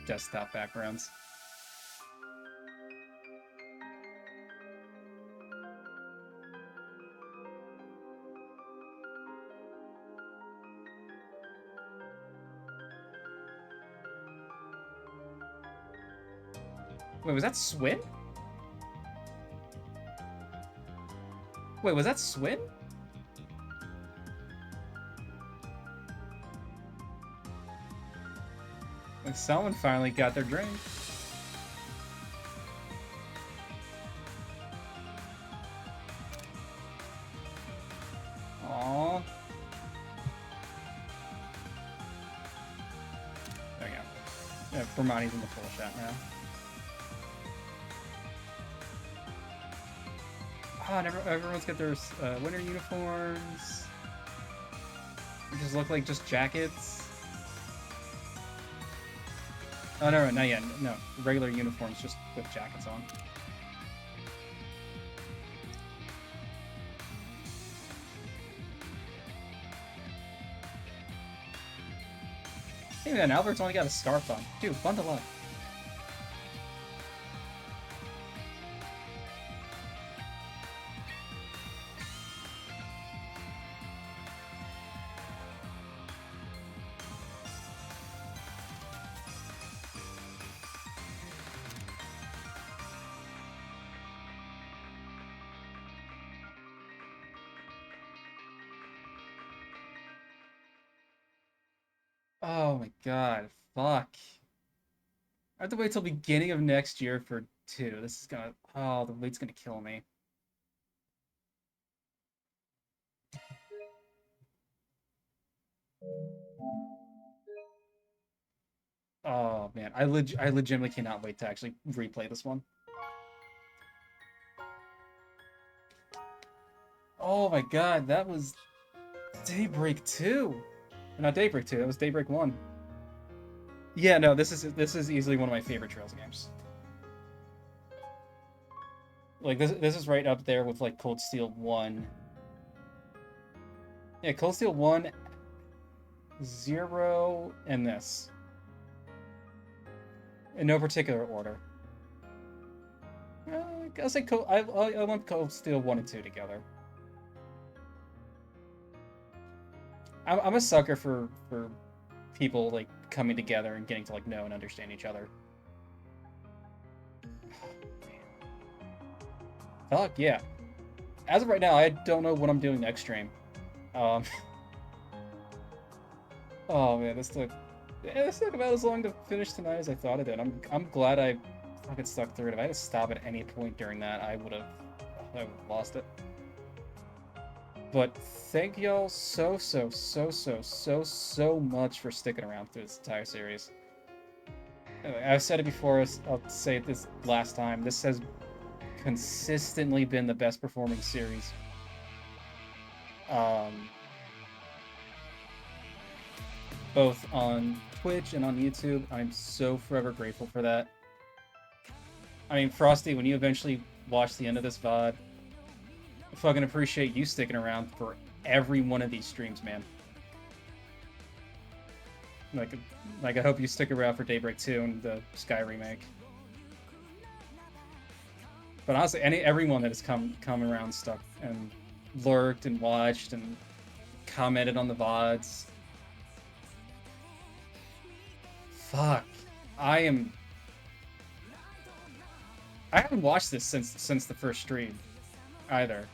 desktop backgrounds. Wait, was that Swin? Wait, was that Swin? Like someone finally got their drink. Aww. There we go. Yeah, Hermione's in the full shot now. Ah, everyone's got their winter uniforms. They just look like just jackets. Oh, no, not yet. No, regular uniforms just with jackets on. Hey man, Albert's only got a scarf on. Dude, bundle up. Oh my god, fuck. I have to wait till beginning of next year for 2. This is gonna... Oh, the wait's gonna kill me. Oh man, I legitimately cannot wait to actually replay this one. Oh my god, that was Daybreak 2. Not Daybreak 2, that was Daybreak 1. Yeah, no, this is easily one of my favorite Trails games. Like this is right up there with like Cold Steel 1. Yeah, Cold Steel 1, 0, and this. In no particular order. I'll say I lump Cold Steel 1 and 2 together. I'm a sucker for people like coming together and getting to like know and understand each other. Fuck yeah. As of right now, I don't know what I'm doing next stream. Oh man, this took about as long to finish tonight as I thought it did. I'm glad I fucking stuck through it. If I had to stop at any point during that, I would have lost it. But thank y'all so much for sticking around through this entire series. I've said it before, I'll say it this last time. This has consistently been the best performing series. Both on Twitch and on YouTube. I'm so forever grateful for that. I mean, Frosty, when you eventually watch the end of this VOD, I fucking appreciate you sticking around for every one of these streams, man. Like I hope you stick around for Daybreak 2 and the Sky remake. But honestly, everyone that has come around, stuck and lurked and watched and commented on the VODs. Fuck. I haven't watched this since the first stream either.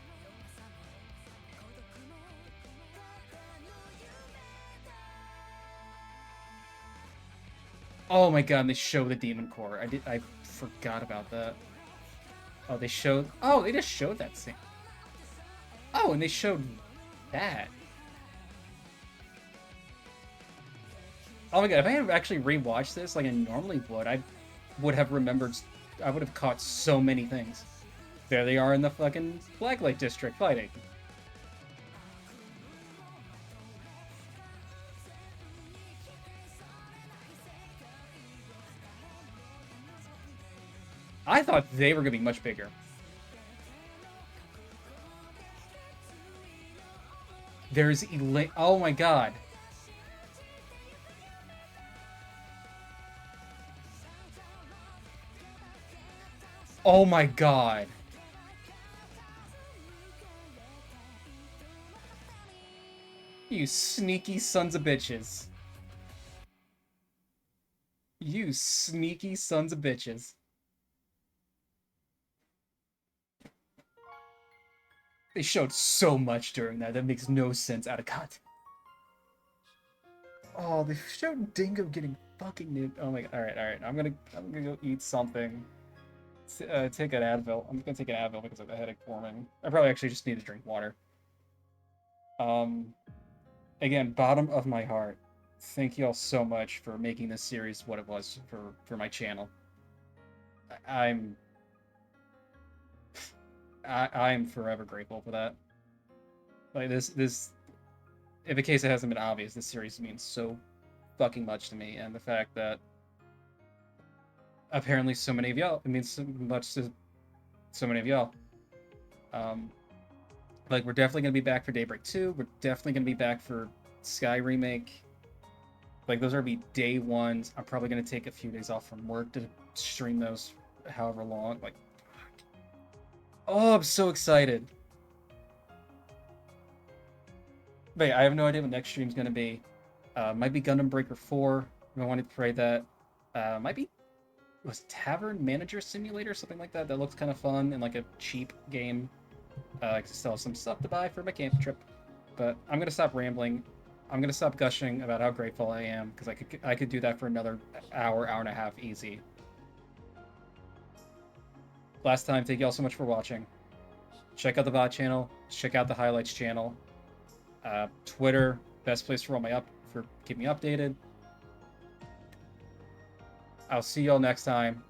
Oh my god, and they show the Demon Core. I forgot about that. Oh, they showed... Oh, they just showed that scene. Oh, and they showed that. Oh my god, if I had actually rewatched this like I normally would, I would have remembered... I would have caught so many things. There they are in the fucking Blacklight District fighting. I thought they were going to be much bigger. There's oh my god. Oh my god. You sneaky sons of bitches. You sneaky sons of bitches. They showed so much during that. That makes no sense out of context. Oh, they showed Dingo getting fucking nuked. Oh my god. Alright. I'm gonna go eat something. Take an Advil. I'm gonna take an Advil because of the headache forming. I probably actually just need to drink water. Again, bottom of my heart, thank you all so much for making this series what it was for my channel. I'm forever grateful for that. Like this, if in case it hasn't been obvious, this series means so fucking much to me, and the fact that apparently so many of y'all, it means so much to so many of y'all. Like, we're definitely gonna be back for Daybreak 2. We're definitely gonna be back for Sky Remake. Like, those are gonna be day ones. I'm probably gonna take a few days off from work to stream those however long. Like, oh, I'm so excited. But yeah, I have no idea what next stream's gonna be. Might be Gundam Breaker 4. I wanted to pray that. Might be, was Tavern Manager Simulator, something like that. That looks kind of fun and like a cheap game. I can still have some stuff to buy for my camp trip. But I'm gonna stop rambling. I'm gonna stop gushing about how grateful I am, because I could do that for another hour and a half easy. Last time, thank you all so much for watching. Check out the VOD channel. Check out the highlights channel. Twitter, best place for keep me updated. I'll see y'all next time.